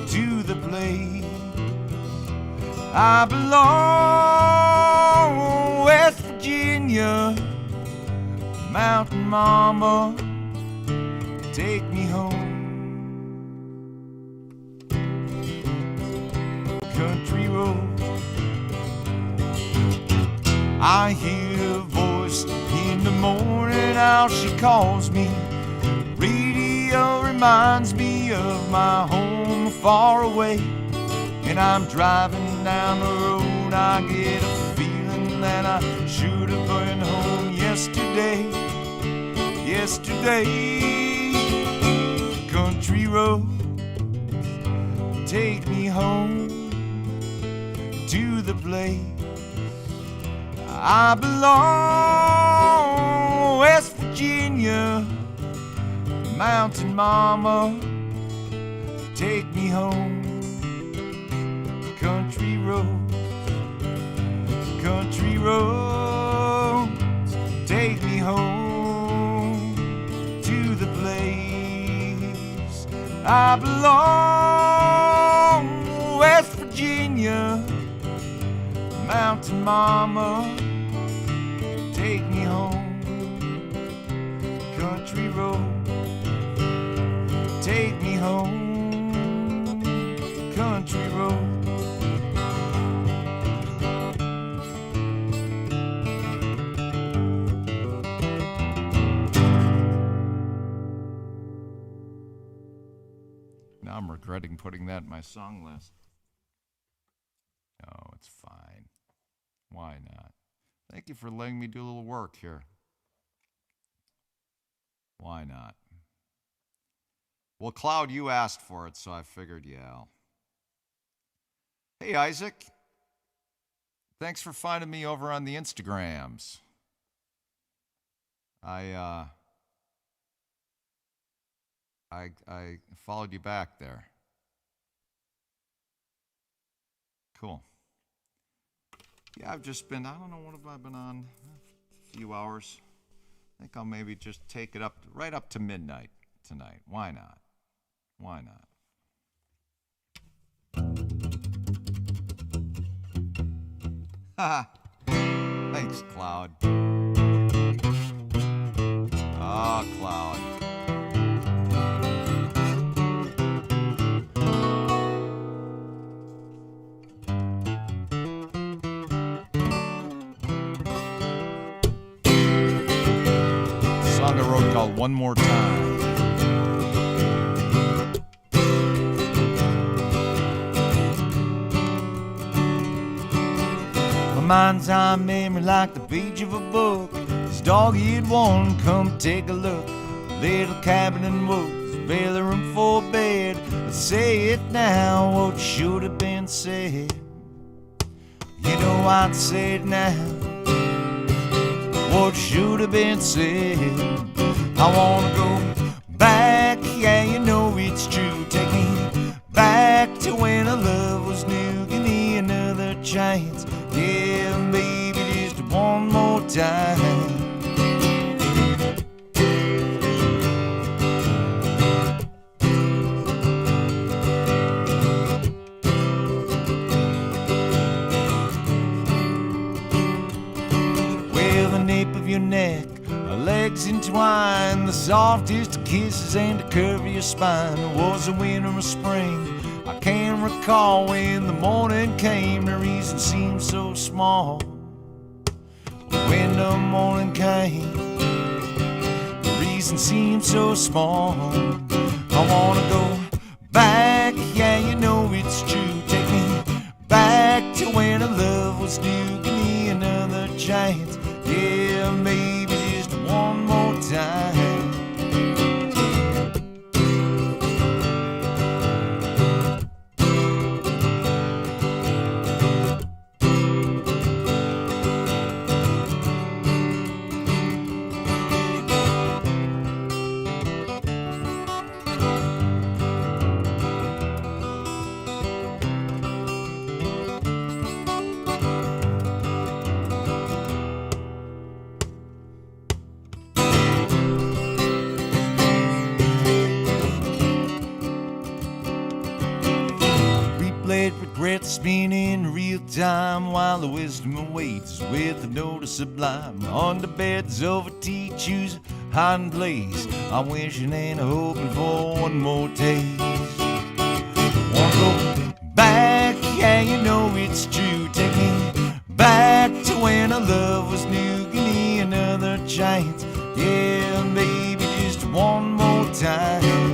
to the place I belong. West Virginia, Mountain Mama, take me home. Country road, I hear a voice in the morning, how she calls me. Radio reminds me of my home far away. And I'm driving down the road, I get a feeling that I should have been home yesterday. Yesterday, country road, take me home to the place I belong. West Virginia, Mountain Mama, take me home. Country road, country roads, take me home to the place I belong. West Virginia, Mountain Mama, take me home. Country road, take me home. Country road. Now I'm regretting putting that in my song list. No, it's fine. Why not? Thank you for letting me do a little work here. Why not? Well, Cloud, you asked for it, so I figured, yeah. Hey, Isaac. Thanks for finding me over on the Instagrams. I followed you back there. Cool. Yeah, I've just been, I don't know, what have I been on? A few hours. I think I'll maybe just take it up, right up to midnight tonight. Why not? Why not? Haha. Thanks, Cloud. Ah, Cloud. Song I wrote called One More Time. My mind's eye memory like the page of a book. This dog-eared one, come take a look. Little cabin in the woods, barely room for bed. Say it now, what should have been said. You know I'd say it now, what should have been said. I wanna go back, yeah, you know it's true. Take me back to when our love was new. Give me another chance, yeah, baby, just one more time. your neck, our legs entwined, the softest of kisses and the curve of your spine. It was the winter or spring, I can't recall when the morning came. The reason seemed so small when the morning came. The reason seemed so small. I wanna go back, yeah, you know it's true. Take me back to when our love was new. Give me another chance, yeah, maybe just one more time. Let regret spin in real time while the wisdom awaits with a note sublime. On the beds of a tea, choose a hot and blaze. I'm wishing and hoping for one more taste. Wanna go back, yeah, you know it's true. Take me back to when our love was new. Give me another chance, yeah, maybe just one more time.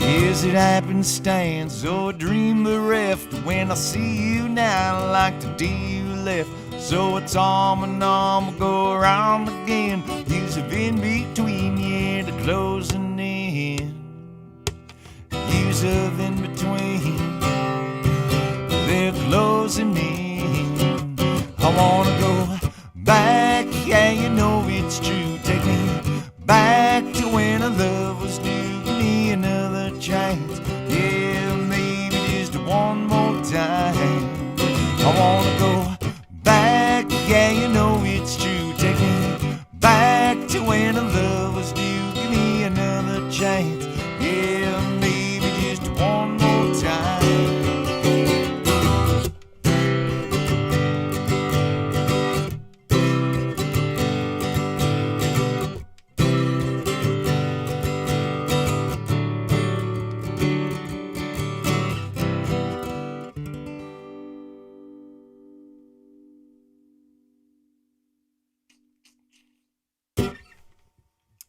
Is it happenstance or a dream bereft? When I see you now, like the day you left. So it's arm in arm, we'll go around again. Years of in between, yeah, the closing in. Years of in between, they're closing in. I wanna go back, yeah, you know it's true. Take me back to when our love was new. Give me another chance, yeah, maybe just one more time. I wanna go back, yeah, you know it's true. Take me back to when our love was new. Give me another chance, yeah, maybe just one more time.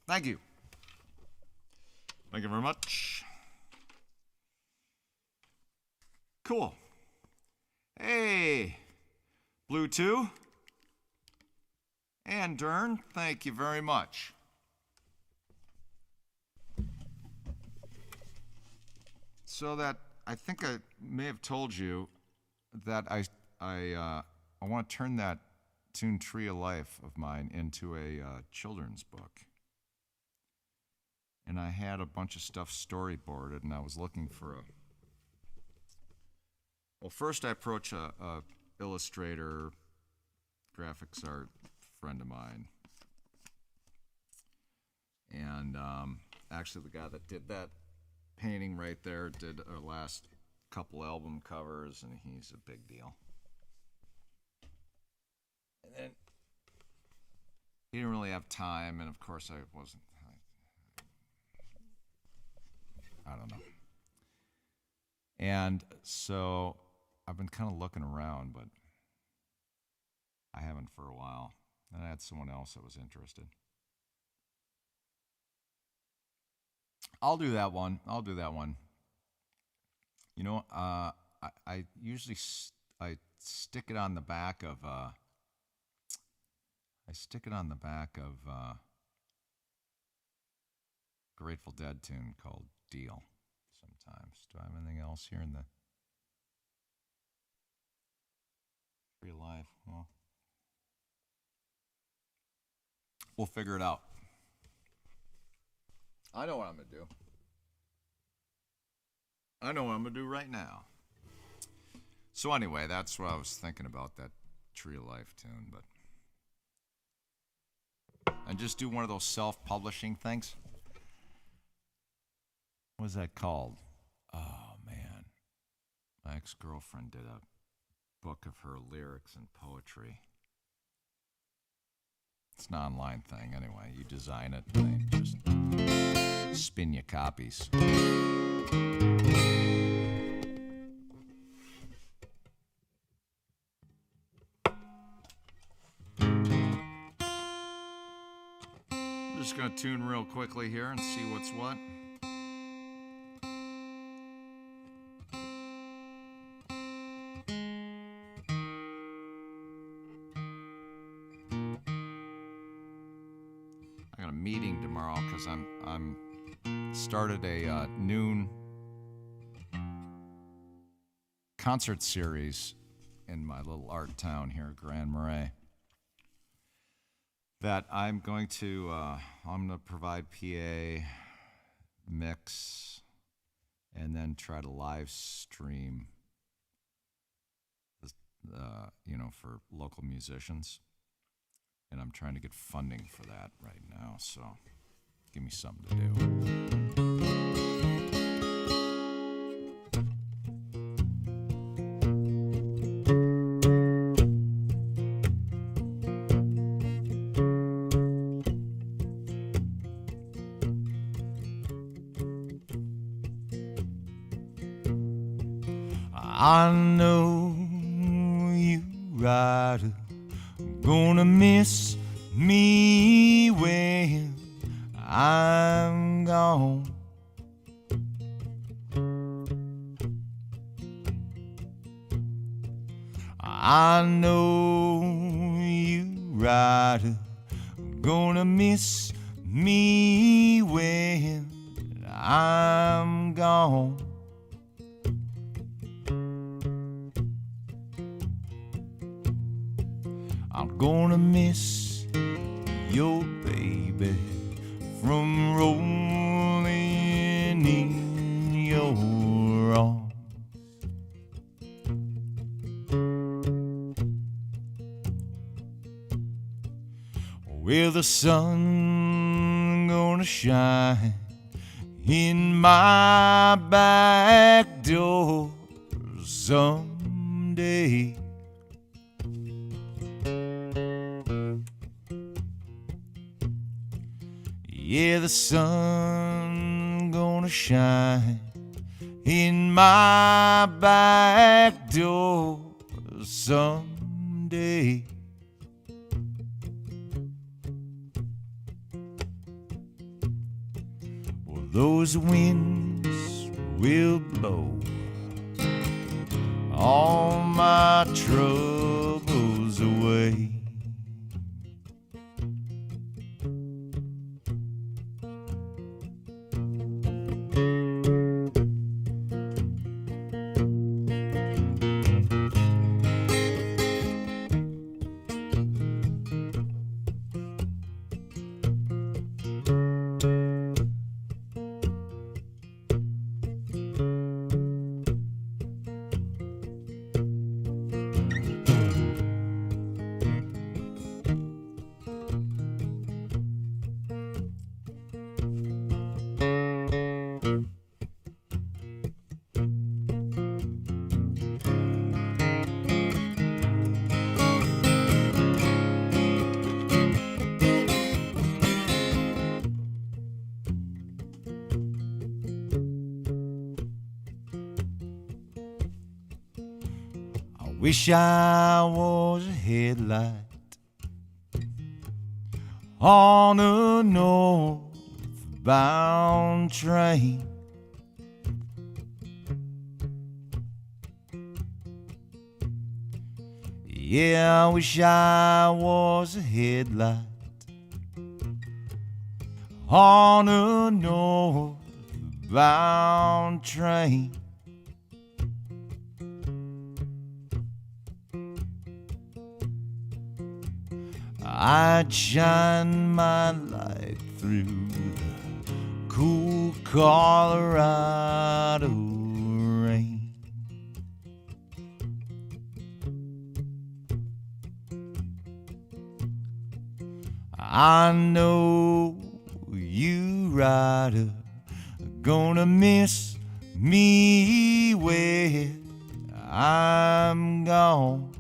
Thank you. Thank you very much. Cool. Hey, Blue 2 and Dern, thank you very much. So that I think I may have told you that I want to turn that tune Tree of Life of mine into a children's book. And I had a bunch of stuff storyboarded, and I was looking for a... Well, first I approached a illustrator, graphics art friend of mine. And actually the guy that did that painting right there did our last couple album covers, and he's a big deal. And then he didn't really have time, and of course I wasn't... I don't know. And so I've been kind of looking around, but I haven't for a while. And I had someone else that was interested. I'll do that one. You know, I usually I stick it on the back of Grateful Dead tune called Deal sometimes. Do I have anything else here in the Free Life? Well, we'll figure it out. I know what I'm going to do. I know what I'm going to do right now. So anyway, that's what I was thinking about, that Tree of Life tune, but and just do one of those self-publishing things. What is that called? Oh, man. My ex-girlfriend did a book of her lyrics and poetry. It's an online thing anyway. You design it and they just spin you copies. I'm just going to tune real quickly here and see what's what. I got a meeting tomorrow because I'm started a noon concert series in my little art town here, Grand Marais. That I'm going to provide PA, mix, and then try to live stream, for local musicians. And I'm trying to get funding for that right now, so give me something to do. I know you rider gonna miss me when I'm gone. I know you rider gonna miss me when I'm gone. I'm gonna miss your baby from rolling in your arms. Well, the sun gonna shine in my back door someday. Yeah, the sun gonna shine in my back door someday. Well, those winds will blow all my troubles away. Wish I was a headlight on a northbound train. Yeah, I wish I was a headlight on a northbound train. I'd shine my light through the cool Colorado rain. I know you, rider, gonna miss me when I'm gone.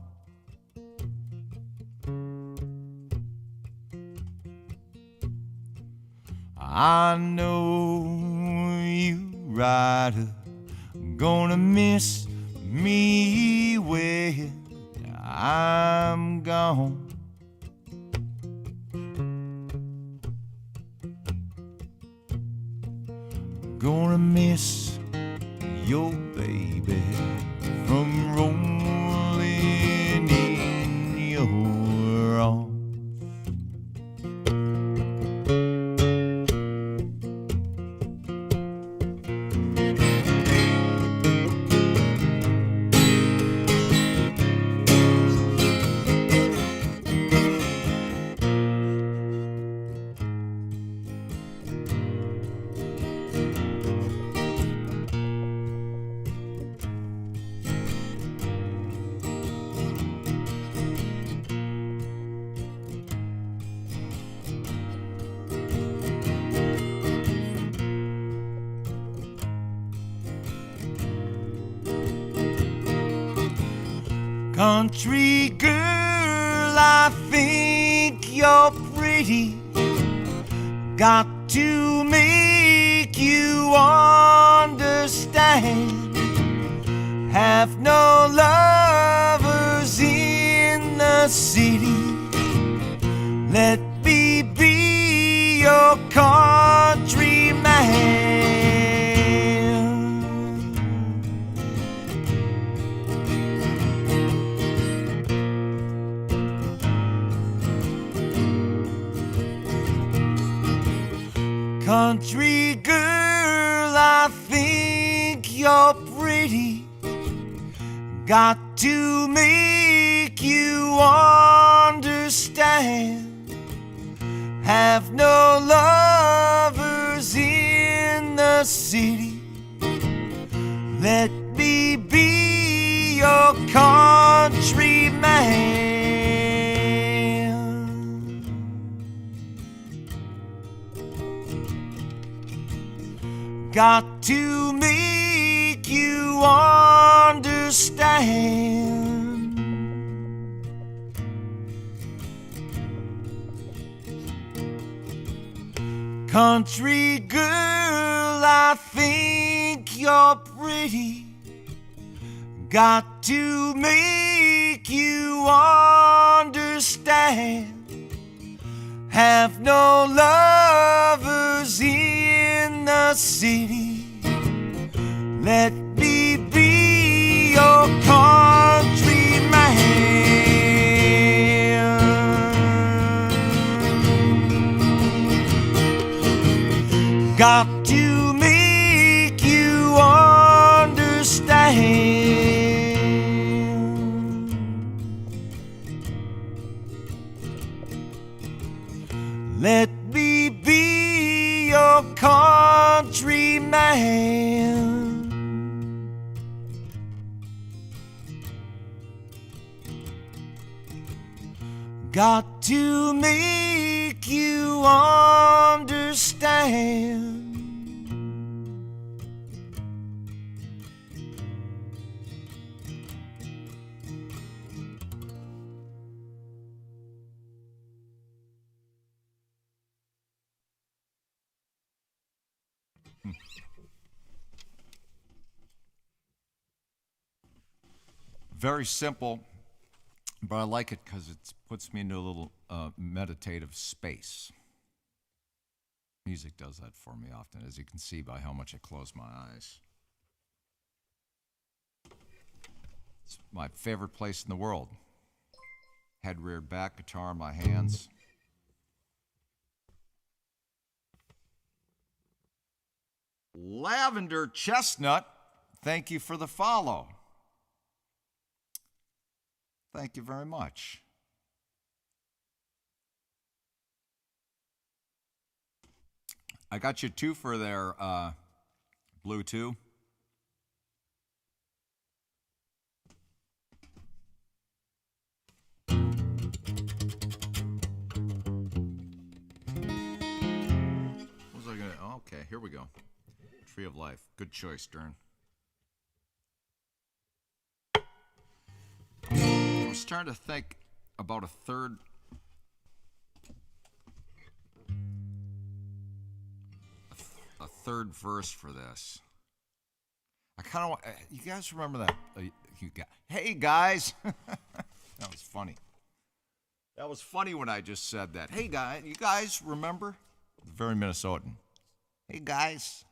I know you, rider, gonna miss me when I'm gone. Gonna miss your baby from rolling in your arms. Country girl, I think you're pretty. Got to make you understand. Have no lovers in the city. Let me be your countryman. Country girl, I think you're pretty. Got to make you understand. Have no lovers in the city. Let me be your countryman. Got to make you understand. Country girl, I think you're pretty. Got to make you understand. Have no lovers in the city. Let me be your countryman. Got to make you understand. Let me be your countryman. Got to make you understand. Very simple, but I like it because it puts me into a little meditative space. Music does that for me often, as you can see by how much I close my eyes. It's my favorite place in the world. Head reared back, guitar in my hands. Lavender Chestnut, thank you for the follow. Thank you very much. I got you two for their Blue 2. here we go. Tree of Life. Good choice, Dern. I was starting to think about a third verse for this. I kind of want. You guys remember that? Hey guys, that was funny. That was funny when I just said that. Hey guys, you guys remember? Very Minnesotan. Hey guys.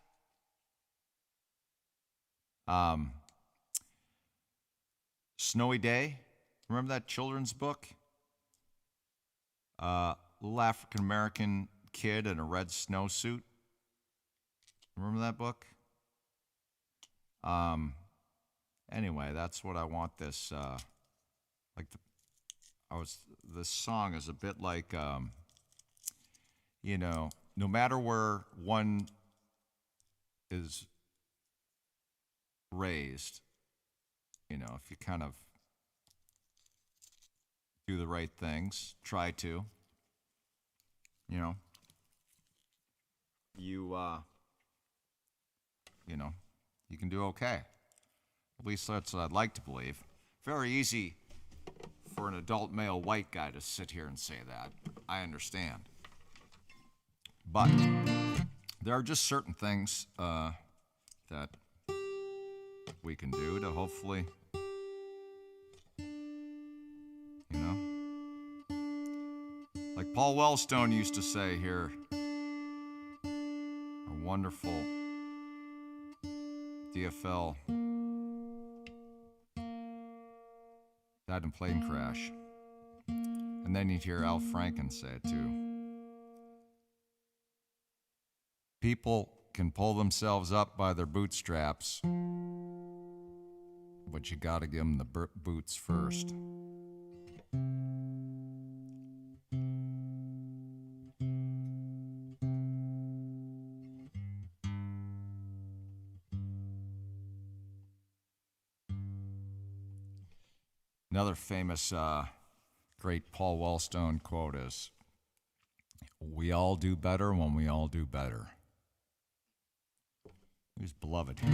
Snowy Day. Remember that children's book? Little African American kid in a red snowsuit. Remember that book? Anyway, that's what I want this, this song is a bit like, no matter where one is raised, if you kind of do the right things, try to, you can do okay. At least that's what I'd like to believe. Very easy for an adult male white guy to sit here and say that. I understand. But there are just certain things that we can do to hopefully, like Paul Wellstone used to say here, a wonderful DFL died in a plane crash. And then you'd hear Al Franken say it too. People can pull themselves up by their bootstraps, but you gotta give them the boots first. Another famous, great Paul Wellstone quote is, "We all do better when we all do better." Who's beloved here?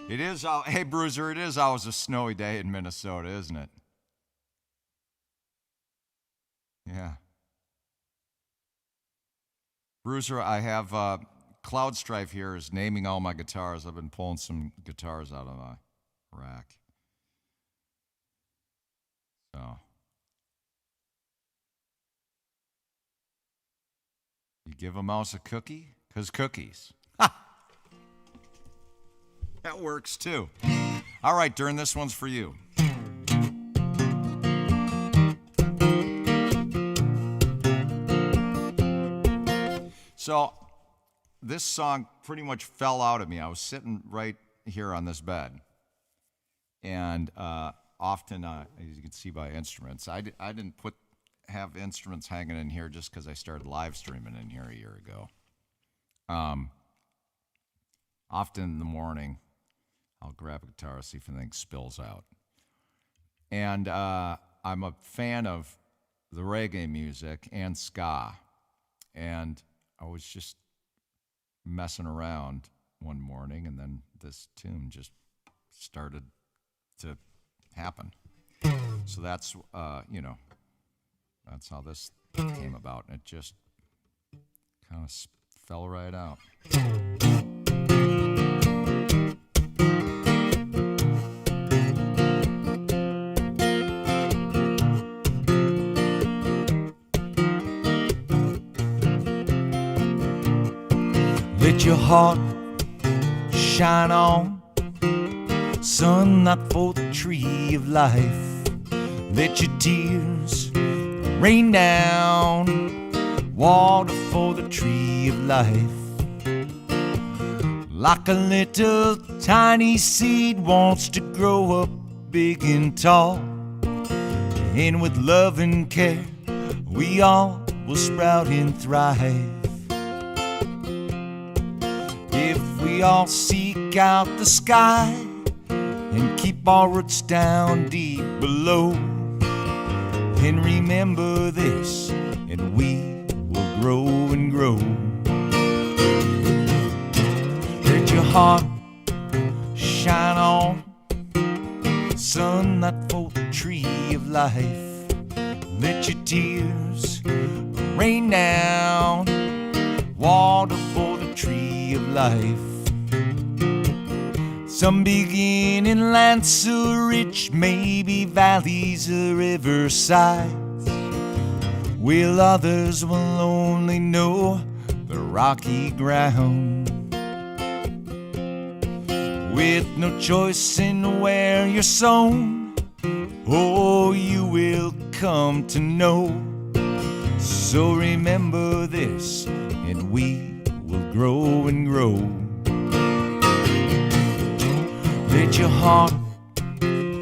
It is, hey Bruiser, it is always a snowy day in Minnesota, isn't it? Yeah. Bruiser, I have Cloud Strife here is naming all my guitars. I've been pulling some guitars out of my rack. So. You give a mouse a cookie? 'Cause cookies. Ha! That works too. All right, Dern, this one's for you. So, this song pretty much fell out of me. I was sitting right here on this bed. And often, as you can see by instruments, I didn't have instruments hanging in here just because I started live streaming in here a year ago. Often in the morning, I'll grab a guitar, see if anything spills out. And I'm a fan of the reggae music and ska. And I was just messing around one morning, and then this tune just started to happen. So that's, that's how this came about, and it just kind of fell right out. Let your heart shine on, sun not for the tree of life. Let your tears rain down, water for the tree of life. Like a little tiny seed wants to grow up big and tall, and with love and care we all will sprout and thrive. If we all seek out the sky and keep our roots down deep below, And remember this, and we will grow and grow. Let your heart shine on, sunlight for the tree of life. Let your tears rain down, water for the tree of life. Some begin in lands so rich, maybe valleys or riversides, while others will only know the rocky ground. With no choice in where you're sown, oh, you will come to know. So remember this, and we will grow and grow. Let your heart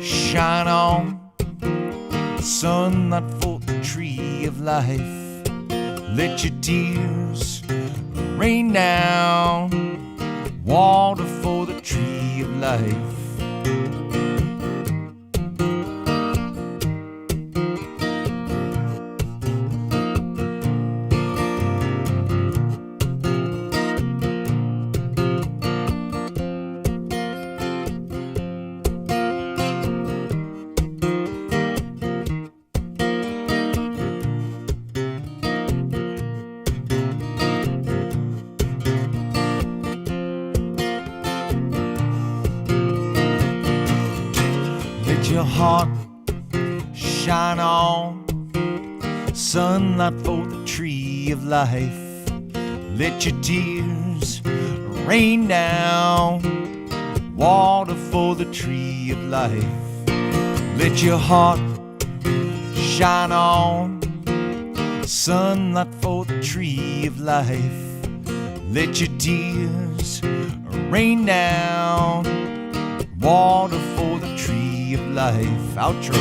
shine on, sunlight for the tree of life. Let your tears rain down, water for the tree of life. Your heart shine on, sunlight for the tree of life. Let your tears rain down, water for the tree of life. Let your heart shine on, sunlight for the tree of life. Let your tears rain down, water for the tree of life. Outro.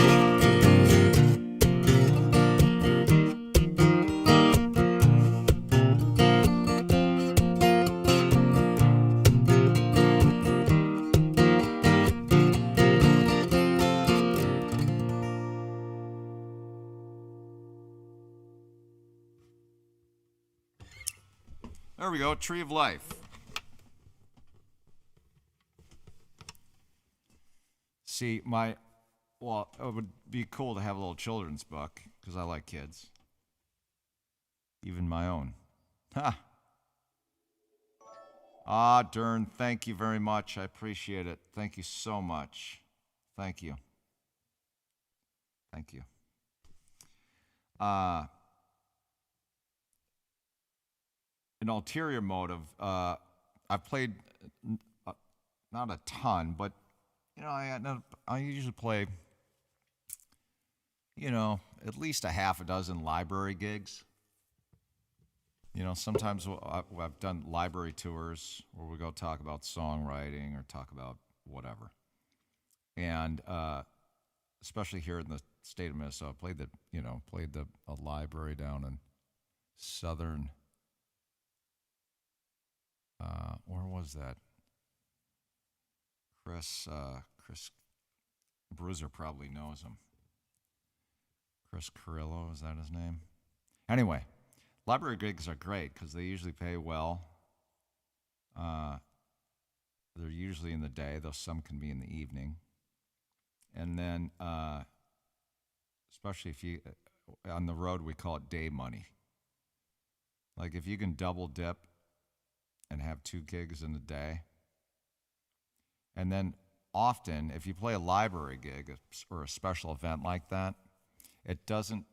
There we go, Tree of Life. See, well, it would be cool to have a little children's book, because I like kids. Even my own. Ha! Ah, Dern, thank you very much. I appreciate it. Thank you so much. Thank you. Thank you. An ulterior motive, I've played not a ton, but you know, I usually play, you know, at least a half a dozen library gigs. You know, sometimes I've done library tours where we go talk about songwriting or talk about whatever. And especially here in the state of Minnesota, played a library down in southern. Where was that? Chris Bruiser probably knows him. Chris Carrillo, is that his name? Anyway, library gigs are great because they usually pay well. They're usually in the day, though some can be in the evening. And then, especially if you, on the road, we call it day money. Like if you can double dip and have 2 gigs in a day. And then often, if you play a library gig or a special event like that, it doesn't,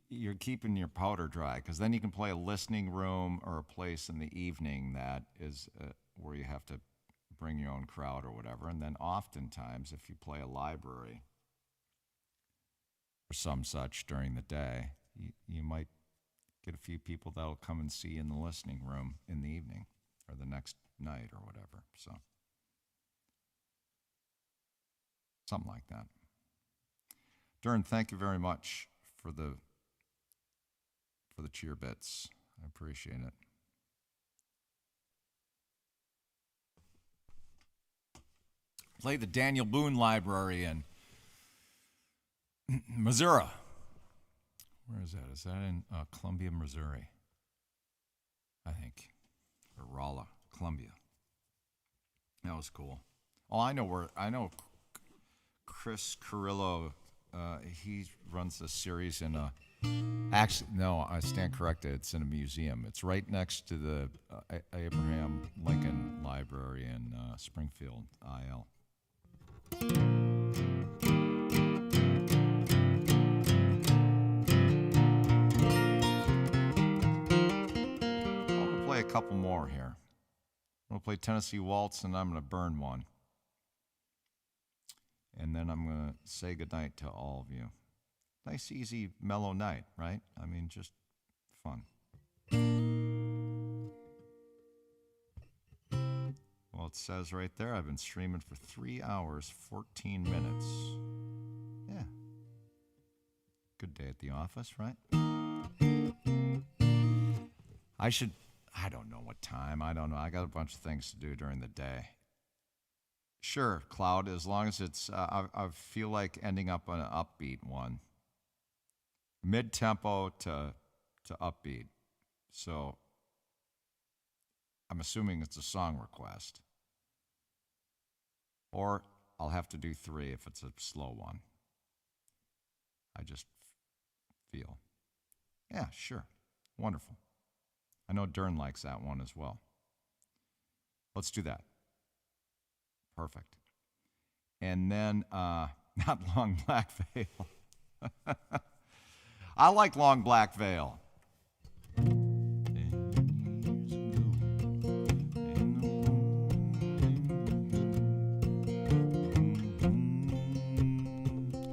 you're keeping your powder dry, because then you can play a listening room or a place in the evening that is where you have to bring your own crowd or whatever. And then oftentimes, if you play a library or some such during the day, you might get a few people that'll come and see you in the listening room in the evening or the next night or whatever. So something like that. Dern, thank you very much for the cheer bits. I appreciate it. Play the Daniel Boone Library in Missouri. Where is that? Is that in Columbia, Missouri? I think. Or Rolla, Columbia. That was cool. Oh, I know Chris Carrillo, he runs this series in a, actually, no, I stand corrected. It's in a museum. It's right next to the Abraham Lincoln Library in Springfield, IL. I'm going to play a couple more here. I'm going to play Tennessee Waltz, and I'm going to burn one. And then I'm going to say goodnight to all of you. Nice, easy, mellow night, right? I mean, just fun. Well, it says right there, I've been streaming for 3 hours, 14 minutes. Yeah. Good day at the office, right? I don't know what time. I don't know. I got a bunch of things to do during the day. Sure, Cloud, as long as it's, I feel like ending up on an upbeat one. Mid-tempo to upbeat. So I'm assuming it's a song request. Or I'll have to do 3 if it's a slow one. I just feel. Yeah, sure. Wonderful. I know Dern likes that one as well. Let's do that. Perfect. And then, not Long Black Veil. I like Long Black Veil.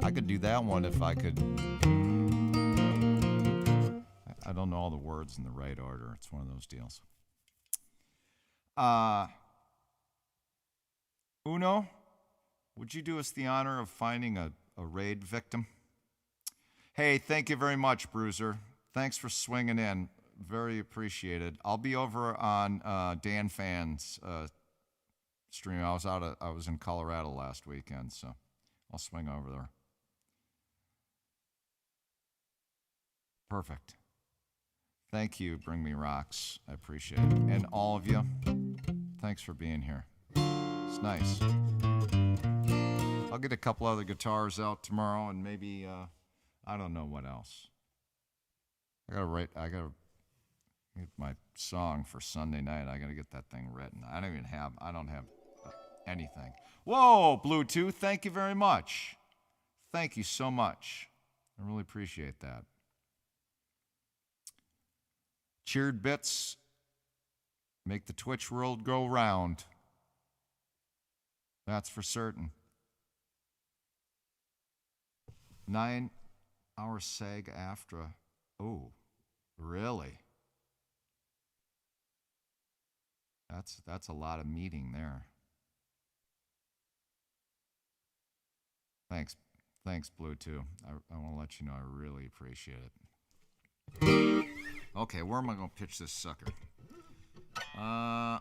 I could do that one if I could. I don't know all the words in the right order. It's one of those deals. Uno, would you do us the honor of finding a raid victim? Hey, thank you very much, Bruiser. Thanks for swinging in. Very appreciated. I'll be over on Dan Fan's stream. I was in Colorado last weekend, so I'll swing over there. Perfect. Thank you, Bring Me Rocks. I appreciate it. And all of you, thanks for being here. It's nice. I'll get a couple other guitars out tomorrow and maybe, I don't know what else. I gotta get my song for Sunday night. I gotta get that thing written. I don't have anything. Whoa, Bluetooth, thank you very much. Thank you so much. I really appreciate that. Cheered bits make the Twitch world go round. That's for certain. 9-hour SAG-AFTRA. Oh, really? That's a lot of meeting there. Thanks, Bluetooth. I want to let you know I really appreciate it. Okay, where am I going to pitch this sucker?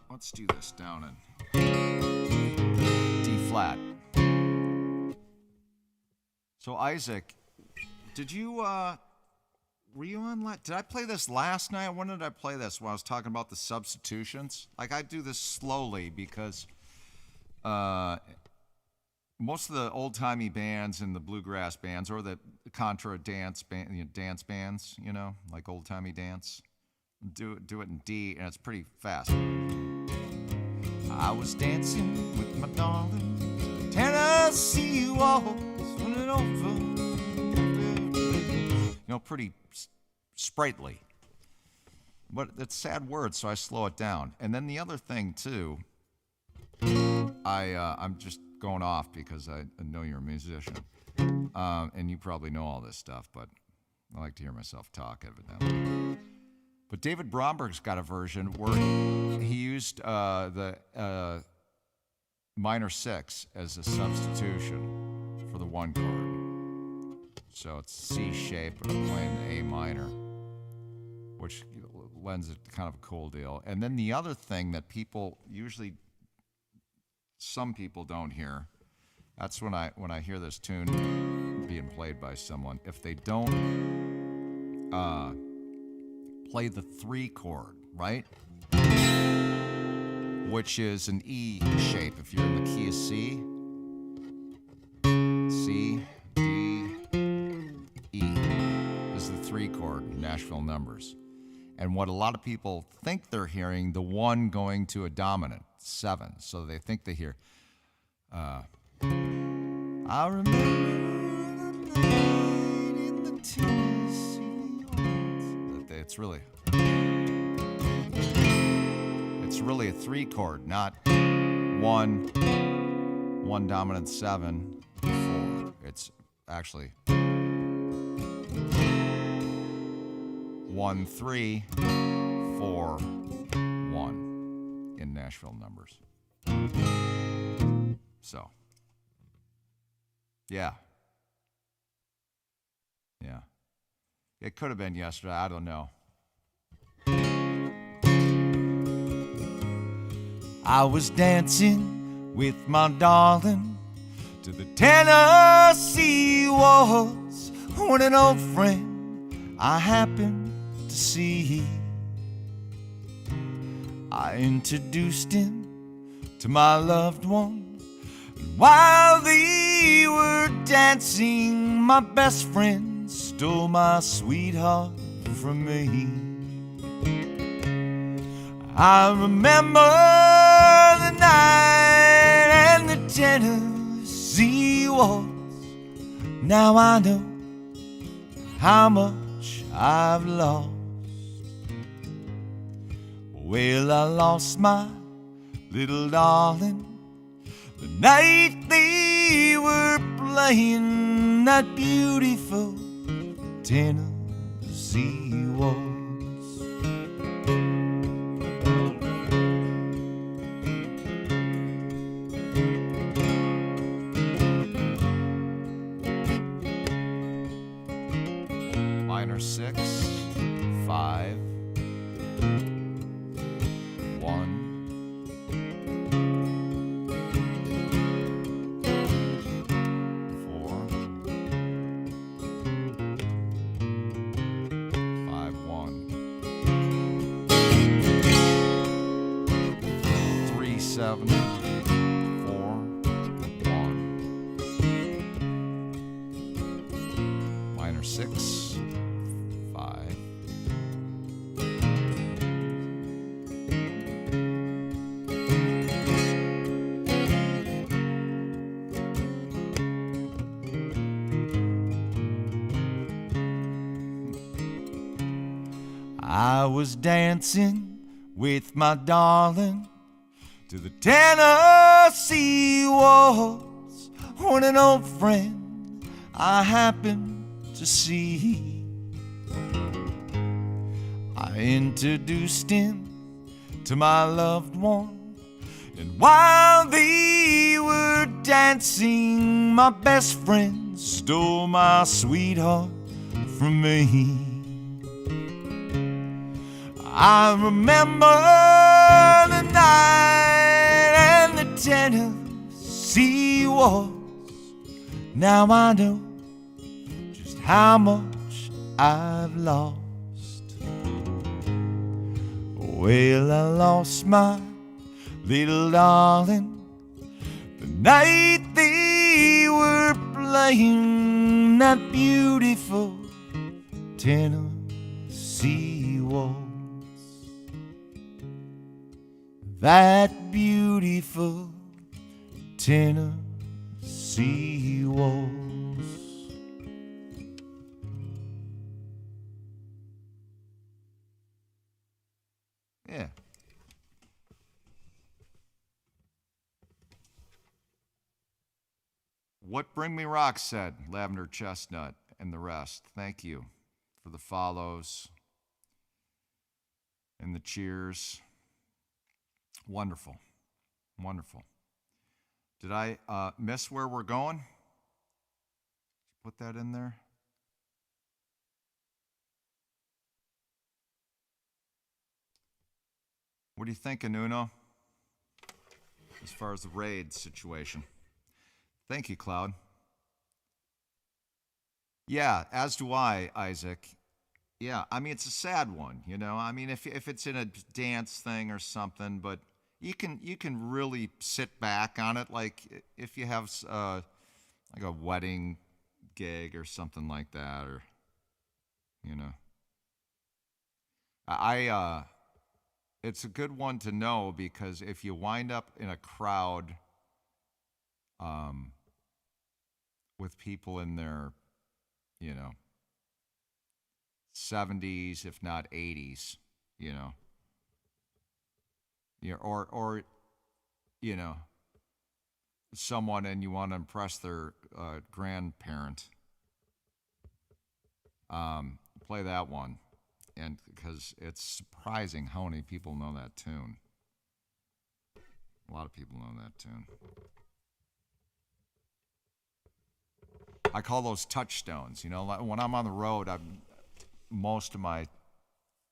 Let's do this down in D flat. So Isaac, did you were you on? Did I play this last night? When did I play this? When I was talking about the substitutions. Like I do this slowly because most of the old-timey bands and the bluegrass bands or the contra dance dance bands, like old-timey dance, do it in D, and it's pretty fast. I was dancing with my darling, Tennessee waltz, running over. Pretty sprightly. But it's sad words, so I slow it down. And then the other thing, too, I'm just going off because I know you're a musician, and you probably know all this stuff, but I like to hear myself talk, evidently. But David Bromberg's got a version where he used the minor 6 as a substitution for the 1 chord. So it's C shape, but I'm playing the A minor, which lends it kind of a cool deal. And then the other thing that some people don't hear, That's when I hear this tune being played by someone. If they don't play the 3 chord, right? Which is an E shape. If you're in the key of C, C, D, E. This is the 3 chord, Nashville numbers. And what a lot of people think they're hearing, the 1 going to a dominant, 7. So they think they hear, I remember the night in the Tennessee Waltz. It's really a 3 chord, not 1 dominant 7, 4. It's actually 1 3 4 1 in Nashville numbers. So, yeah. It could have been yesterday. I don't know. I was dancing with my darling to the Tennessee Waltz when an old friend I happened to see. I introduced him to my loved one, and while they were dancing, my best friend stole my sweetheart from me. I remember the night and the Tennessee Waltz. Now I know how much I've lost. Well, I lost my little darling the night they were playing that beautiful Tennessee Waltz. Minor 6, 5, 1, 4, 5, 1, 3, 7, 4, 1. Minor 6, 5. I was dancing with my darling to the Tennessee Waltz when an old friend I happened to see. I introduced him to my loved one, and while they were dancing, my best friend stole my sweetheart from me. I remember the night and the Tennessee Waltz. Now I know just how much I've lost. Well, I lost my little darling the night they were playing that beautiful Tennessee Waltz. That beautiful Tennessee Waltz. Yeah. What Bring Me Rock said, Lavender Chestnut, and the rest. Thank you for the follows and the cheers. Wonderful. Wonderful. Did I miss where we're going? Put that in there. What do you think, Uno, as far as the raid situation? Thank you, Cloud. Yeah, as do I, Isaac. Yeah, I mean it's a sad one, you know. I mean if it's in a dance thing or something, but you can really sit back on it like if you have like a wedding gig or something like that, or you know. I it's a good one to know because if you wind up in a crowd um with people in their, you know, 70s if not 80s, you know, yeah, or you know, someone and you want to impress their grandparent, play that one, and because it's surprising how many people know that tune. A lot of people know that tune. I call those touchstones. You know, when I'm on the road, most of my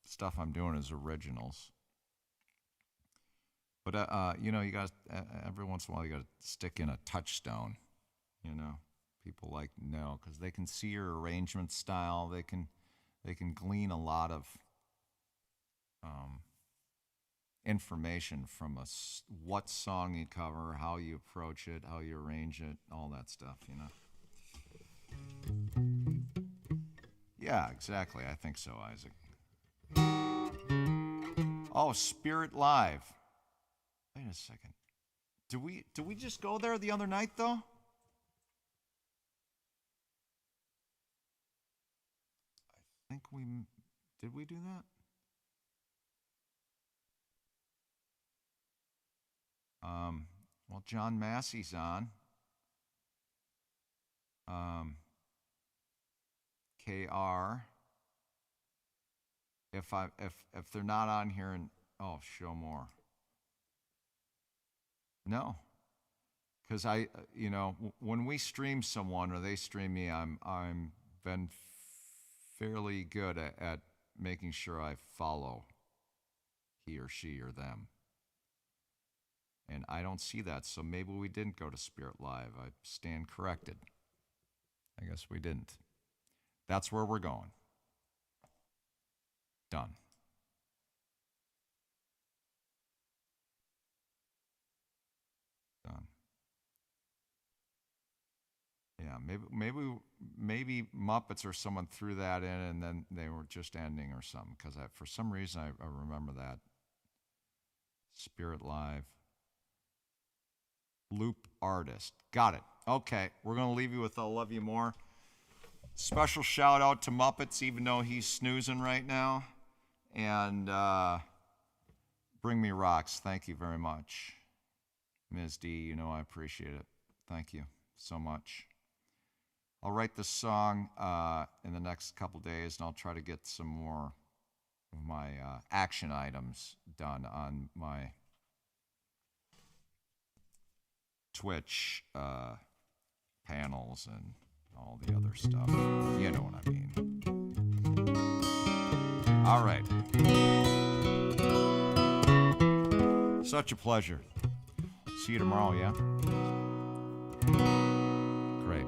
stuff I'm doing is originals. But you know, you got every once in a while you got to stick in a touchstone. You know, people like know because they can see your arrangement style. They can glean a lot of information from what song you cover, how you approach it, how you arrange it, all that stuff. You know. Yeah, exactly. I think so, Isaac. Oh, Spirit Live. Wait a second. Did we just go there the other night though? I think we did. We do that? Well, John Massey's on. KR. If they're not on here and oh, show more. No, because you know, when we stream someone or they stream me, I'm been fairly good at making sure I follow he or she or them. And I don't see that, so maybe we didn't go to Spirit Live. I stand corrected. I guess we didn't. That's where we're going. Done. Done. Yeah, maybe Muppets or someone threw that in and then they were just ending or something because for some reason I remember that. Spirit Live. Loop artist. Got it. Okay, we're going to leave you with I'll Love You More. Special shout out to Muppets, even though he's snoozing right now. And Bring Me Rocks. Thank you very much. Ms. D, you know I appreciate it. Thank you so much. I'll write this song in the next couple days, and I'll try to get some more of my action items done on my Twitch panels and all the other stuff. You know what I mean. All right. Such a pleasure. See you tomorrow, yeah? Great.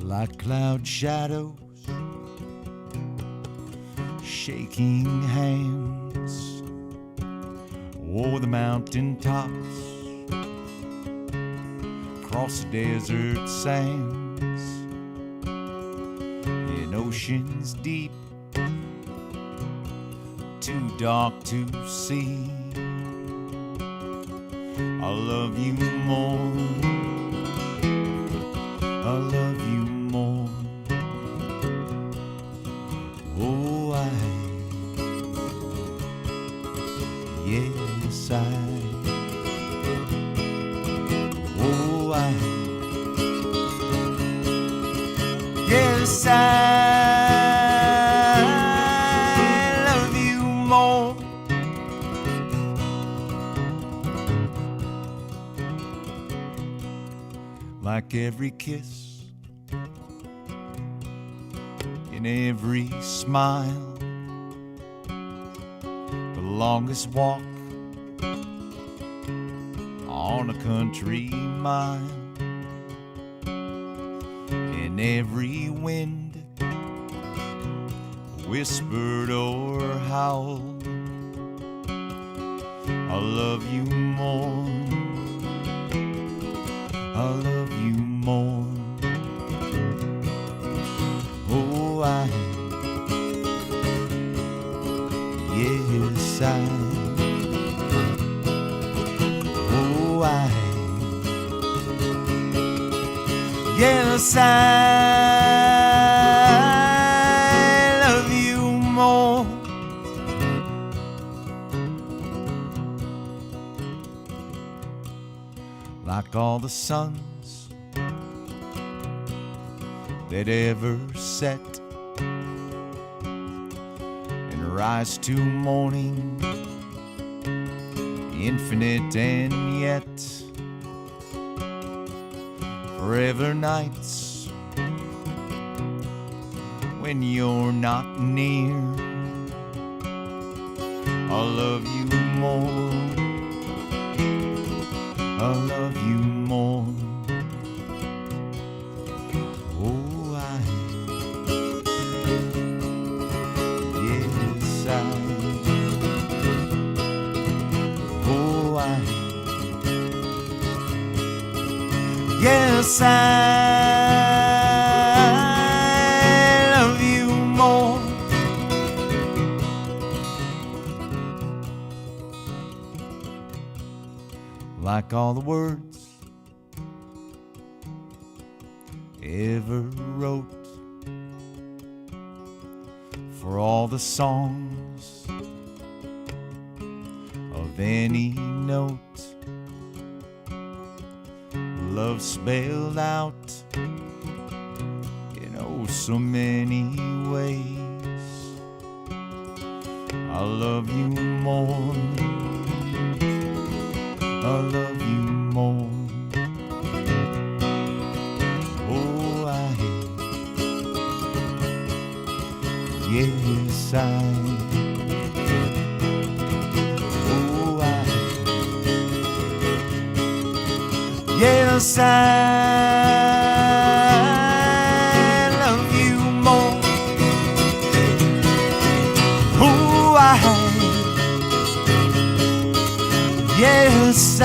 Like cloud shadows, shaking hands over the mountain tops, across the desert sands, in oceans deep, too dark to see. I love you more, I love you more. Oh, yes, oh, Yes, I love you more. Like every kiss, in every smile, the longest walk on a country mile, in every wind, whispered or howled, I love you more, I love you more. Oh, yes, oh, yes, I love you more. Like all the suns that ever set and rise to morning, infinite and yet forever nights when you're not near. I love you more, I love you more. Oh, yes, oh, yes, I love you more. Like all the words ever wrote, for all the songs of any note, love spelled out in oh so many ways. I love you more, I love you more. Oh, yes, oh, yes, I love you more. Oh, yes, oh,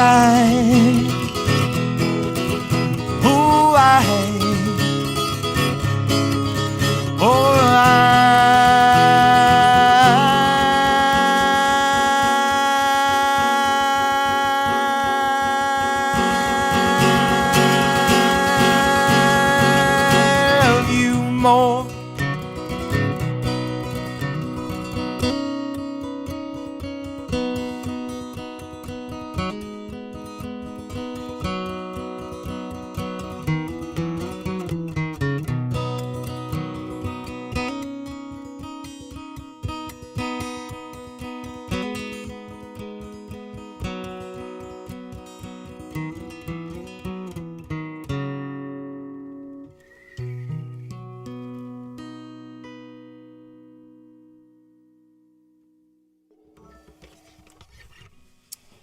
oh, love you more.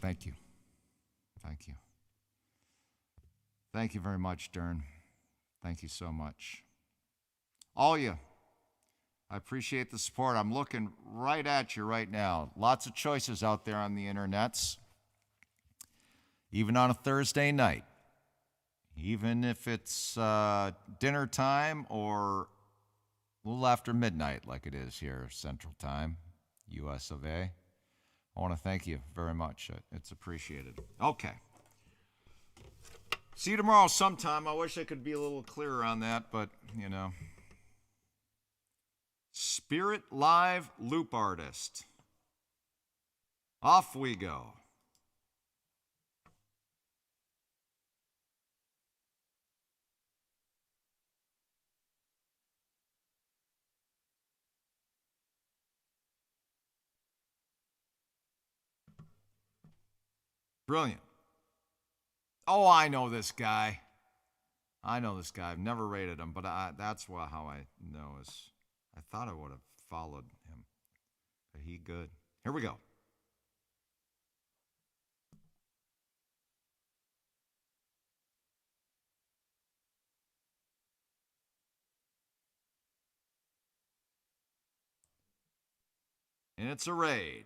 Thank you. Thank you. Thank you very much, Dern. Thank you so much. All you. I appreciate the support. I'm looking right at you right now. Lots of choices out there on the internets. Even on a Thursday night. Even if it's dinner time or a little after midnight like it is here, Central Time, US of A. I want to thank you very much. It's appreciated. Okay. See you tomorrow sometime. I wish I could be a little clearer on that, but, you know. Spirit Live Loop Artist. Off we go. Brilliant. Oh, I know this guy. I've never rated him, but that's how I know is. I thought I would have followed him. But he good. Here we go. And it's a raid.